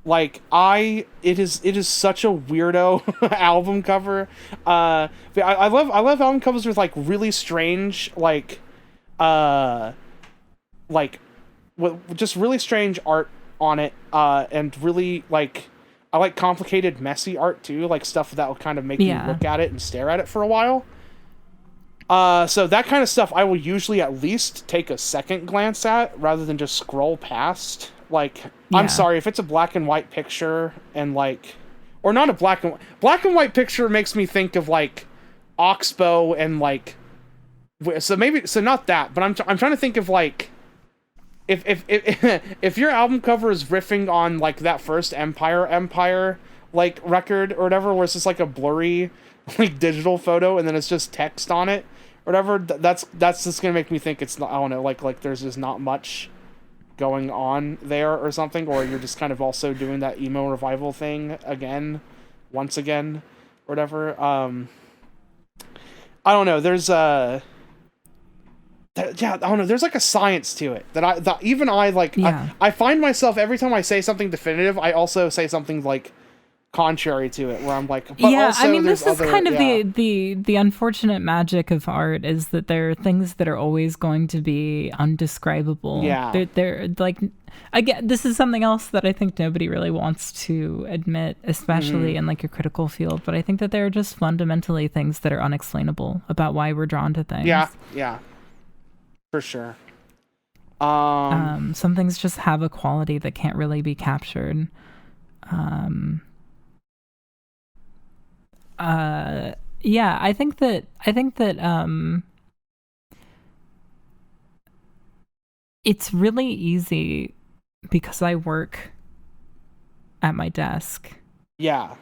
[SPEAKER 2] Like, it is such a weirdo album cover. I love album covers with, like, really strange, just really strange art on it, and really, like, I like complicated, messy art too, like stuff that will kind of make you look at it and stare at it for a while. So that kind of stuff I will usually at least take a second glance at rather than just scroll past. Like, I'm sorry, if it's a black and white picture and, like, or not a black and white picture makes me think of, like, Oxbow and, like, so not that, but I'm trying to think of, like, if your album cover is riffing on, like, that first Empire, like, record or whatever, where it's just, like, a blurry, like, digital photo and then it's just text on it or whatever, that's just gonna make me think it's not, I don't know, like there's just not much going on there or something, or you're just kind of also doing that emo revival thing once again, or whatever. I don't know. There's I don't know. There's like a science to it that I find myself every time I say something definitive, I also say something like contrary to it, where I'm like, but also, I mean, this is kind of
[SPEAKER 1] the unfortunate magic of art is that there are things that are always going to be undescribable. They're like, this is something else that I think nobody really wants to admit, especially in like a critical field, but I think that there are just fundamentally things that are unexplainable about why we're drawn to things.
[SPEAKER 2] Yeah, for sure.
[SPEAKER 1] Some things just have a quality that can't really be captured. Yeah, I think that it's really easy because I work at my desk.
[SPEAKER 2] Yeah.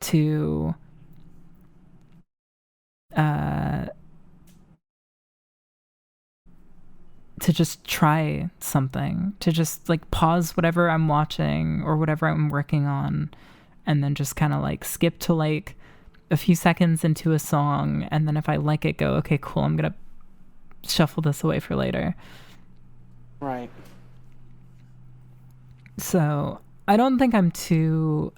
[SPEAKER 1] To just try something, to just like pause whatever I'm watching or whatever I'm working on, and then just kind of like skip to like a few seconds into a song, and then if I like it, go, okay, cool, I'm gonna shuffle this away for later.
[SPEAKER 2] Right.
[SPEAKER 1] So I don't think I'm too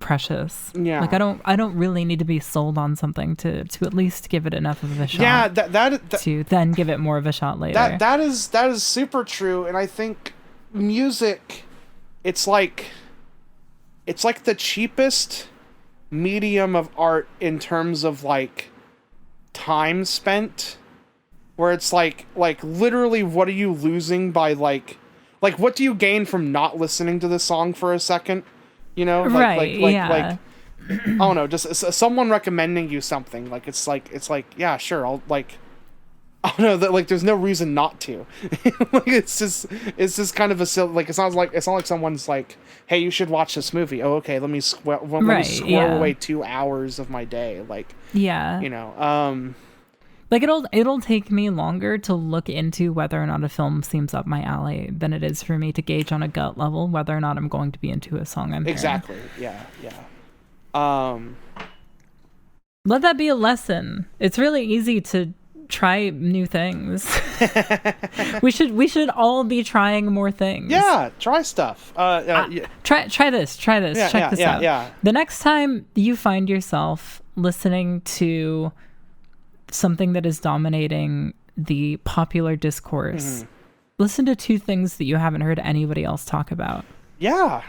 [SPEAKER 1] precious.
[SPEAKER 2] Yeah.
[SPEAKER 1] Like I don't really need to be sold on something to at least give it enough of a shot.
[SPEAKER 2] Yeah, that
[SPEAKER 1] to then give it more of a shot later.
[SPEAKER 2] That is super true, and I think music, it's like the cheapest medium of art in terms of like time spent, where it's like literally what are you losing by like what do you gain from not listening to the song for a second? You know,
[SPEAKER 1] yeah.
[SPEAKER 2] I don't know, just someone recommending you something. Like it's like yeah, sure, I'll like. I don't know that like there's no reason not to. Like it's just kind of a silly, like it's not like someone's like, hey, you should watch this movie. Oh, okay, let me squirrel away 2 hours of my day. Like
[SPEAKER 1] yeah,
[SPEAKER 2] you know,
[SPEAKER 1] like it'll take me longer to look into whether or not a film seems up my alley than it is for me to gauge on a gut level whether or not I'm going to be into a song I'm
[SPEAKER 2] exactly
[SPEAKER 1] hearing.
[SPEAKER 2] Yeah.
[SPEAKER 1] Let that be a lesson. It's really easy to try new things. we should all be trying more things.
[SPEAKER 2] Yeah, try stuff. Yeah.
[SPEAKER 1] Try this.
[SPEAKER 2] Yeah,
[SPEAKER 1] Check this out.
[SPEAKER 2] Yeah.
[SPEAKER 1] The next time you find yourself listening to something that is dominating the popular discourse, listen to 2 things that you haven't heard anybody else talk about.
[SPEAKER 2] Yeah,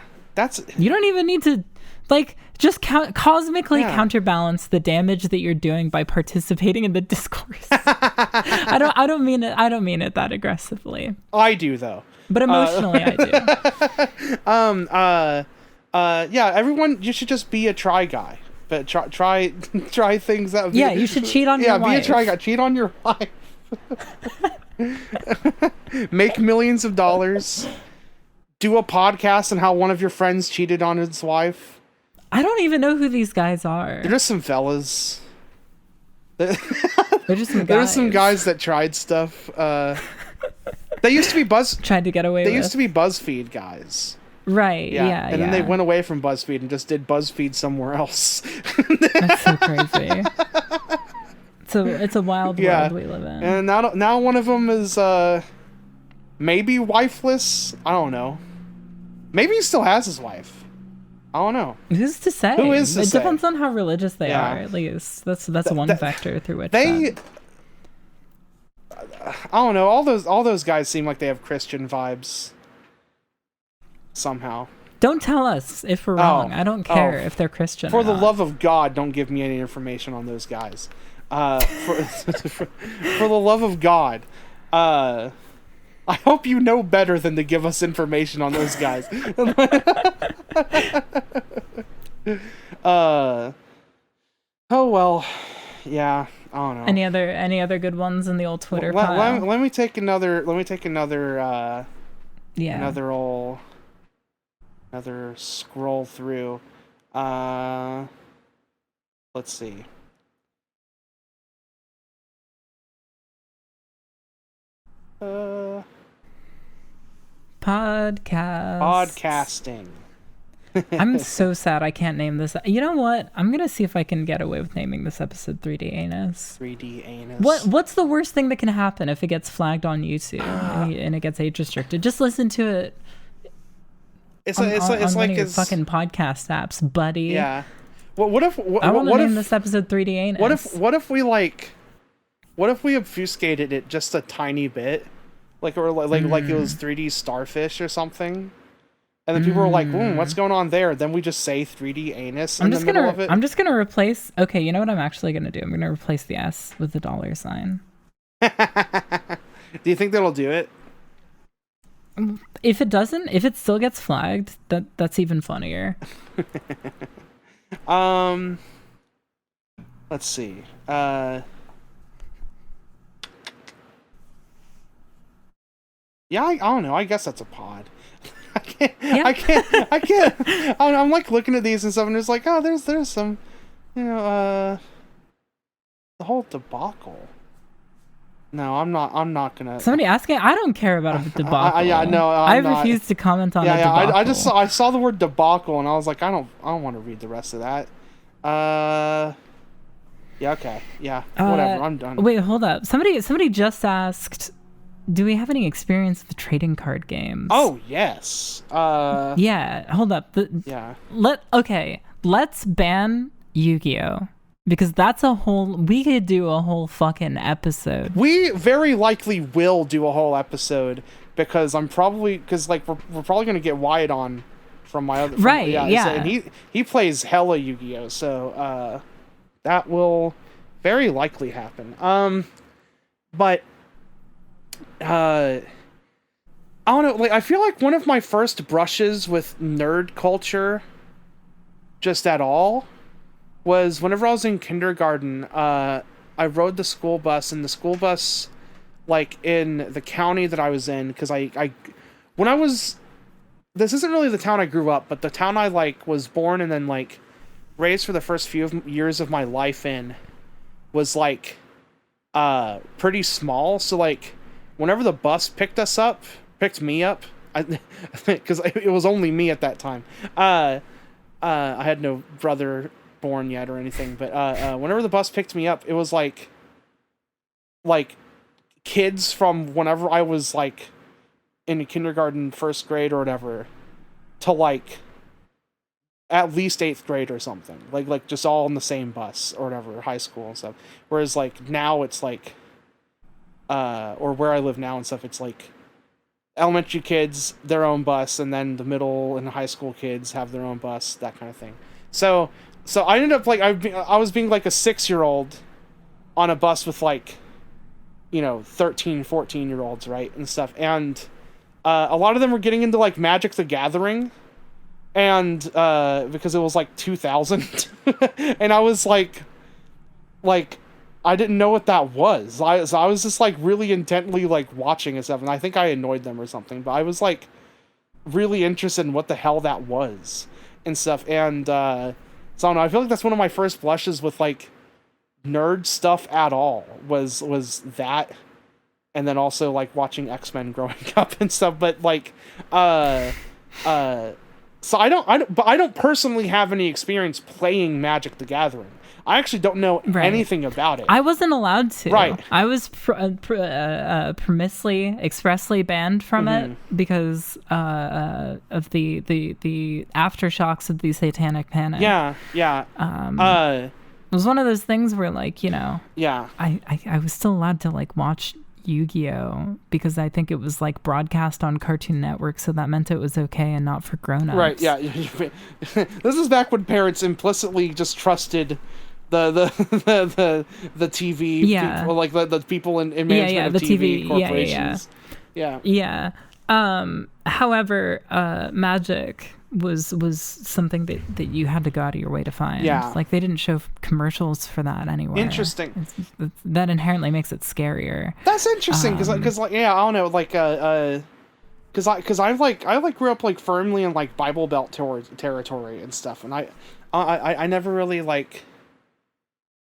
[SPEAKER 1] you don't even need to like just cosmically counterbalance the damage that you're doing by participating in the discourse. I don't mean it that aggressively.
[SPEAKER 2] I do though.
[SPEAKER 1] But emotionally I
[SPEAKER 2] do. Yeah, everyone, you should just be a try guy. But try things that.
[SPEAKER 1] Yeah, you should cheat on your wife.
[SPEAKER 2] Yeah, be a try guy. Cheat on your wife. Make millions of dollars. Do a podcast on how one of your friends cheated on his wife.
[SPEAKER 1] I don't even know who these guys are.
[SPEAKER 2] They're just some fellas.
[SPEAKER 1] They're just some guys.
[SPEAKER 2] There's some guys that tried stuff. They used to be
[SPEAKER 1] tried to get away with.
[SPEAKER 2] They used to be BuzzFeed guys.
[SPEAKER 1] Right, yeah.
[SPEAKER 2] And then they went away from BuzzFeed and just did BuzzFeed somewhere else.
[SPEAKER 1] That's so crazy. It's a wild world we live in.
[SPEAKER 2] And now one of them is maybe wifeless. I don't know. Maybe he still has his wife. I don't know.
[SPEAKER 1] Who's to say?
[SPEAKER 2] Who is to say?
[SPEAKER 1] It depends on how religious they are, at least. That's one factor through which
[SPEAKER 2] I don't know. All those guys seem like they have Christian vibes. Somehow.
[SPEAKER 1] Don't tell us if we're wrong. I don't care if they're Christian.
[SPEAKER 2] For the love of God, don't give me any information on those guys. For the love of God, I hope you know better than to give us information on those guys. Oh well, yeah. I don't know.
[SPEAKER 1] Any other good ones in the old Twitter pile?
[SPEAKER 2] Let me take another. Another scroll through. Let's see. Podcasting.
[SPEAKER 1] I'm so sad I can't name this. You know what? I'm gonna see if I can get away with naming this episode 3D Anus.
[SPEAKER 2] 3D Anus.
[SPEAKER 1] What's the worst thing that can happen if it gets flagged on YouTube and it gets age restricted? Just listen to it. It's like your fucking podcast apps, buddy.
[SPEAKER 2] Yeah. What if
[SPEAKER 1] I want to name this episode 3D Anus?
[SPEAKER 2] What if we obfuscated it just a tiny bit, like it was 3D starfish or something, and then people were like, "What's going on there?" Then we just say 3D anus in the middle of it.
[SPEAKER 1] I'm just gonna replace. Okay, you know what I'm actually gonna do? I'm gonna replace the S with the $sign.
[SPEAKER 2] Do you think that'll do it?
[SPEAKER 1] If it doesn't, if it still gets flagged, that's even funnier.
[SPEAKER 2] Let's see. Yeah, I don't know. I guess that's a pod. I can't. I'm like looking at these and stuff, and it's like, oh, there's some, the whole debacle. No, I'm not gonna.
[SPEAKER 1] Somebody asking? I don't care about a debacle.
[SPEAKER 2] I
[SPEAKER 1] refuse to comment on a debacle.
[SPEAKER 2] I saw the word debacle, and I was like, I don't want to read the rest of that. Yeah, okay. Yeah, whatever. I'm done.
[SPEAKER 1] Wait, hold up. Somebody just asked, do we have any experience with trading card games?
[SPEAKER 2] Oh, yes.
[SPEAKER 1] Yeah, hold up. Let's ban Yu-Gi-Oh! Because we could do a whole fucking episode.
[SPEAKER 2] We very likely will do a whole episode because we're probably going to get Wyatt on from my other...
[SPEAKER 1] Yeah.
[SPEAKER 2] So, and he plays hella Yu-Gi-Oh! So, that will very likely happen. But... I don't know, like, I feel like one of my first brushes with nerd culture, just at all, was whenever I was in kindergarten. I rode the school bus, and the school bus, like, in the county that I was in, because this isn't really the town I grew up, but the town I, like, was born and then, like, raised for the first few years of my life in, was, like, pretty small, so, like, whenever the bus picked me up, because it was only me at that time. I had no brother born yet or anything, but whenever the bus picked me up, it was like kids from whenever I was like in kindergarten, first grade or whatever, to like at least 8th grade or something. Like just all on the same bus or whatever, high school and stuff. Whereas like now it's like. Or where I live now and stuff, it's like elementary kids, their own bus, and then the middle and high school kids have their own bus, that kind of thing. So I ended up like I was being like a 6-year-old on a bus with like 13, 14-year-olds, right, and stuff, and a lot of them were getting into like Magic the Gathering, and because it was like 2000, and I was like I didn't know what that was. I was just like really intently like watching and stuff, and I think I annoyed them or something, but I was like really interested in what the hell that was and stuff. And so I don't know, I feel like that's one of my first blushes with like nerd stuff at all was that, and then also like watching X-Men growing up and stuff. But like so I don't personally have any experience playing Magic the Gathering. I actually don't know anything about it.
[SPEAKER 1] I wasn't allowed to.
[SPEAKER 2] Right.
[SPEAKER 1] I was expressly banned from it because of the aftershocks of the Satanic Panic.
[SPEAKER 2] Yeah.
[SPEAKER 1] It was one of those things where, like,
[SPEAKER 2] Yeah.
[SPEAKER 1] I was still allowed to like watch Yu-Gi-Oh! Because I think it was like broadcast on Cartoon Network, so that meant it was okay and not for grown-ups.
[SPEAKER 2] Right. Yeah. This is back when parents implicitly just trusted the TV people, like the people in management of TV corporations. Yeah.
[SPEAKER 1] However, Magic was something that you had to go out of your way to find.
[SPEAKER 2] Yeah.
[SPEAKER 1] Like they didn't show commercials for that anywhere.
[SPEAKER 2] Interesting.
[SPEAKER 1] That inherently makes it scarier.
[SPEAKER 2] That's interesting because like I don't know, like because I grew up like firmly in like Bible Belt territory and stuff, and I never really like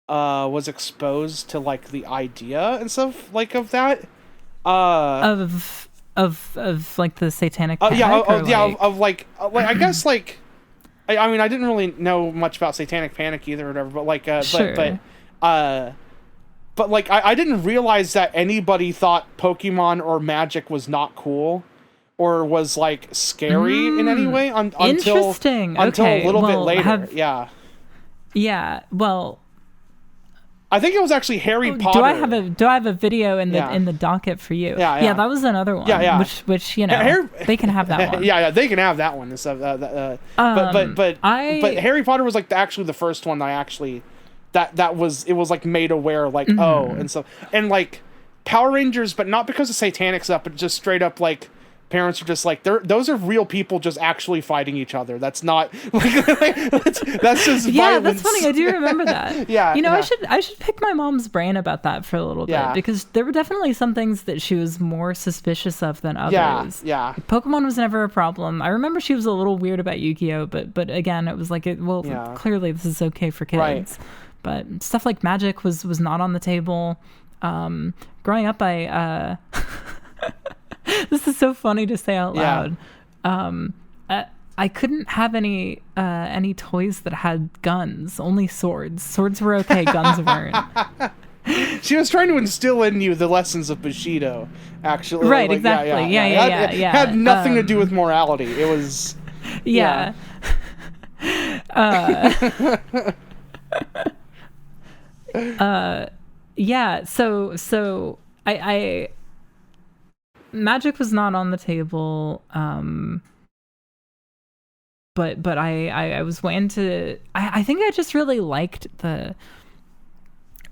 [SPEAKER 2] was exposed to like the idea and stuff like of that of like the Satanic Panic. I guess like I mean I didn't really know much about Satanic Panic either or whatever, but like
[SPEAKER 1] sure.
[SPEAKER 2] but like I didn't realize that anybody thought Pokemon or Magic was not cool or was like scary in any way until a little bit later. Yeah.
[SPEAKER 1] Well,
[SPEAKER 2] I think it was actually Harry Potter.
[SPEAKER 1] Do I have a video in the docket for you?
[SPEAKER 2] Yeah.
[SPEAKER 1] That was another one. Yeah. Which they can have that one.
[SPEAKER 2] Yeah, they can have that one and stuff. But Harry Potter was like actually the first one I actually that was like made aware like and so and like Power Rangers, but not because of satanic stuff, but just straight up like parents are just like, those are real people just actually fighting each other. That's not that's just
[SPEAKER 1] yeah,
[SPEAKER 2] violence.
[SPEAKER 1] that's funny. I do remember that.
[SPEAKER 2] Yeah,
[SPEAKER 1] you know, I should pick my mom's brain about that for a little bit, because there were definitely some things that she was more suspicious of than others.
[SPEAKER 2] Yeah.
[SPEAKER 1] Pokemon was never a problem. I remember she was a little weird about Yu-Gi-Oh, but again, it was like, clearly this is okay for kids.
[SPEAKER 2] Right.
[SPEAKER 1] But stuff like Magic was not on the table. Growing up, I this is so funny to say out loud. I couldn't have any toys that had guns, only swords. Swords were okay, guns weren't.
[SPEAKER 2] She was trying to instill in you the lessons of Bushido, actually.
[SPEAKER 1] Right, like, exactly. Yeah.
[SPEAKER 2] Had nothing to do with morality. It was...
[SPEAKER 1] Yeah. So I Magic was not on the table, but I was way into... I think I just really liked the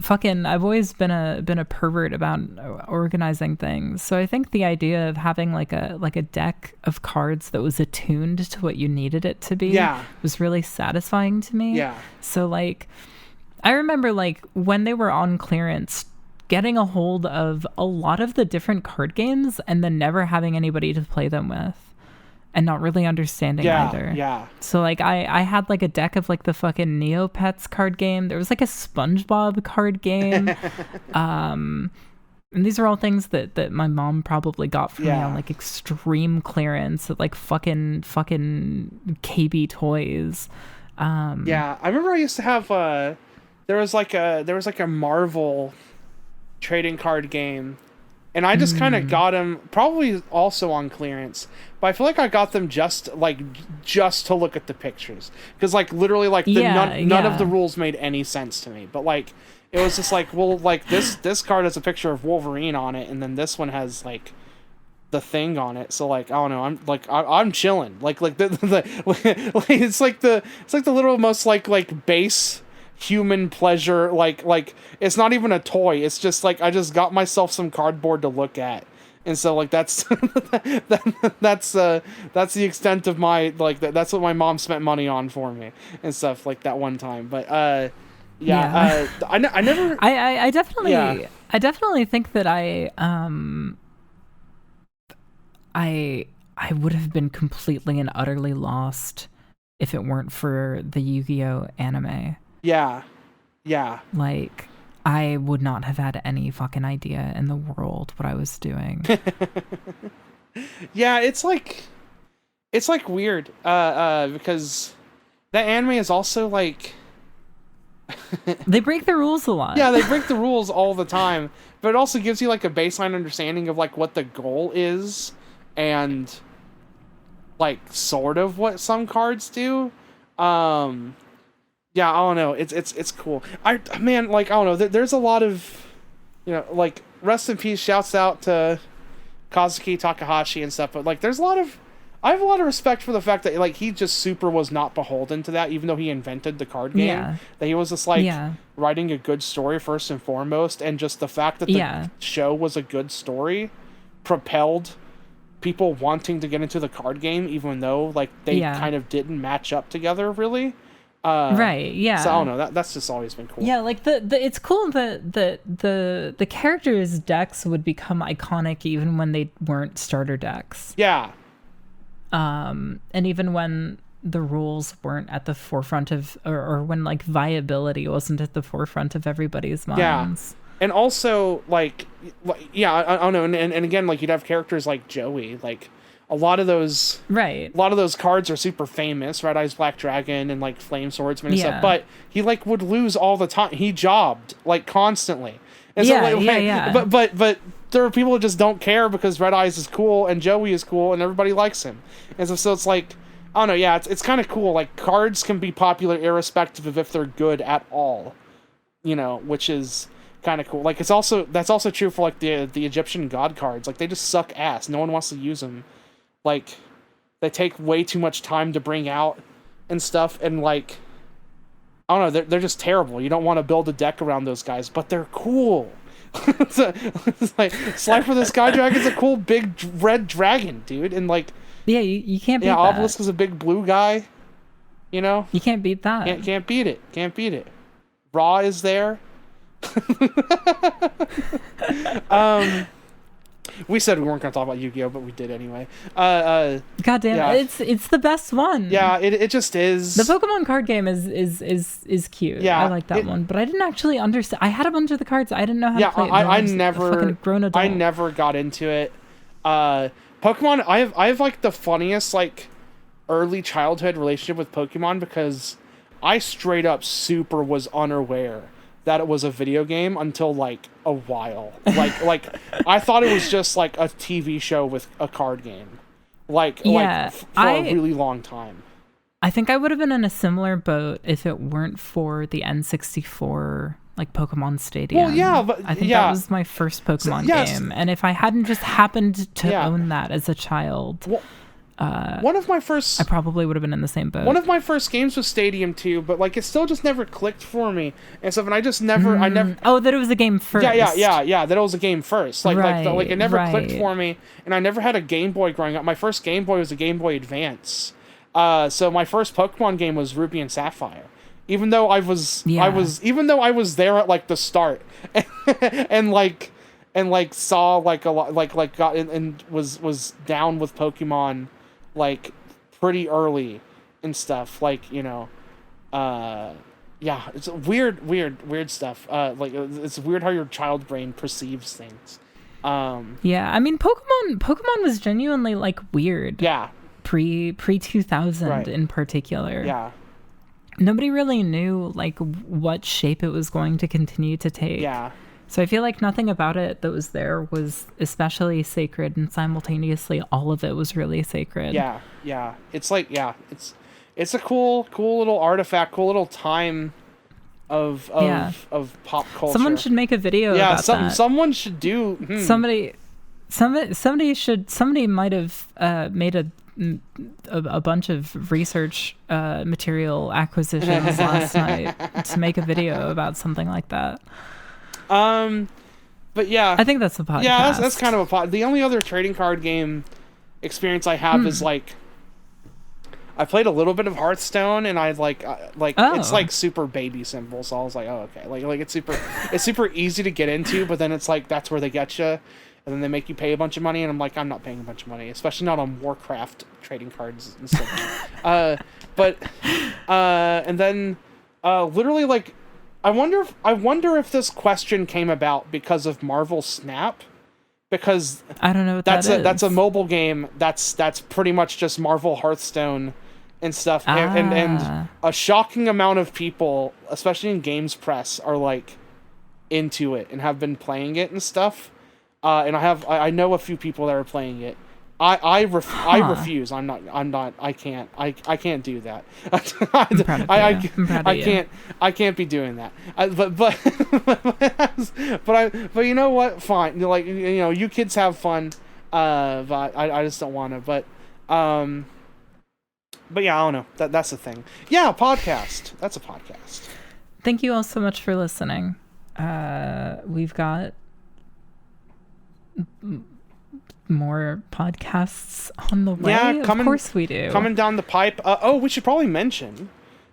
[SPEAKER 1] fucking... I've always been a pervert about organizing things, so I think the idea of having like a deck of cards that was attuned to what you needed it to be was really satisfying to me. So like, I remember like when they were on clearance, getting a hold of a lot of the different card games and then never having anybody to play them with and not really understanding either. Yeah. So like I had like a deck of like the fucking Neopets card game. There was like a SpongeBob card game. And these are all things that my mom probably got for me on like extreme clearance at like fucking KB Toys.
[SPEAKER 2] I remember I used to have there was like a Marvel trading card game, and I just kind of got them probably also on clearance, but I feel like I got them just to look at the pictures, because like literally like none of the rules made any sense to me, but like it was just like, well, like this card has a picture of Wolverine on it, and then this one has like the Thing on it, so like I don't know, I'm chilling, like it's like the little most like base human pleasure, like it's not even a toy, it's just like I just got myself some cardboard to look at, and so like that's that's the extent of my like that's what my mom spent money on for me and stuff like that one time. But I definitely think that I would have been completely and utterly lost if it weren't for the Yu-Gi-Oh anime. Yeah. Like, I would not have had any fucking idea in the world what I was doing. Yeah, it's like weird, because that anime is also like...
[SPEAKER 1] They break the rules a lot.
[SPEAKER 2] Yeah, they break the rules all the time, but it also gives you like a baseline understanding of like what the goal is, and like sort of what some cards do. Yeah, I don't know. It's cool. I don't know. There's a lot of, like, rest in peace, shouts out to Kazuki Takahashi and stuff, but like I have a lot of respect for the fact that like he just super was not beholden to that, even though he invented the card game. Yeah. That he was just like writing a good story first and foremost, and just the fact that the show was a good story propelled people wanting to get into the card game, even though like they kind of didn't match up together really.
[SPEAKER 1] Right, yeah.
[SPEAKER 2] So I don't know, that's just always been cool.
[SPEAKER 1] Yeah, like the it's cool that the characters' decks would become iconic even when they weren't starter decks.
[SPEAKER 2] Yeah.
[SPEAKER 1] And even when the rules weren't at the forefront of, or when like viability wasn't at the forefront of everybody's minds.
[SPEAKER 2] Yeah. And also like I don't know, and again, like you'd have characters like Joey, like a lot of those cards are super famous, Red Eyes Black Dragon and like Flame Swordsman and stuff, but he like would lose all the time. He jobbed like constantly. And But there are people who just don't care because Red Eyes is cool and Joey is cool and everybody likes him. And so it's like, I don't know, yeah, it's kind of cool. Like cards can be popular irrespective of if they're good at all, which is kind of cool. Like that's also true for like the Egyptian god cards. Like they just suck ass. No one wants to use them. Like, they take way too much time to bring out and stuff, and like, I don't know, they're just terrible. You don't want to build a deck around those guys, but they're cool. It's like Slifer the Sky Dragon's a cool big red dragon, dude, and like
[SPEAKER 1] you can't beat that.
[SPEAKER 2] Obelisk is a big blue guy. You know,
[SPEAKER 1] you can't beat that.
[SPEAKER 2] Can't beat it. Can't beat it. Raw is there. We said we weren't going to talk about Yu-Gi-Oh, but we did anyway.
[SPEAKER 1] God damn, it's the best one.
[SPEAKER 2] Yeah, it just is.
[SPEAKER 1] The Pokemon card game is cute. Yeah, I like that one, but I didn't actually understand. I had a bunch of the cards. I didn't know how to play it.
[SPEAKER 2] I never
[SPEAKER 1] fucking grown adult.
[SPEAKER 2] I never got into it. Pokemon. I have like the funniest like early childhood relationship with Pokemon because I straight up super was unaware that it was a video game until like a while. Like I thought it was just like a TV show with a card game. For a really long time.
[SPEAKER 1] I think I would have been in a similar boat if it weren't for the N64 like Pokemon Stadium.
[SPEAKER 2] Well, yeah, but
[SPEAKER 1] I think that was my first Pokemon game, and if I hadn't just happened to own that as a child.
[SPEAKER 2] Well, one of my first...
[SPEAKER 1] I probably would have been in the same boat.
[SPEAKER 2] One of my first games was Stadium 2, but, like, it still just never clicked for me and stuff, and I just never...
[SPEAKER 1] Oh, that it was a game first.
[SPEAKER 2] Yeah, that it was a game first. Like, it never clicked for me, and I never had a Game Boy growing up. My first Game Boy was a Game Boy Advance. So my first Pokemon game was Ruby and Sapphire. Even though I was there at, like, the start. and saw, like, a lot... Like, got in, and was down with Pokemon... like pretty early and stuff, like, you know, it's weird stuff. Like it's weird how your child brain perceives things.
[SPEAKER 1] I mean Pokemon was genuinely like weird.
[SPEAKER 2] Yeah.
[SPEAKER 1] Pre 2000 in particular.
[SPEAKER 2] Yeah.
[SPEAKER 1] Nobody really knew like what shape it was going to continue to take.
[SPEAKER 2] Yeah.
[SPEAKER 1] So I feel like nothing about it that was there was especially sacred, and simultaneously all of it was really sacred.
[SPEAKER 2] Yeah. It's like, it's a cool little artifact, cool little time of pop culture.
[SPEAKER 1] Someone should make a video about that.
[SPEAKER 2] Someone should do.
[SPEAKER 1] Somebody might have made a bunch of research material acquisitions last night to make a video about something like that.
[SPEAKER 2] But yeah,
[SPEAKER 1] I think that's a podcast.
[SPEAKER 2] Yeah, that's kind of a pod. The only other trading card game experience I have is like, I played a little bit of Hearthstone, and I it's like super baby simple. So I was like, oh okay, like it's super easy to get into, but then it's like that's where they get you, and then they make you pay a bunch of money, and I'm like, I'm not paying a bunch of money, especially not on Warcraft trading cards and stuff. And then literally like. I wonder if this question came about because of Marvel Snap, because
[SPEAKER 1] I don't know what that is.
[SPEAKER 2] That's a mobile game that's pretty much just Marvel Hearthstone and stuff, and a shocking amount of people, especially in games press, are like into it and have been playing it and stuff. And I know a few people that are playing it. I refuse. I can't do that. I can't be doing that. But you know what? Fine. Like, you know, you kids have fun. But I just don't want to. But yeah, I don't know. That's the thing. Yeah, podcast. That's a podcast.
[SPEAKER 1] Thank you all so much for listening. We've got more podcasts on the way. Yeah, of course we do.
[SPEAKER 2] Coming down the pipe. We should probably mention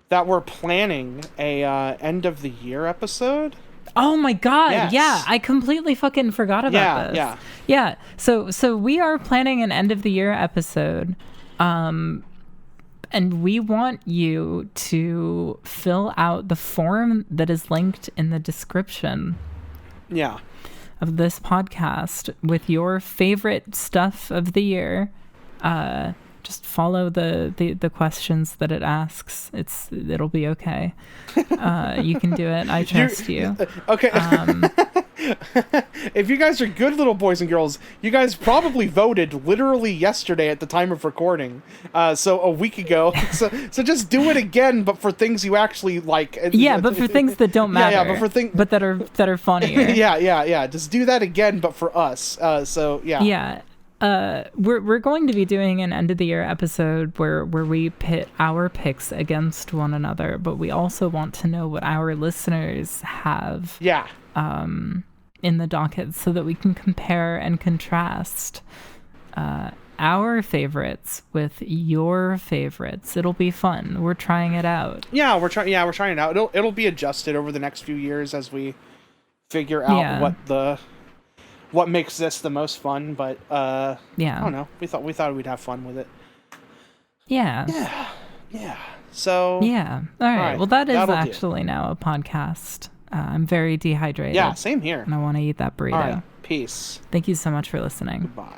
[SPEAKER 2] that we're planning a end of the year episode.
[SPEAKER 1] Oh my god, yes. Yeah, I completely fucking forgot about this. Yeah. So we are planning an end of the year episode. And we want you to fill out the form that is linked in the description.
[SPEAKER 2] Yeah.
[SPEAKER 1] Of this podcast with your favorite stuff of the year. Just follow the questions that it asks. It'll be okay. You can do it. I trust you.
[SPEAKER 2] Okay. If you guys are good little boys and girls, you guys probably voted literally yesterday at the time of recording. So a week ago. So just do it again, but for things you actually like.
[SPEAKER 1] Yeah, but for things that don't matter. Yeah, but for things but that are funnier.
[SPEAKER 2] Yeah. Just do that again, but for us. So yeah.
[SPEAKER 1] Yeah. We're going to be doing an end of the year episode where we pit our picks against one another, but we also want to know what our listeners have.
[SPEAKER 2] Yeah.
[SPEAKER 1] in the docket so that we can compare and contrast our favorites with your favorites. It'll be fun. We're trying it out.
[SPEAKER 2] Yeah, we're trying it out. It'll be adjusted over the next few years as we figure out what makes this the most fun. But I don't know. We thought we'd have fun with it.
[SPEAKER 1] Yeah.
[SPEAKER 2] So
[SPEAKER 1] yeah. All right. Well, that is actually now a podcast. I'm very dehydrated.
[SPEAKER 2] Yeah, same here.
[SPEAKER 1] And I want to eat that burrito.
[SPEAKER 2] All right. Peace.
[SPEAKER 1] Thank you so much for listening.
[SPEAKER 2] Goodbye.